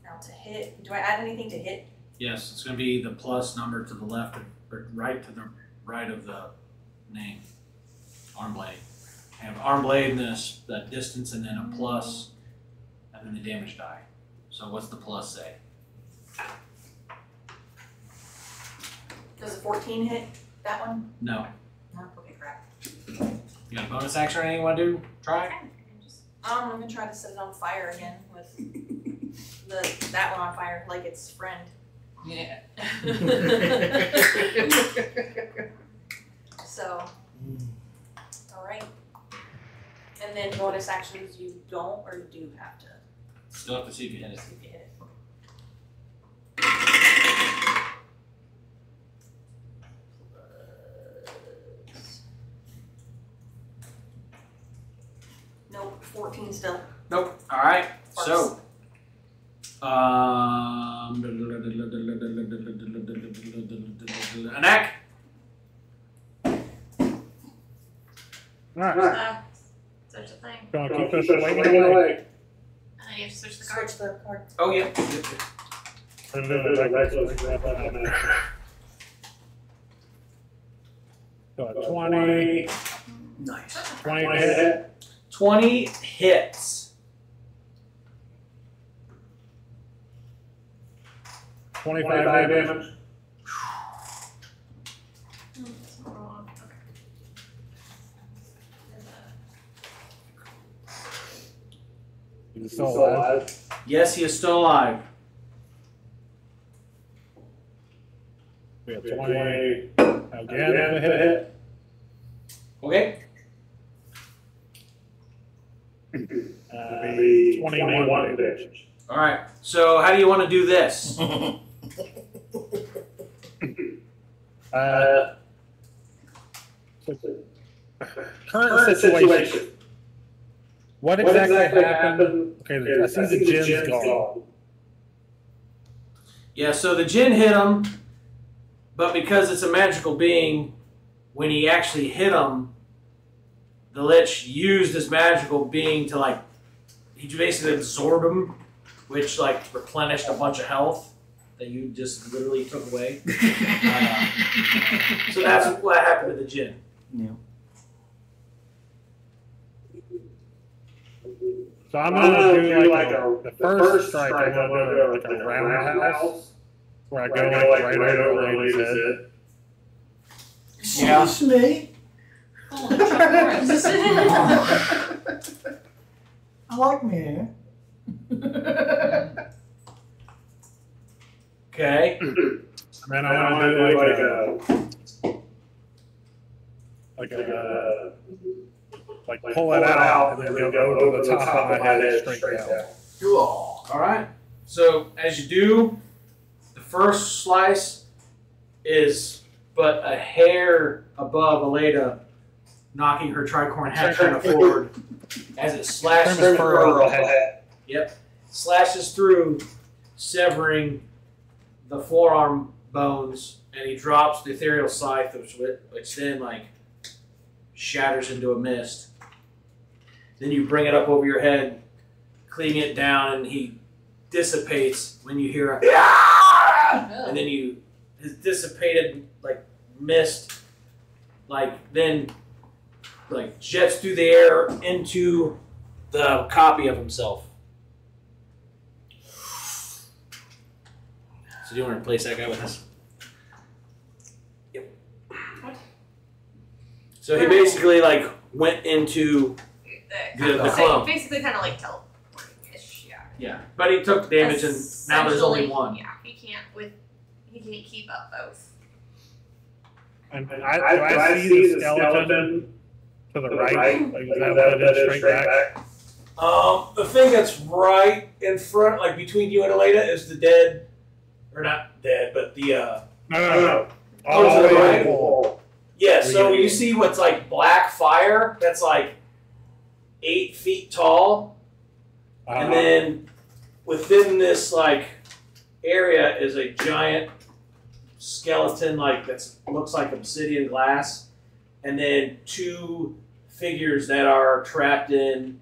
Speaker 8: Now to hit, do I add anything to hit?
Speaker 5: Yes, it's going to be the plus number to the left or right to the right of the name. Arm blade. I have arm blade and that distance and then a plus and then the damage die. So what's the plus say?
Speaker 8: Does a 14 hit that one?
Speaker 5: No.
Speaker 8: No. Okay, crap.
Speaker 5: You got a bonus action or anything you want to do? Try?
Speaker 8: I'm gonna try to set it on fire again with that one on fire like its friend.
Speaker 1: Yeah.
Speaker 8: So, all right. And then bonus actions you don't or you do have to
Speaker 5: Still have to see if you hit it.
Speaker 8: see if you hit it. Nope, 14 still.
Speaker 5: Nope. All right.
Speaker 8: Farts.
Speaker 5: So, Anak.
Speaker 6: Alright,
Speaker 3: Such a thing.
Speaker 6: gonna keep us swinging away.
Speaker 3: And then you have to switch the card.
Speaker 8: Switch the card.
Speaker 5: Oh, yep.
Speaker 6: And then the next one's weapon. So 20,
Speaker 4: Nice.
Speaker 6: 20 to hit.
Speaker 5: 20 hits.
Speaker 6: 25 damage. He's still alive.
Speaker 5: Yes, he is still alive.
Speaker 6: We have 20. Again, a hit.
Speaker 5: Okay.
Speaker 6: The 21 damage.
Speaker 5: All right. So how do you want to do this?
Speaker 6: Current situation. What exactly happened? Okay, I see the gin's gone.
Speaker 5: Yeah, so the djinn hit him, but because it's a magical being, when he actually hit him, the lich used this magical being to, like, he basically absorbed him, which, like, replenished a bunch of health that you just literally took away. So that's what happened to the djinn.
Speaker 10: Yeah.
Speaker 6: So I'm gonna do like the first strike. I'm gonna do like a roundhouse where I go like right over Lady's head.
Speaker 5: Yeah.
Speaker 4: Excuse me. I like me hair.
Speaker 5: Okay.
Speaker 6: And then I want to do like pull it out and then go over the top of my head straight down.
Speaker 5: Cool. All right. So as you do, the first slice is but a hair above Aleda, knocking her tricorn hat kind of forward as it slashes through. Yep, slashes through, severing the forearm bones, and he drops the ethereal scythe, which then like shatters into a mist. Then you bring it up over your head, cleaning it down, and he dissipates when you hear a and then his dissipated like mist then jets through the air into the copy of himself. So do you want to replace that guy with this? Yep.
Speaker 8: What?
Speaker 5: So he basically like went into the clump.
Speaker 3: Basically kind of like teleporting-ish, yeah.
Speaker 5: Yeah, but he took damage, and now there's only one.
Speaker 3: Yeah, he can't keep up both.
Speaker 6: And do I see the skeleton to the right? Like, is that what it is straight back?
Speaker 5: The thing that's right in front, like between you and Aleda, is the dead, or not dead, but the
Speaker 6: No.
Speaker 5: Oh,
Speaker 6: to the
Speaker 5: right?
Speaker 6: right.
Speaker 5: Yeah, so you see what's like black fire that's like 8 feet tall, and then within this like area is a giant skeleton looks like obsidian glass, and then 2 figures that are trapped in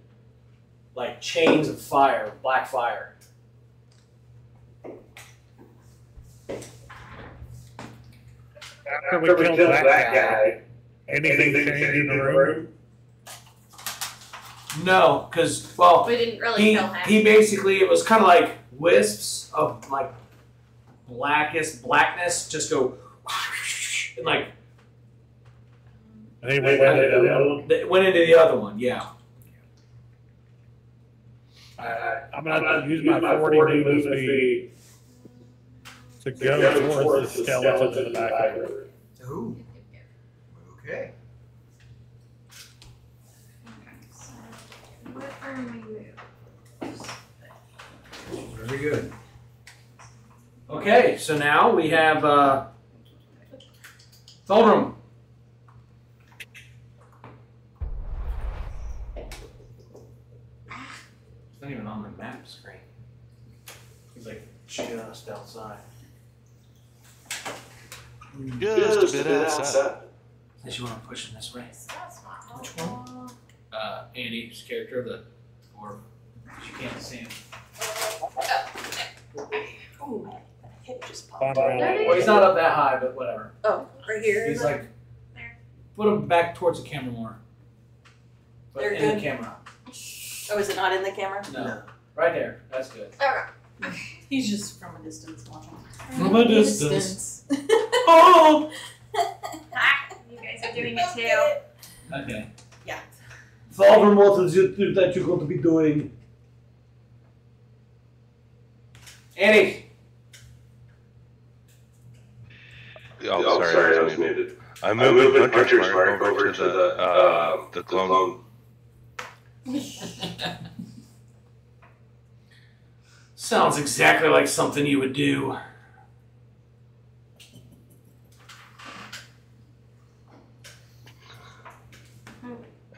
Speaker 5: like chains of fire, black fire.
Speaker 6: After we killed that guy, anything changed in the room?
Speaker 5: No, because
Speaker 3: We didn't really kill him.
Speaker 5: he basically, it was kind of like wisps of like blackness just go and like
Speaker 6: And he went into the other one?
Speaker 5: they went into the other one, yeah.
Speaker 6: I'm gonna use my 40 movement speed to go towards the skeleton in the back of the room.
Speaker 4: Ooh. Okay.
Speaker 3: What are my moves?
Speaker 4: Very good.
Speaker 5: Okay, so now we have Tholdrum. It's not even on the map screen. He's like just outside.
Speaker 7: Just a bit outside.
Speaker 5: Unless you want to push him this way.
Speaker 3: That's not
Speaker 4: Which one?
Speaker 3: helpful.
Speaker 5: Andy's character, the dwarf. You can't see him.
Speaker 8: Ooh, my hip just popped.
Speaker 5: Well, he's not up that high, but whatever.
Speaker 8: Oh, right here.
Speaker 5: He's like, put him back towards the camera more. But
Speaker 8: They're
Speaker 5: in
Speaker 8: good.
Speaker 5: the camera.
Speaker 8: Oh, is it not in the camera?
Speaker 5: No. Right there. That's good.
Speaker 3: Okay.
Speaker 8: He's just from a distance watching.
Speaker 5: From a distance.
Speaker 8: Oh!
Speaker 3: Ah, you guys are doing it too.
Speaker 5: Okay.
Speaker 8: Yeah.
Speaker 5: Tholdrum, what is it that you're going to be doing? Annie.
Speaker 2: Oh, sorry, I was muted. I'm moving Hunter's Mark over to the clone.
Speaker 5: Sounds exactly like something you would do.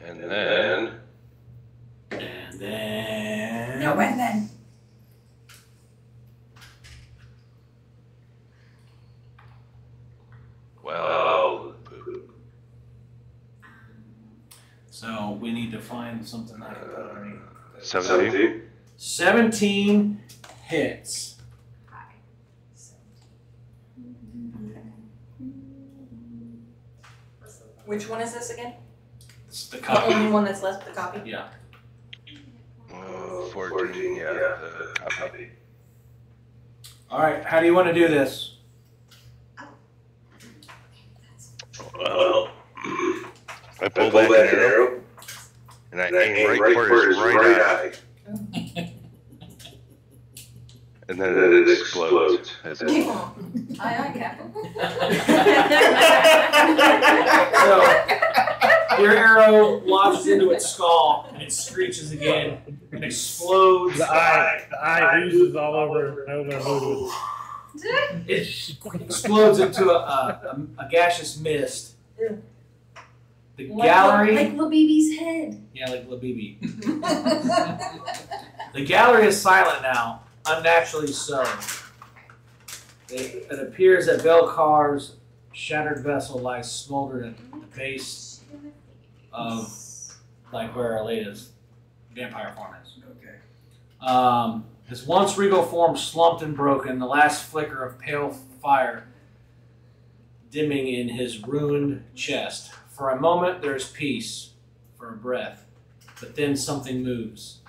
Speaker 2: And then...
Speaker 8: No, and then.
Speaker 2: Well...
Speaker 5: So we need to find something I can put underneath.
Speaker 2: 17?
Speaker 5: 17 hits.
Speaker 8: Which one is this again?
Speaker 5: It's the
Speaker 8: The
Speaker 5: copy.
Speaker 8: only one that's left, the copy?
Speaker 5: Yeah.
Speaker 2: 14, yeah, the copy.
Speaker 5: Alright, how do you want to do this?
Speaker 2: Well, I pull back an arrow, and I aim right for his right eye. And then it explodes.
Speaker 8: Aye, aye, Captain.
Speaker 5: So, your arrow lodges into its skull, and it screeches again, and explodes.
Speaker 6: The eye oozes all over Nova.
Speaker 5: It explodes into a gaseous mist. The gallery...
Speaker 8: Like Labibi's head.
Speaker 5: Yeah, like Labibi. The gallery is silent now, unnaturally so. It appears that Vaelcar's shattered vessel lies smoldered at the base of, like, where Aleda's vampire form is.
Speaker 4: Okay.
Speaker 5: His once regal form slumped and broken, the last flicker of pale fire dimming in his ruined chest. For a moment, there is peace, for a breath, but then something moves.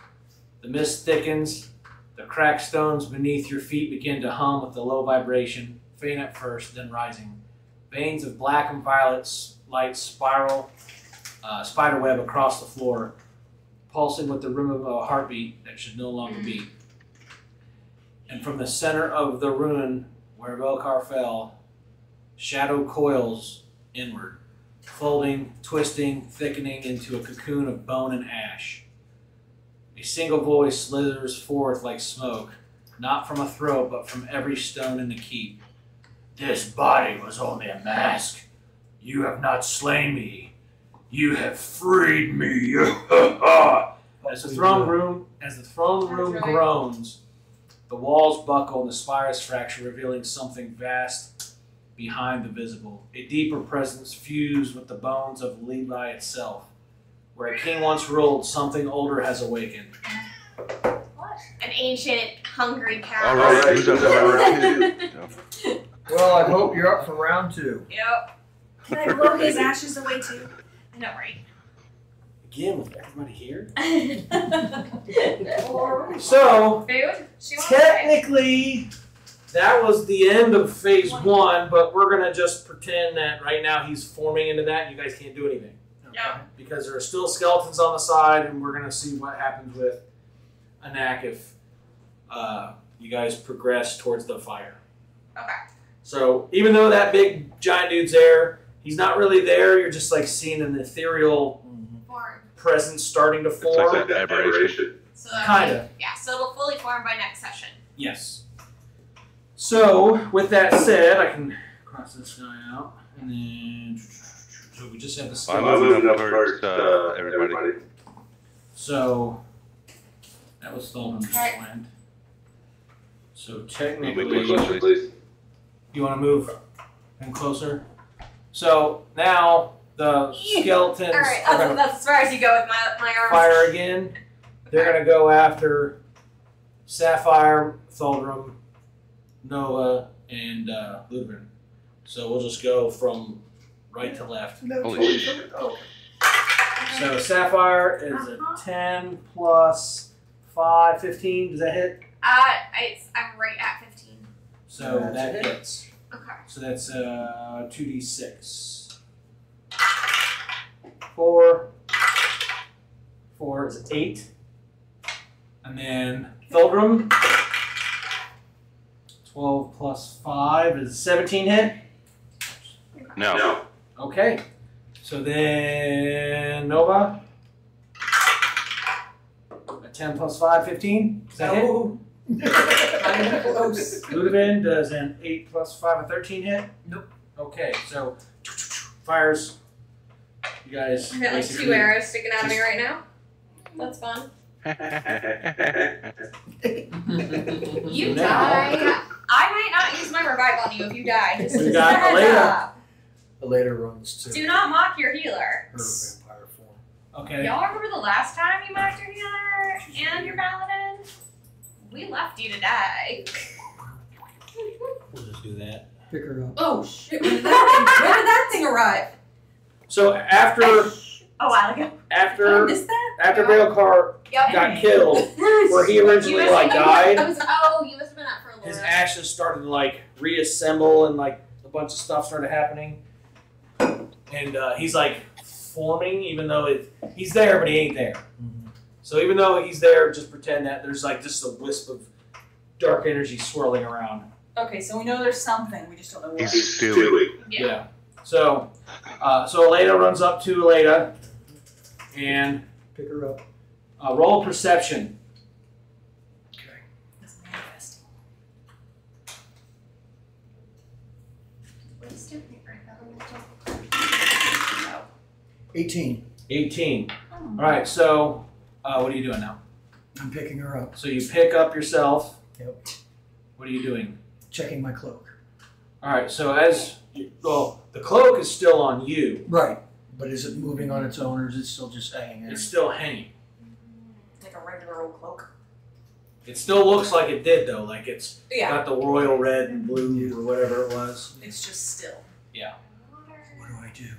Speaker 5: The mist thickens, the cracked stones beneath your feet begin to hum with a low vibration, faint at first, then rising. Veins of black and violet light spiderweb across the floor, pulsing with the rhythm of a heartbeat that should no longer beat. And from the center of the ruin where Vaelcar fell, shadow coils inward, folding, twisting, thickening into a cocoon of bone and ash. A single voice slithers forth like smoke, not from a throat, but from every stone in the keep. This body was only a mask. You have not slain me. You have freed me. As the throne room groans, the walls buckle and the spires fracture, revealing something vast behind the visible. A deeper presence fused with the bones of Levi itself. Where a king once ruled, something older has awakened.
Speaker 3: An ancient, hungry cow.
Speaker 2: All right, who's up for
Speaker 10: Well, I hope you're up for round 2.
Speaker 3: Yep.
Speaker 8: Can I blow his ashes away too?
Speaker 3: I know, right?
Speaker 5: Again, with everybody here?
Speaker 8: Or
Speaker 5: So,
Speaker 3: Food? She wants
Speaker 5: technically, that was the end of phase 1, but we're going to just pretend that right now he's forming into that and you guys can't do anything.
Speaker 3: Yeah.
Speaker 5: Because there are still skeletons on the side, and we're going to see what happens with Anak if you guys progress towards the fire.
Speaker 3: Okay.
Speaker 5: So even though that big giant dude's there, he's not really there. You're just like seeing an ethereal
Speaker 3: Form.
Speaker 5: presence starting to
Speaker 2: It's
Speaker 5: form.
Speaker 2: like that aberration.
Speaker 3: So
Speaker 5: Kinda.
Speaker 3: Yeah, so it'll fully form by next session.
Speaker 5: Yes. So with that said, I can cross this guy out, and then so we just have the
Speaker 2: I'm
Speaker 5: skeleton.
Speaker 2: moving up towards everybody.
Speaker 5: So that was stolen just
Speaker 3: Alright.
Speaker 5: land. So
Speaker 2: Move me
Speaker 5: technically,
Speaker 2: closer, please.
Speaker 5: you want to move him closer. So now the skeletons
Speaker 3: Alright,
Speaker 5: are going to
Speaker 3: that's as far as you go with my arms.
Speaker 5: fire again. They're going to go after Sapphire, Thaldrum, Nova, and Ludwin. So we'll just go from right to left.
Speaker 2: Holy shit.
Speaker 5: So Sapphire is a 10 plus 5, 15. Does that hit?
Speaker 3: I'm right at 15.
Speaker 5: So
Speaker 10: That's
Speaker 5: that
Speaker 10: it.
Speaker 5: hits.
Speaker 3: Okay.
Speaker 5: So that's 2d6. 4. 4 is 8. And then Thaldrum. 12 plus 5 is 17 hit?
Speaker 2: No.
Speaker 5: Okay. So then Nova? A 10 plus 5, 15? Is that hit?
Speaker 1: I'm close.
Speaker 5: Ludovic does an 8 plus 5, a 13 hit?
Speaker 1: Nope.
Speaker 5: Okay, so fires. You guys.
Speaker 3: I got like
Speaker 5: basically-
Speaker 3: 2 arrows sticking out of me right now. That's fun. You
Speaker 5: Now-
Speaker 3: die. I might not use my revive on you if you die. Just
Speaker 5: We
Speaker 3: as
Speaker 5: got
Speaker 3: a heads
Speaker 5: Elena.
Speaker 3: up.
Speaker 4: Elena runs to
Speaker 3: Do not mock your healer.
Speaker 4: her vampire form.
Speaker 5: Okay.
Speaker 3: Y'all remember the last time you mocked your healer and your paladin? We left you to die.
Speaker 5: We'll just do that.
Speaker 4: Pick her up.
Speaker 1: Oh shit! Where did that thing arrive?
Speaker 5: So after
Speaker 3: A while ago.
Speaker 5: after
Speaker 1: Missed that?
Speaker 5: after Vaelcar
Speaker 3: Yep.
Speaker 5: got killed, where he originally like died,
Speaker 3: You must have been up for a little
Speaker 5: his
Speaker 3: bit.
Speaker 5: ashes started to like reassemble and like a bunch of stuff started happening, and he's like forming, even though he's there, but he ain't there. So even though he's there, just pretend that there's like just a wisp of dark energy swirling around.
Speaker 8: Okay, so we know there's something, we just don't know what.
Speaker 2: He's stewing.
Speaker 5: Yeah. So so Elena runs up to Elena and
Speaker 4: Pick her up.
Speaker 5: roll perception.
Speaker 8: It's manifesting.
Speaker 3: What's different elemental?
Speaker 4: 18.
Speaker 5: 18. All right. So what are you doing now?
Speaker 4: I'm picking her up.
Speaker 5: So you pick up yourself.
Speaker 4: Yep.
Speaker 5: What are you doing?
Speaker 4: Checking my cloak.
Speaker 5: All right. So the cloak is still on you.
Speaker 4: Right. But is it moving on its own, or is it still just hanging there?
Speaker 5: It's still hanging.
Speaker 8: Like a regular old cloak.
Speaker 5: It still looks like it did though. Like it's
Speaker 8: Yeah.
Speaker 5: got the royal red and blue or whatever it was.
Speaker 8: It's just still.
Speaker 4: What do I do?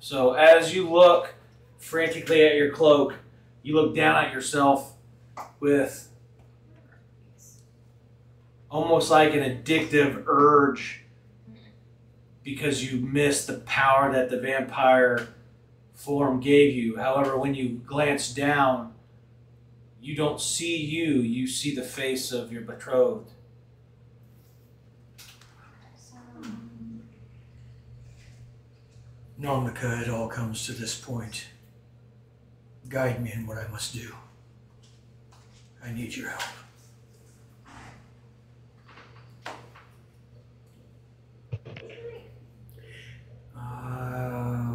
Speaker 5: So as you look frantically at your cloak, you look down at yourself with almost like an addictive urge because you missed the power that the vampire form gave you. However, when you glance down, you don't see you, you see the face of your betrothed.
Speaker 4: Nomnica, it all comes to this point. Guide me in what I must do. I need your help.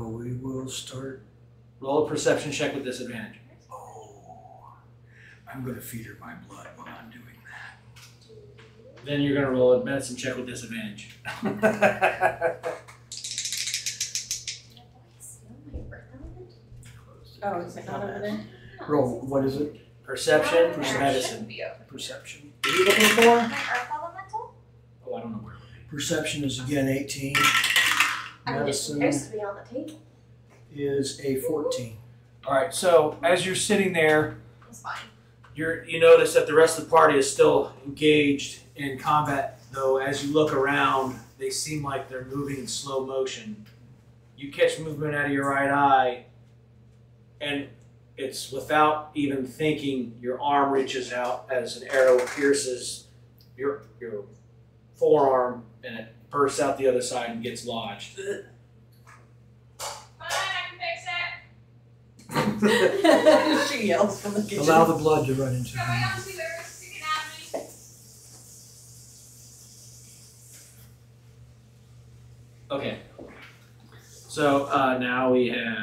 Speaker 4: We will start.
Speaker 5: Roll a perception check with disadvantage.
Speaker 4: Oh, I'm going to feed her my blood while I'm doing that.
Speaker 5: Then you're going to roll a medicine check with disadvantage.
Speaker 8: Oh, is it not over there?
Speaker 4: Roll, what is it?
Speaker 5: Perception or
Speaker 3: There
Speaker 5: medicine?
Speaker 3: should be a
Speaker 4: Perception.
Speaker 5: What are you looking for?
Speaker 3: my earth elemental.
Speaker 5: Oh, I don't know where it would be.
Speaker 4: Perception is again 18.
Speaker 3: I mean, it's
Speaker 4: Medicine
Speaker 3: supposed to be on the table.
Speaker 4: is a 14.
Speaker 5: All right, so as you're sitting there,
Speaker 3: It's fine.
Speaker 5: you notice that the rest of the party is still engaged in combat, though as you look around, they seem like they're moving in slow motion. You catch movement out of your right eye, and it's without even thinking, your arm reaches out as an arrow pierces your forearm, and it bursts out the other side and gets lodged.
Speaker 3: Fine, I can fix it.
Speaker 8: She yells from the kitchen.
Speaker 4: Allow the blood to run into
Speaker 3: Going
Speaker 4: him.
Speaker 3: on to whoever's sticking at me.
Speaker 5: Okay. So now we have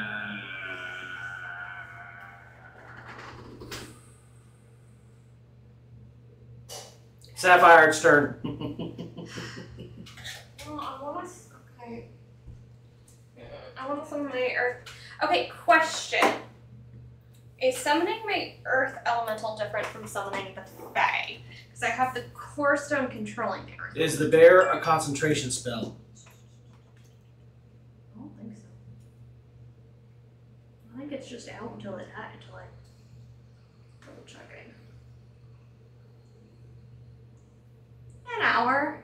Speaker 5: Sapphire, it's turn.
Speaker 3: Well, I want to. Okay. I want to summon my earth. Okay, question. Is summoning my earth elemental different from summoning the fae? Because I have the core stone controlling the earth.
Speaker 5: Is the bear a concentration spell?
Speaker 3: I don't think so. I think it's just out until it until I double checking. An hour.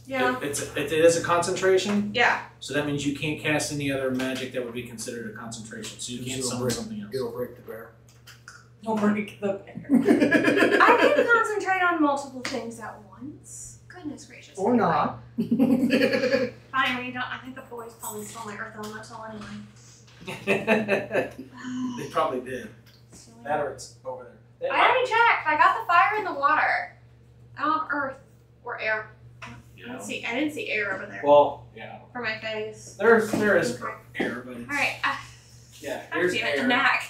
Speaker 3: Yeah.
Speaker 5: It is a concentration,
Speaker 3: Yeah.
Speaker 5: so that means you can't cast any other magic that would be considered a concentration. So you can't
Speaker 4: It'll
Speaker 5: summon
Speaker 4: break-
Speaker 5: something else.
Speaker 4: It'll break the bear.
Speaker 8: Don't break the bear.
Speaker 3: I can concentrate on multiple things at once. Goodness gracious.
Speaker 10: Or not.
Speaker 3: Fine, we don't. I think the boys probably stole my earth elemental anyway.
Speaker 5: They probably did. That or it's over there.
Speaker 3: I already checked. I got the fire and the water. I don't have earth or air. I didn't see air over there.
Speaker 5: Well, yeah.
Speaker 3: For my face.
Speaker 5: There is
Speaker 3: Okay.
Speaker 5: air, but it's,
Speaker 3: Alright.
Speaker 5: yeah,
Speaker 3: God
Speaker 5: here's
Speaker 3: damn it,
Speaker 5: air.
Speaker 3: Anak.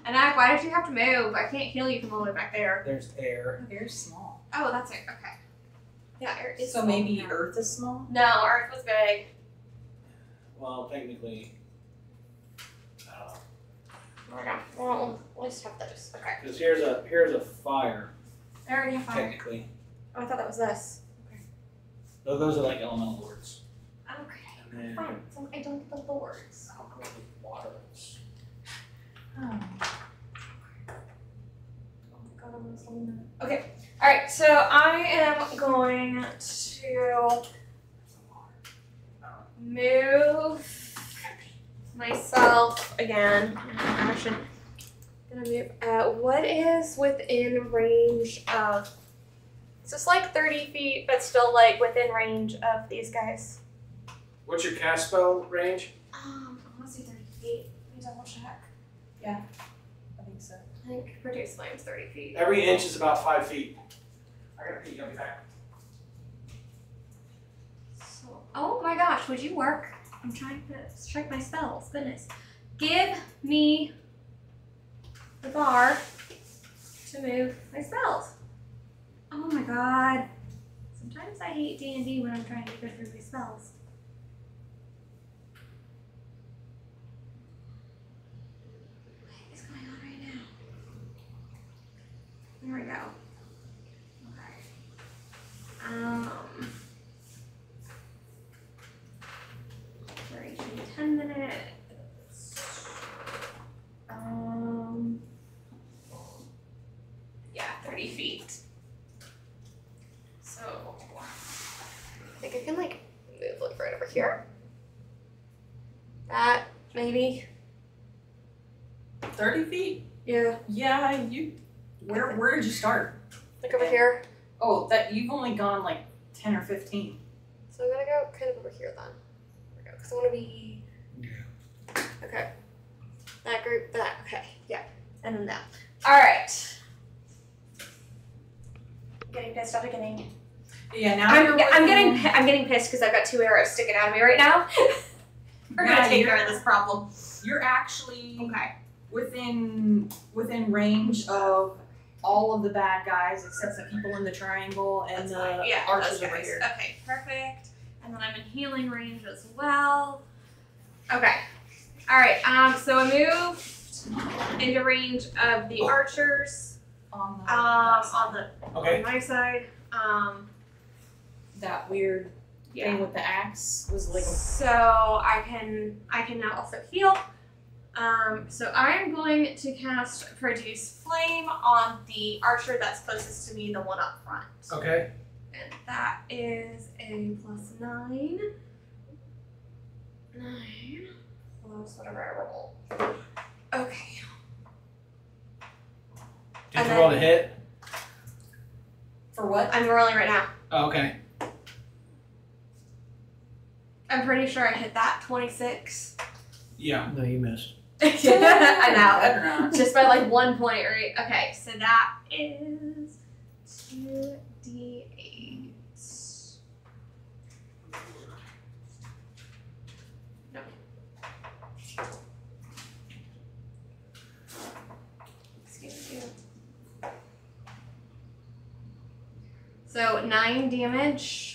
Speaker 3: Anak, why did you have to move? I can't heal you from all the way back there.
Speaker 5: There's air.
Speaker 8: Air's small.
Speaker 3: Oh, that's it. Okay. Yeah, air is
Speaker 8: So
Speaker 3: small.
Speaker 8: maybe Earth is small?
Speaker 3: No, Earth was big.
Speaker 5: Well, technically,
Speaker 3: Okay. Well, let's have those. Okay.
Speaker 5: because here's a fire.
Speaker 3: I already have fire.
Speaker 5: Technically,
Speaker 3: Oh, I thought that was this.
Speaker 5: those are like elemental lords.
Speaker 3: Okay.
Speaker 5: And then
Speaker 3: Fine. So I don't get the lords.
Speaker 5: I'll go with water.
Speaker 8: Oh.
Speaker 3: God, I'm listening to that. Okay. Alright, so I am going to move myself again. Action. Gonna move. What is within range of? It's just like 30 feet, but still like within range of these guys.
Speaker 5: What's your cast spell range?
Speaker 3: I want to say 30 feet. Let me double check.
Speaker 8: I think so.
Speaker 3: I think produce flame's 30 feet.
Speaker 5: Every inch is about 5 feet. I gotta pee. I'll be back.
Speaker 3: So, oh my gosh, would you work? I'm trying to strike my spells. Goodness. Give me the bar to move my spells. Oh my god. Sometimes I hate D&D when I'm trying to go through my spells. What is going on right now? There we go. Okay. For each 10 minutes. Yeah, 30 feet. So, I think I can like move like right over here. That, maybe.
Speaker 8: 30 feet?
Speaker 3: Yeah.
Speaker 8: Yeah, where did you start?
Speaker 3: Like over here.
Speaker 8: Oh, that you've only gone like 10 or 15.
Speaker 3: So I'm gonna go kind of over here then. There we go, because I want to be.
Speaker 4: Yeah.
Speaker 3: Okay. That group, that, okay, yeah. And then that. Alright. Getting pissed off again.
Speaker 8: Yeah, now
Speaker 3: I'm getting pissed because I've got 2 arrows sticking out of me right now. We're gonna take care of this problem.
Speaker 8: You're actually
Speaker 3: Okay.
Speaker 8: within range of all of the bad guys except the people in the triangle and
Speaker 3: That's
Speaker 8: the
Speaker 3: fine. Yeah,
Speaker 8: archers
Speaker 3: those
Speaker 8: over
Speaker 3: guys.
Speaker 8: here.
Speaker 3: Okay, perfect. And then I'm in healing range as well. Okay. Alright, so I moved into range of the archers
Speaker 8: On
Speaker 5: Okay.
Speaker 3: on my side.
Speaker 8: that weird thing with the axe was like
Speaker 3: So I can now also heal. So I'm going to cast Produce Flame on the archer that's closest to me, the one up front.
Speaker 5: Okay.
Speaker 3: And that is a +9. 9 plus whatever I roll. Okay.
Speaker 5: Did
Speaker 3: And
Speaker 5: you roll to
Speaker 3: then-
Speaker 5: hit?
Speaker 8: for what?
Speaker 3: I'm rolling right now.
Speaker 5: Oh, okay.
Speaker 3: I'm pretty sure I hit that 26.
Speaker 5: Yeah.
Speaker 4: No, you missed.
Speaker 3: I know.
Speaker 8: Better not.
Speaker 3: Just by like 1 point, right? Okay, so that is 2d8. No. Excuse you. So 9 damage.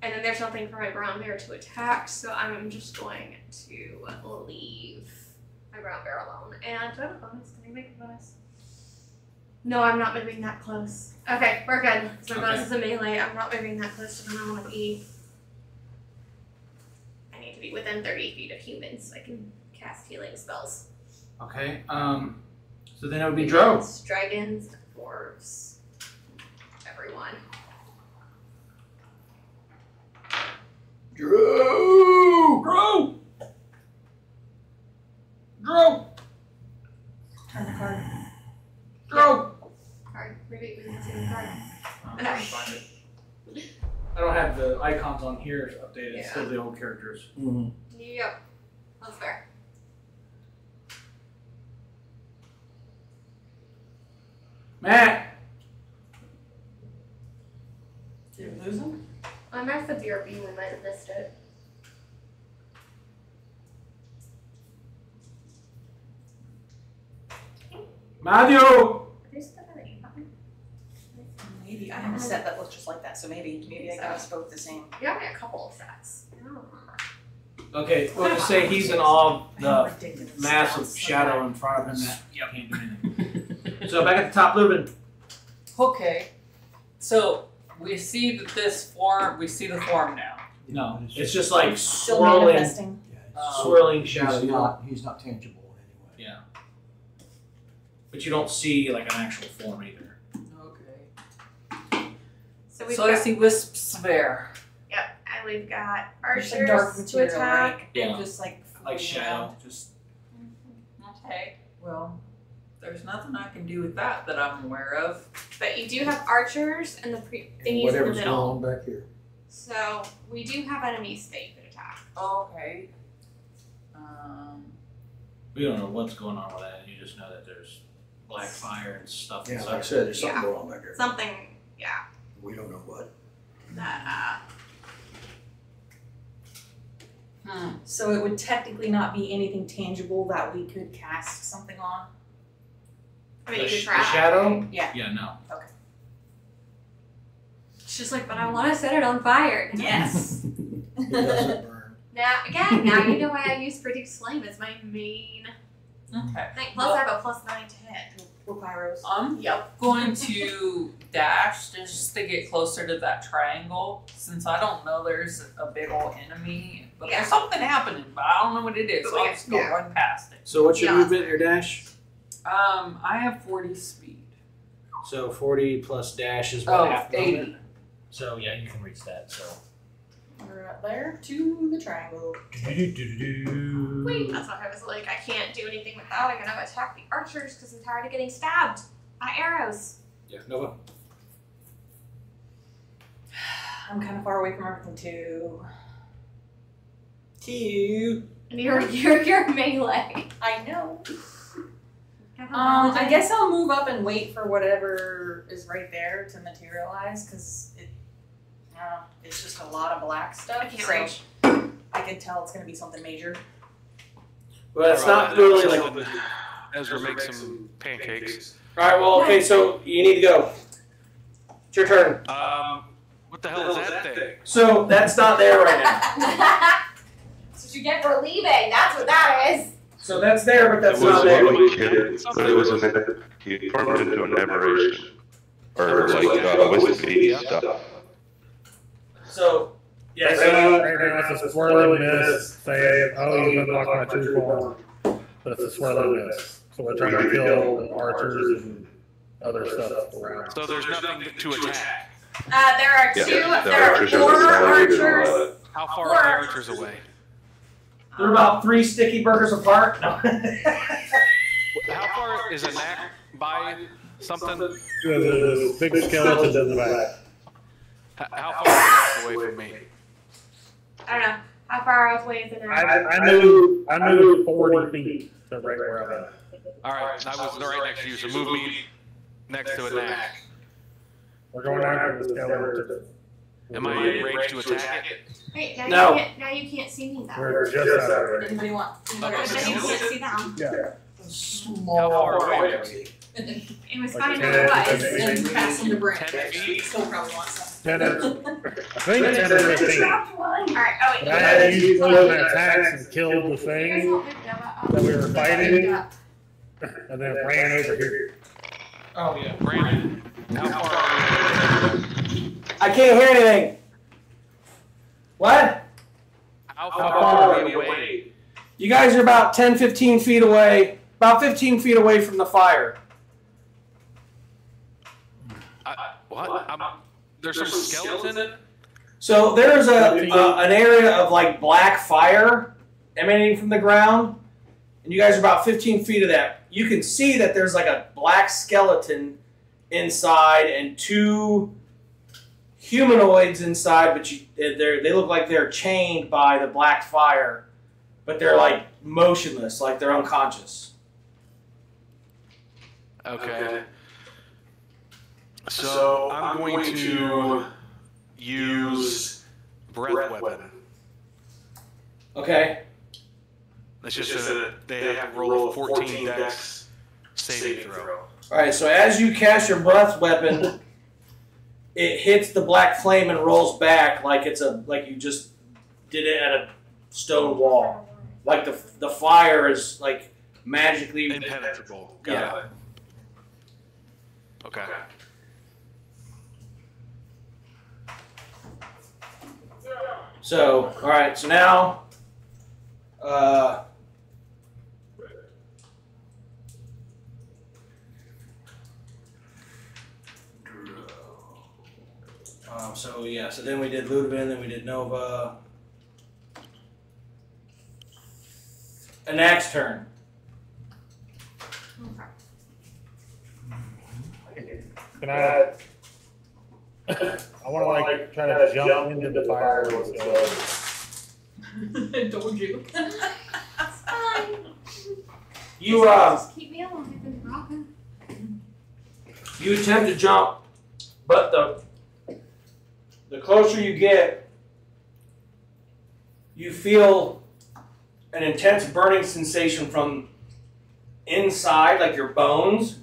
Speaker 3: And then there's nothing for my brown bear to attack, so I'm just going to leave my brown bear alone. And do I have a bonus? Can I make a bonus? No, I'm not moving that close. Okay, we're good. So my bonus is a melee. I'm not moving that close to them. I want to be. I need to be within 30 feet of humans so I can cast healing spells.
Speaker 5: Okay. So then it would be Dro.
Speaker 3: Humans, dragons, dwarves, everyone.
Speaker 4: Drew!
Speaker 5: Dro! I don't have the icons on here updated. It's
Speaker 3: Yeah.
Speaker 5: still the old characters.
Speaker 4: Mm-hmm.
Speaker 3: Yep. That's fair.
Speaker 5: Matt!
Speaker 8: Did you lose him?
Speaker 3: I messed the BRB. We might have missed it.
Speaker 5: Matthew!
Speaker 8: Maybe. I have a set that looks just like that, so maybe I got us both the same.
Speaker 3: You got me a couple of sets. I don't remember.
Speaker 5: Okay, we'll just say he's in awe of the
Speaker 8: Ridiculous.
Speaker 5: massive shadow in front of him that can't do anything. So back at the top, Lubin.
Speaker 1: Okay. So we see that this form. We see the form now.
Speaker 5: No, it's just like
Speaker 8: Still
Speaker 5: swirling,
Speaker 8: manifesting.
Speaker 5: swirling shadow.
Speaker 4: He's not tangible in any way.
Speaker 5: Yeah. But you don't see like an actual form either.
Speaker 1: Okay.
Speaker 3: So we've
Speaker 1: So I
Speaker 3: got,
Speaker 1: see wisps there.
Speaker 3: Yep, and we've got
Speaker 8: Just like dark
Speaker 3: archers to
Speaker 8: material,
Speaker 3: attack.
Speaker 8: right?
Speaker 5: Yeah.
Speaker 8: Just like
Speaker 5: Like shadow. Just
Speaker 1: Okay. Well, there's nothing I can do with that I'm aware of.
Speaker 3: But you do have archers and the thingies in the
Speaker 4: Whatever's going
Speaker 3: middle.
Speaker 4: on back here.
Speaker 3: So we do have enemies that you could attack.
Speaker 1: Okay.
Speaker 5: we don't know what's going on with that. You just know that there's black fire and stuff
Speaker 4: Yeah,
Speaker 5: inside.
Speaker 4: like I said, there's something
Speaker 3: Yeah.
Speaker 4: going on back there.
Speaker 3: Something, yeah,
Speaker 4: We don't know what.
Speaker 3: that
Speaker 8: So it would technically not be anything tangible that we could cast something on.
Speaker 3: I mean,
Speaker 5: The,
Speaker 3: you could
Speaker 5: the
Speaker 3: try.
Speaker 5: shadow?
Speaker 8: Yeah.
Speaker 5: Yeah, no.
Speaker 3: It's just like, but I want to set it on fire.
Speaker 8: Yes.
Speaker 4: It doesn't burn.
Speaker 3: Now, again, now you know why I use Produce Flame as my main
Speaker 1: Okay.
Speaker 3: thing. Plus, I have a +9 to hit.
Speaker 8: We're pyros.
Speaker 1: I'm going to dash just to get closer to that triangle, since I don't know there's a big old enemy. But
Speaker 3: Yeah.
Speaker 1: there's something happening, but I don't know what it is.
Speaker 3: But
Speaker 1: So
Speaker 3: we
Speaker 1: I'll just go
Speaker 3: yeah.
Speaker 1: run past it.
Speaker 5: So what's your
Speaker 3: Yeah.
Speaker 5: movement, your dash?
Speaker 1: I have 40 speed.
Speaker 5: So 40 plus dash is what,
Speaker 1: Oh,
Speaker 5: half
Speaker 1: 80.
Speaker 5: movement? So yeah, you can reach that. So.
Speaker 8: We're up there to the triangle.
Speaker 3: Wait, that's what I was like. I can't do anything without. I'm gonna attack the archers because I'm tired of getting stabbed by arrows.
Speaker 5: Yeah, Nova.
Speaker 8: I'm kind of far away from everything too.
Speaker 3: And you're melee.
Speaker 8: I know. I guess I'll move up and wait for whatever is right there to materialize, because it's just a lot of black stuff.
Speaker 3: I can't
Speaker 8: so
Speaker 3: reach.
Speaker 8: I can tell it's going to be something major.
Speaker 5: Well, it's not really like.
Speaker 7: Ezra makes some pancakes.
Speaker 5: All right. Well, okay. So you need to go. It's your turn.
Speaker 7: What the hell is that thing?
Speaker 5: So that's not there right now.
Speaker 3: That's what you get for leaving. That's what that is.
Speaker 5: So that's there, but that's
Speaker 2: It was
Speaker 5: not
Speaker 2: a
Speaker 5: there.
Speaker 2: little kid, but it was he turned into an aberration. Or like wispy stuff.
Speaker 5: So yeah.
Speaker 6: Right
Speaker 5: So
Speaker 6: now it's a swirling mist saying, oh, you've unlocked my true form. But it's a swirling mist. So we're trying to kill the archers and other stuff around.
Speaker 7: So there's nothing to attack.
Speaker 3: There are
Speaker 2: Yeah,
Speaker 3: two.
Speaker 2: the
Speaker 3: There are
Speaker 2: archers are
Speaker 3: 4
Speaker 2: surrounded and all
Speaker 3: archers.
Speaker 2: that.
Speaker 7: How far are the archers away?
Speaker 5: they're about 3 sticky burgers apart. No.
Speaker 7: How far is a knack by something?
Speaker 6: There's a big skeleton in the back.
Speaker 7: How far is a knack away from me?
Speaker 3: I don't know. How far away is it now?
Speaker 6: I moved 40 feet to right where I'm at.
Speaker 7: All right, I was right next to you, so move me next to a knack.
Speaker 6: We're going after the skeleton.
Speaker 7: Am I in range to attack it?
Speaker 3: Wait,
Speaker 5: No.
Speaker 3: now you can't see me though.
Speaker 6: We're just out there.
Speaker 8: Anybody want?
Speaker 7: Okay,
Speaker 3: But
Speaker 7: so
Speaker 3: then you
Speaker 7: no.
Speaker 3: can't see them.
Speaker 6: Yeah.
Speaker 7: How far away?
Speaker 3: It was funny
Speaker 6: Like
Speaker 3: to it
Speaker 6: 10
Speaker 3: was.
Speaker 8: And pass them to Brent.
Speaker 7: 10 feet?
Speaker 8: Still probably want some.
Speaker 6: 10 or, I think 10 or 15.
Speaker 3: Alright, oh wait.
Speaker 6: But I had used those attacks and killed the
Speaker 3: Here's
Speaker 6: thing
Speaker 3: what we've done.
Speaker 6: that we were fighting,
Speaker 3: Yeah.
Speaker 6: and then ran over here.
Speaker 5: Oh yeah.
Speaker 7: Brandon, how far are we?
Speaker 5: I can't hear anything. What?
Speaker 7: How far are we away?
Speaker 5: You guys are about 10, 15 feet away. About 15 feet away from the fire.
Speaker 7: What? There's some skeleton?
Speaker 5: So there's an area of like black fire emanating from the ground, and you guys are about 15 feet of that. You can see that there's like a black skeleton inside and 2 humanoids inside, but they look like they're chained by the black fire, but they're like motionless, like they're unconscious.
Speaker 7: Okay. So I'm going to use breath weapon.
Speaker 5: Okay.
Speaker 7: That's just they have to roll a 14 dex saving throw.
Speaker 5: Alright, so as you cast your breath weapon, it hits the black flame and rolls back like you just did it at a stone wall. Like the fire is like magically
Speaker 7: impenetrable.
Speaker 5: Got it.
Speaker 7: Okay.
Speaker 5: So, alright, so now so then we did Ludovin, then we did Nova. Anak's turn.
Speaker 6: Can I? I want to like try to jump into the fire.
Speaker 8: I told you.
Speaker 3: It's fine.
Speaker 5: You
Speaker 3: Just keep me alive and rocking.
Speaker 5: you attempt to jump, but the closer you get, you feel an intense burning sensation from inside, like your bones,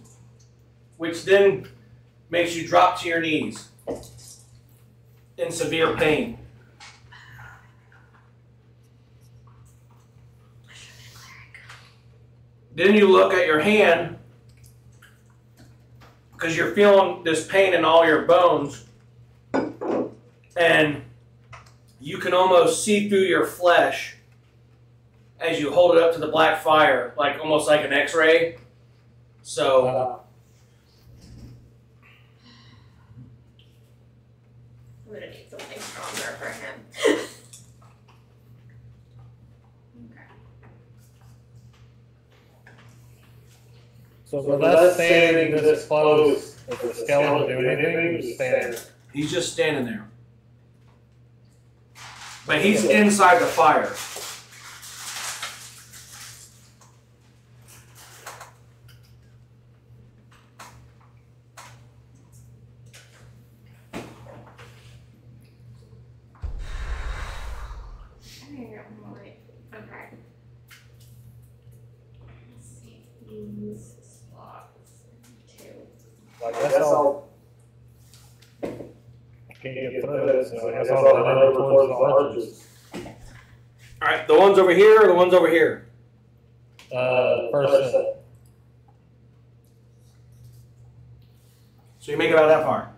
Speaker 5: which then makes you drop to your knees in severe pain. Then you look at your hand, because you're feeling this pain in all your bones, and you can almost see through your flesh as you hold it up to the black fire, like almost like an X-ray. So
Speaker 3: I'm gonna need something stronger for him.
Speaker 6: So with us standing this close, does the skeleton do anything? Just stand there.
Speaker 5: he's just standing there. But he's inside the fire.
Speaker 3: Okay. Let's see. Use slots. 2.
Speaker 6: Like that's all. I can't get through it, so I guess I'll run over towards the arches.
Speaker 5: Alright, the ones over here or the ones over here?
Speaker 6: First set.
Speaker 5: So you make it out that far.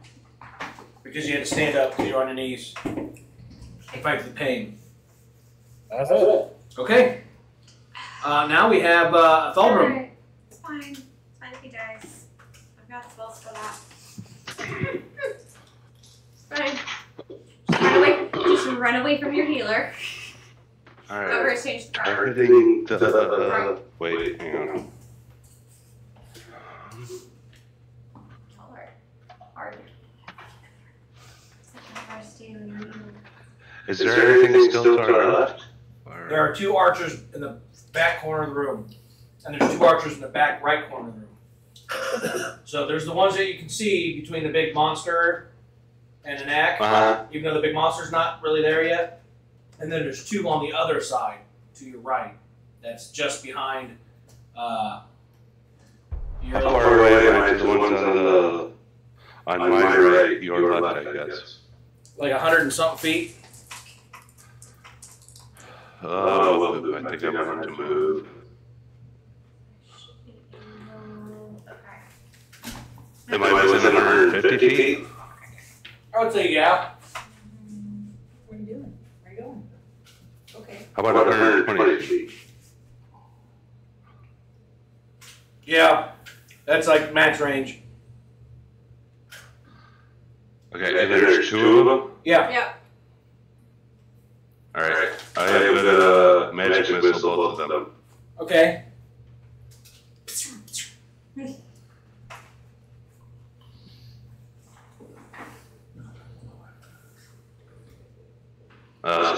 Speaker 5: Because you had to stand up because you're on your knees. And fight the pain.
Speaker 6: That's it.
Speaker 5: Okay. Now we have Thalbrum.
Speaker 3: Alright. It's fine. It's fine if he dies. I've got spells for that. It's fine. Just run away from your healer.
Speaker 2: Alright.
Speaker 3: Over exchange the card.
Speaker 2: Everything wait, hang on.
Speaker 3: Taller. Hard.
Speaker 2: Is there anything still to our left?
Speaker 5: There are 2 archers in the back corner of the room. And there's 2 archers in the back right corner of the room. So there's the ones that you can see between the big monster and an axe, even though the big monster's not really there yet. And then there's 2 on the other side, to your right. That's just behind
Speaker 2: How far away am I to the ones on my right, your left, I guess?
Speaker 5: like 100 and something feet.
Speaker 2: Oh, I think I'm going to move. Am I within 150 feet?
Speaker 5: I would say yeah.
Speaker 8: What are you doing? Where are you going? Okay.
Speaker 2: How about 120 feet?
Speaker 5: Yeah, that's like max range.
Speaker 2: Okay, and there's 2 of them?
Speaker 5: Yeah.
Speaker 3: Yeah.
Speaker 2: Alright, I have a magic missile, both of them.
Speaker 5: Okay.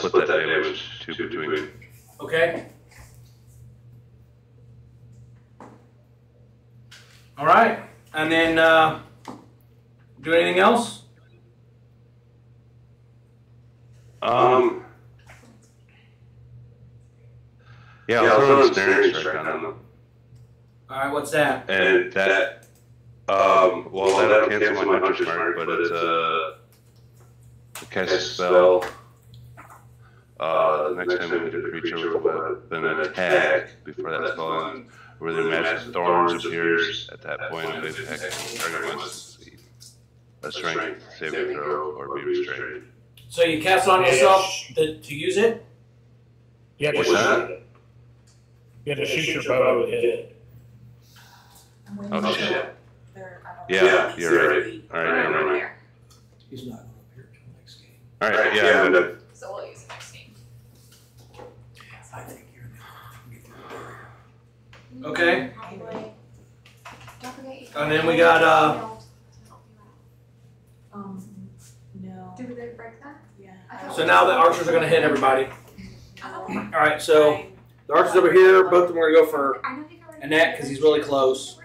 Speaker 2: split that damage to between.
Speaker 5: Okay. All right, and then do anything else?
Speaker 2: Yeah, I'll throw an ensnaring strike on them.
Speaker 5: All right, what's that?
Speaker 2: And that, well, that'll cancel my hunter's mark, but it's to cast a spell. The next time we hit a creature with an attack before that spell ends, where the magic thorns appears at that point of the attack, the target must succeed a strength saving throw or be restrained.
Speaker 5: So you cast it on yourself to use it?
Speaker 6: You have to
Speaker 2: What's that?
Speaker 6: You have to shoot your bow and hit it.
Speaker 2: Oh shit. Yeah, you're right. Alright, never mind.
Speaker 4: He's not going to appear until next game.
Speaker 2: Alright, yeah, I'm done.
Speaker 3: So we'll use it next game.
Speaker 4: I think you're going to get through the barrier.
Speaker 5: Okay.
Speaker 3: Probably. Don't forget you
Speaker 5: And then we got
Speaker 8: No.
Speaker 3: Did we break that?
Speaker 8: Yeah.
Speaker 5: so now the archers are going to hit everybody. All right, so the archers over here, both of them are going to go for Annette because he's really close.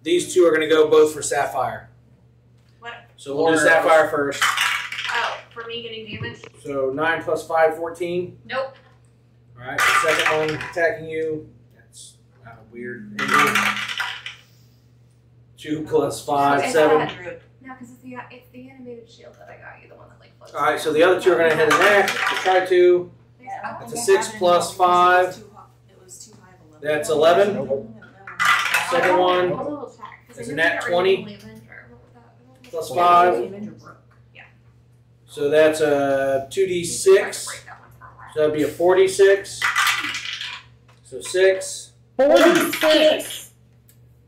Speaker 5: These two are going to go both for Sapphire.
Speaker 3: What?
Speaker 5: So we'll do Sapphire first.
Speaker 3: Oh, for me getting damage?
Speaker 5: So 9 plus 5, 14.
Speaker 3: Nope.
Speaker 5: All right, the second one attacking you. That's kind of weird. 2 plus 5, 7.
Speaker 3: No, because it's the animated shield that I got you, the one that like floats.
Speaker 5: All right, so the other two are going to hit Annette. Try to. That's a 6 plus 5.
Speaker 8: It was too high of a level.
Speaker 5: That's 11. Second one
Speaker 3: I'll double check, 'cause
Speaker 5: is
Speaker 3: I
Speaker 5: a
Speaker 3: know
Speaker 5: nat
Speaker 3: we got
Speaker 5: 20
Speaker 3: rid of the Avenger. What was that?
Speaker 5: plus 5.
Speaker 3: Yeah.
Speaker 5: So that's a 2d6.
Speaker 3: Break that one for a while.
Speaker 5: So that'd be a 46. So 6.
Speaker 11: 46.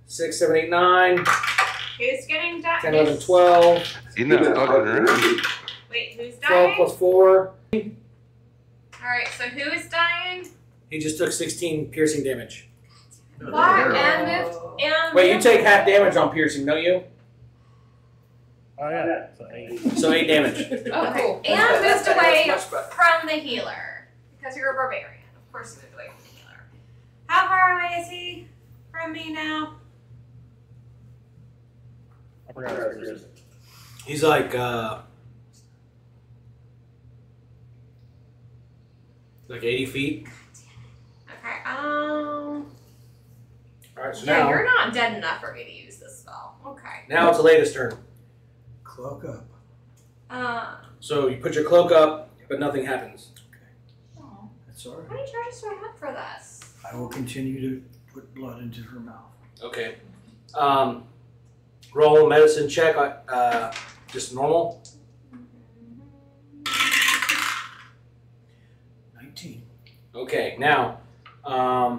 Speaker 5: 6, 7, 8, 9.
Speaker 3: Who's getting damage?
Speaker 5: 10, 11, 12.
Speaker 2: You're not fucking around.
Speaker 3: Wait, who's
Speaker 5: 12
Speaker 3: dying?
Speaker 5: plus 4.
Speaker 3: Alright, so who is dying?
Speaker 5: He just took 16 piercing damage.
Speaker 3: Why? And moved. And
Speaker 5: Wait, you take half damage on piercing, don't you?
Speaker 6: Oh yeah. So 8.
Speaker 5: So 8 damage.
Speaker 3: Oh, cool. And moved away from the healer. Because you're a barbarian. Of course you moved away from the healer. How far away is he from me now?
Speaker 6: I forgot what it is.
Speaker 5: He's like 80 feet.
Speaker 3: Okay,
Speaker 5: Alright, so
Speaker 3: yeah,
Speaker 5: now,
Speaker 3: you're not dead enough for me to use this spell. Okay.
Speaker 5: now it's Aleda's turn.
Speaker 4: Cloak up.
Speaker 5: So you put your cloak up, but nothing happens.
Speaker 4: That's all
Speaker 3: How
Speaker 4: right.
Speaker 3: many charges do I have for this?
Speaker 4: I will continue to put blood into her mouth.
Speaker 5: Okay. Roll a medicine check, just normal.
Speaker 4: 19.
Speaker 5: Okay, now, I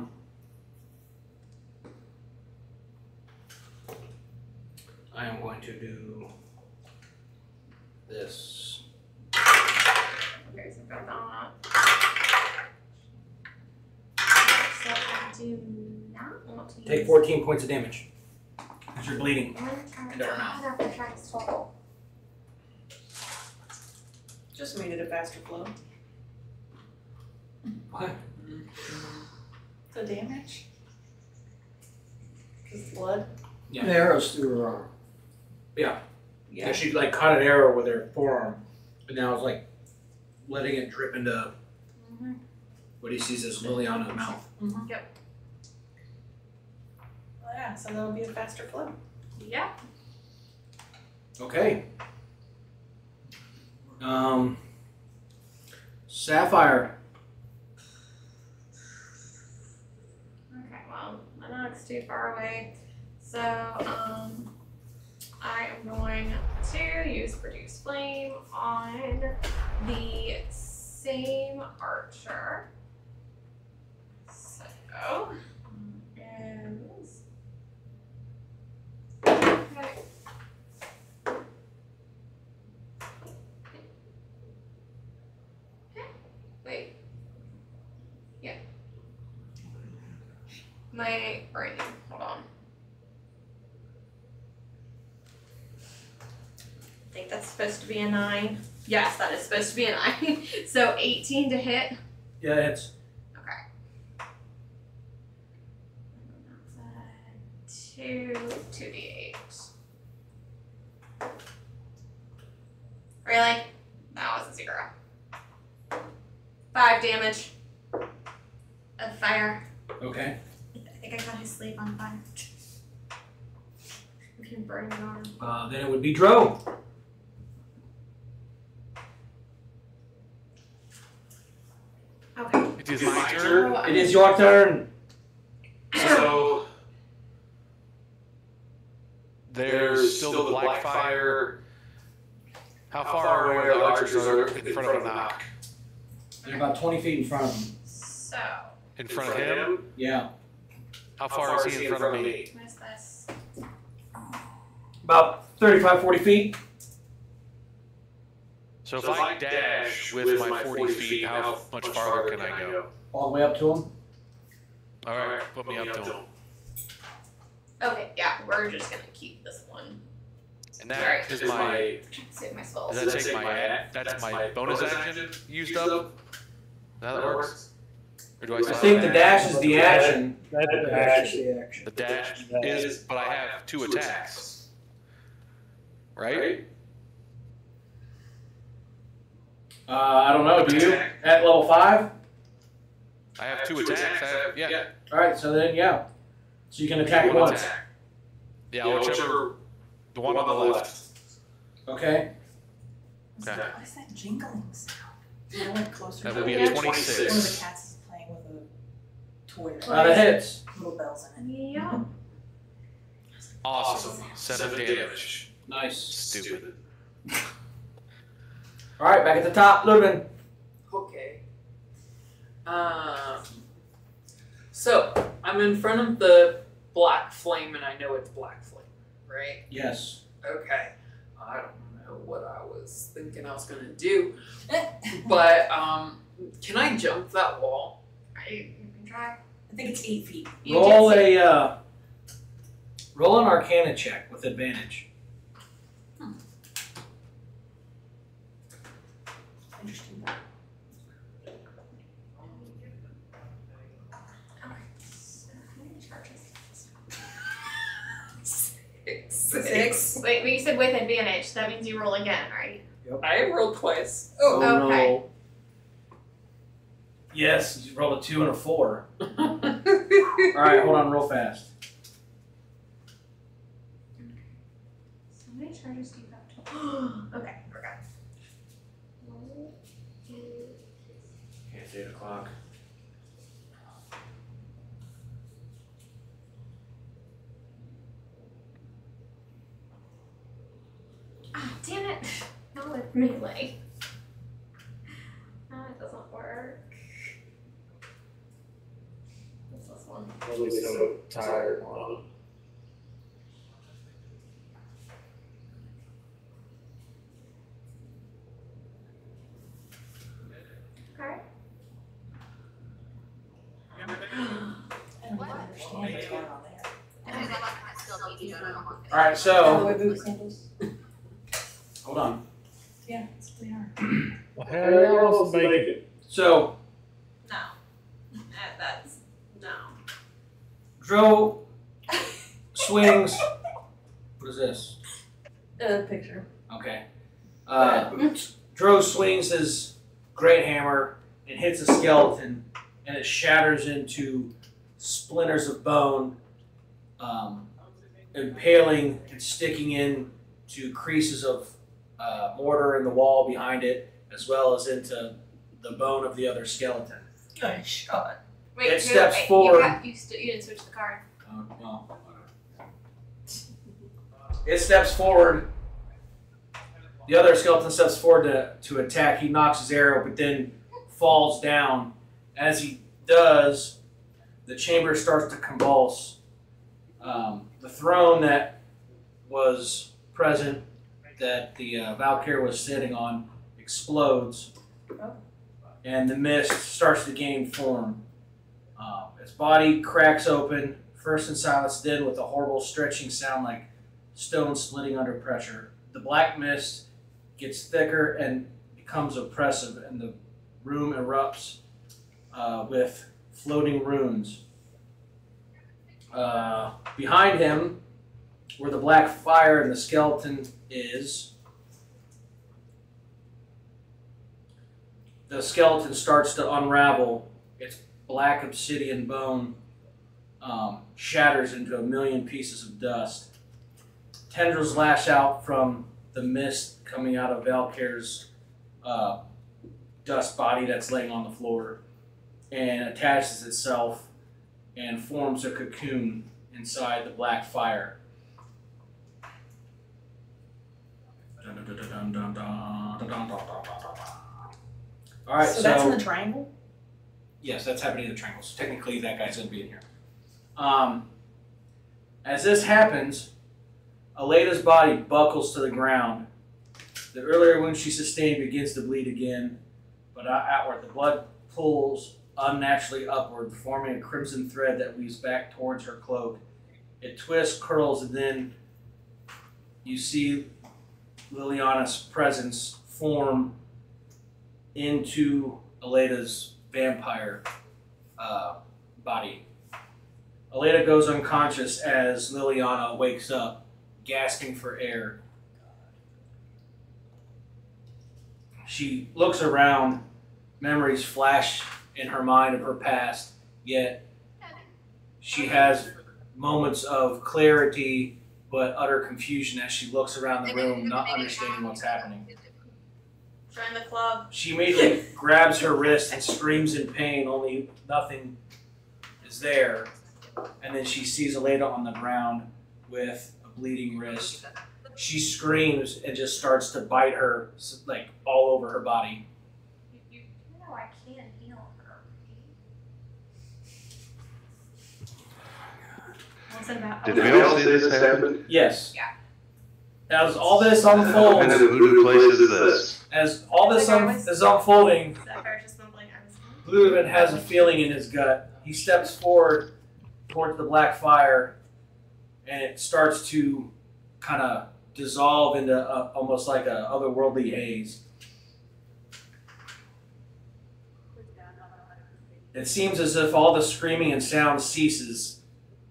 Speaker 5: am going to do this.
Speaker 3: Okay, so I've got that. So I do not want to
Speaker 5: Take
Speaker 3: use
Speaker 5: 14 points of damage. Because you're bleeding.
Speaker 3: one turn.
Speaker 5: into her mouth.
Speaker 3: Oh, that retracts total.
Speaker 8: Just made it a faster flow.
Speaker 5: What?
Speaker 8: The damage? Because blood?
Speaker 5: Yeah.
Speaker 4: The arrows through her arm.
Speaker 5: Yeah.
Speaker 8: Yeah.
Speaker 5: Yeah, she like caught an arrow with her forearm, and now it's like letting it drip into what he sees as Liliana's mouth.
Speaker 8: Mm-hmm.
Speaker 3: Yep.
Speaker 8: Well, yeah, so that'll be a faster flow.
Speaker 3: Yeah.
Speaker 5: Okay. Sapphire.
Speaker 3: Okay, well, I know it's too far away. So, I am going to use Produce Flame on the same archer. So, and okay. Wait. Yeah. My brain. Hold on. I think that's supposed to be a 9. Yes, that is supposed to be an eye. So 18 to hit.
Speaker 5: Yeah, it's
Speaker 3: Okay. 2d8. Really? That was a 0. 5 damage of fire.
Speaker 5: okay.
Speaker 3: I think I got his sleeve on fire. We can burn it on.
Speaker 5: Then it would be Dro.
Speaker 3: Okay.
Speaker 7: It is my turn.
Speaker 5: It is your turn.
Speaker 7: So there's still the black fire. How far away are the archers are in front of a knock?
Speaker 5: They're about 20 feet in front of him.
Speaker 3: So,
Speaker 7: In front of him?
Speaker 5: Yeah.
Speaker 7: How far is he in front of me?
Speaker 3: what is this?
Speaker 5: About 35, 40 feet.
Speaker 7: So if I dash with my 40 feet, how much farther can I go?
Speaker 5: All the way up to him.
Speaker 7: All right, put me up to him.
Speaker 3: Okay, yeah, we're just gonna keep this one.
Speaker 7: And that is my.
Speaker 3: Save my spells.
Speaker 7: Does that take my? That's my bonus action used up. Is that how that works? Or do I
Speaker 5: I
Speaker 7: still
Speaker 5: think
Speaker 7: have
Speaker 5: the dash is the action.
Speaker 6: That's the
Speaker 4: That's
Speaker 6: action.
Speaker 4: the action.
Speaker 7: The dash is, but I have 2 attacks. Right?
Speaker 5: I don't know. Do you at level 5?
Speaker 7: I have 2 attacks. Yeah.
Speaker 5: All right. So then, yeah. So you can attack
Speaker 7: One
Speaker 5: once.
Speaker 7: attack. Yeah, whichever. The one on the left.
Speaker 5: Okay.
Speaker 7: Okay.
Speaker 8: What is that jingling sound? I went closer.
Speaker 7: That would be
Speaker 3: Yeah.
Speaker 7: a
Speaker 8: One of the
Speaker 7: 26.
Speaker 8: cats is playing with a toy.
Speaker 5: That hits.
Speaker 8: Little bells in it.
Speaker 3: Yeah.
Speaker 7: Awesome. 7 damage.
Speaker 5: Nice.
Speaker 7: Stupid.
Speaker 5: All right. Back at the top, Ludwig.
Speaker 1: Okay. So I'm in front of the black flame, and I know it's black flame, right?
Speaker 5: Yes.
Speaker 1: Okay. I don't know what I was thinking I was gonna do, but can I jump that wall?
Speaker 3: You can try.
Speaker 8: I think it's 8 feet.
Speaker 3: You
Speaker 5: Roll
Speaker 3: did say-
Speaker 5: roll an Arcana check with advantage.
Speaker 8: Interesting.
Speaker 3: So how many charges?
Speaker 1: 6.
Speaker 3: Wait, you said with advantage. That means you roll again, right?
Speaker 1: I rolled twice.
Speaker 5: Oh
Speaker 3: Okay.
Speaker 5: no. Yes. You rolled a 2 and a 4. All right. Hold on. Real fast.
Speaker 3: So how many charges do you have total? Okay, we're good.
Speaker 5: Okay, it's 8 o'clock.
Speaker 3: Ah, damn it. Not with melee. It doesn't work. What's this one?
Speaker 6: Probably so tired.
Speaker 3: Alright.
Speaker 8: I don't even understand what's going on there.
Speaker 5: All right.
Speaker 8: Oh,
Speaker 5: So
Speaker 8: wait, boot sandals?
Speaker 5: hold on.
Speaker 8: Yeah, they are.
Speaker 6: Well, how else make it?
Speaker 5: So
Speaker 3: No. That's no.
Speaker 5: Dro swings. What is this?
Speaker 8: Picture.
Speaker 5: Okay. Dro swings his great hammer and hits a skeleton, and it shatters into splinters of bone, impaling and sticking in to creases of mortar in the wall behind it, as well as into the bone of the other skeleton.
Speaker 8: Nice shot.
Speaker 3: Wait,
Speaker 5: It steps forward.
Speaker 3: You didn't switch the card.
Speaker 5: Well, it steps forward. The other skeleton steps forward to attack. He knocks his arrow, but then falls down. As he does, the chamber starts to convulse. The throne that was present, that the Vaelcar was sitting on, explodes, and the mist starts to gain form. His body cracks open, first in silence, then with a horrible stretching sound like stone splitting under pressure. The black mist gets thicker and becomes oppressive, and the room erupts with floating runes. Behind him, where the black fire and the skeleton is, the skeleton starts to unravel. Its black obsidian bone shatters into a million pieces of dust. Tendrils lash out from the mist coming out of Vaelcar's dust body that's laying on the floor, and attaches itself and forms a cocoon inside the black fire. All right,
Speaker 8: so that's in the triangle?
Speaker 5: Yes, that's happening in the triangle. So technically that guy's going to be in here. As this happens, Aleda's body buckles to the ground. The earlier wound she sustained begins to bleed again, but outward. The blood pulls unnaturally upward, forming a crimson thread that weaves back towards her cloak. It twists, curls, and then you see Liliana's presence form into Aleda's vampire body. Aleda goes unconscious as Liliana wakes up, gasping for air. She looks around, memories flash in her mind of her past, yet she has moments of clarity but utter confusion as she looks around the room, not understanding what's happening.
Speaker 3: Join the club.
Speaker 5: She immediately grabs her wrist and screams in pain, only nothing is there. And then she sees Aleda on the ground with a bleeding wrist. She screams and just starts to bite her, like, all over her body.
Speaker 3: No, I can't heal her. What's it about?
Speaker 2: Did we all see this happen?
Speaker 5: Yes.
Speaker 3: Yeah.
Speaker 5: As all this
Speaker 2: What
Speaker 5: unfolds,
Speaker 2: kind of voodoo place is this?
Speaker 5: as all this is unfolding,
Speaker 3: That bear just mumbling, I was
Speaker 5: Bluevin has a feeling in his gut. He steps forward towards the black fire, and it starts to kind of dissolve into almost like a otherworldly haze. It seems as if all the screaming and sound ceases.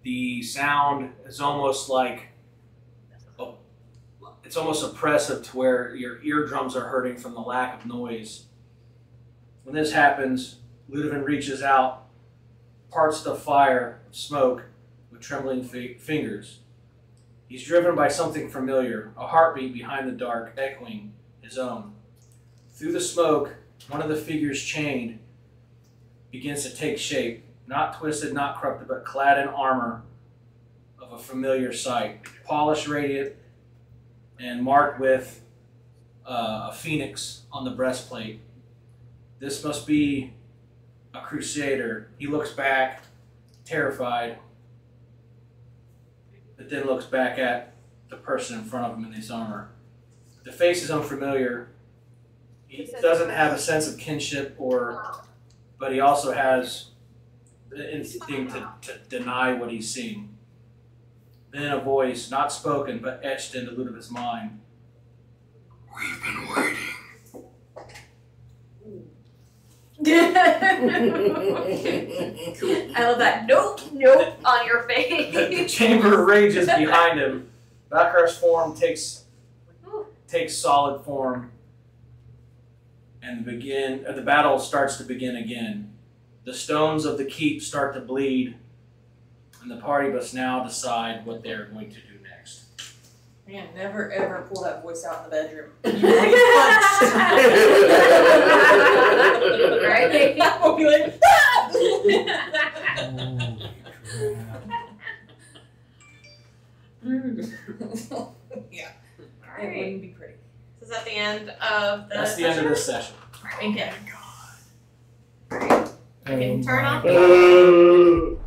Speaker 5: The sound is almost like, it's almost oppressive to where your eardrums are hurting from the lack of noise. When this happens, Ludovic reaches out, parts the fire, smoke, with trembling fingers. He's driven by something familiar, a heartbeat behind the dark, echoing his own. Through the smoke, one of the figures chained begins to take shape, not twisted, not corrupted, but clad in armor of a familiar sight, polished, radiant, and marked with a phoenix on the breastplate. This must be a crusader. He looks back, terrified, but then looks back at the person in front of him in his armor. The face is unfamiliar. He doesn't have a sense of kinship, but he also has the instinct to deny what he's seeing. Then a voice, not spoken, but etched into Ludovic's mind.
Speaker 4: We've been waiting.
Speaker 3: I love that. Nope on your face.
Speaker 5: The chamber rages behind him. Vaelcar's form takes solid form, and the battle starts to begin again. The stones of the keep start to bleed, and the party must now decide what they're going to do next.
Speaker 8: Man, never ever pull that voice out in the bedroom.
Speaker 3: Right?
Speaker 8: We'll be like, yeah. It wouldn't be pretty.
Speaker 3: So is that the end of the
Speaker 5: That's the end of this session.
Speaker 3: Thank you. I can turn off the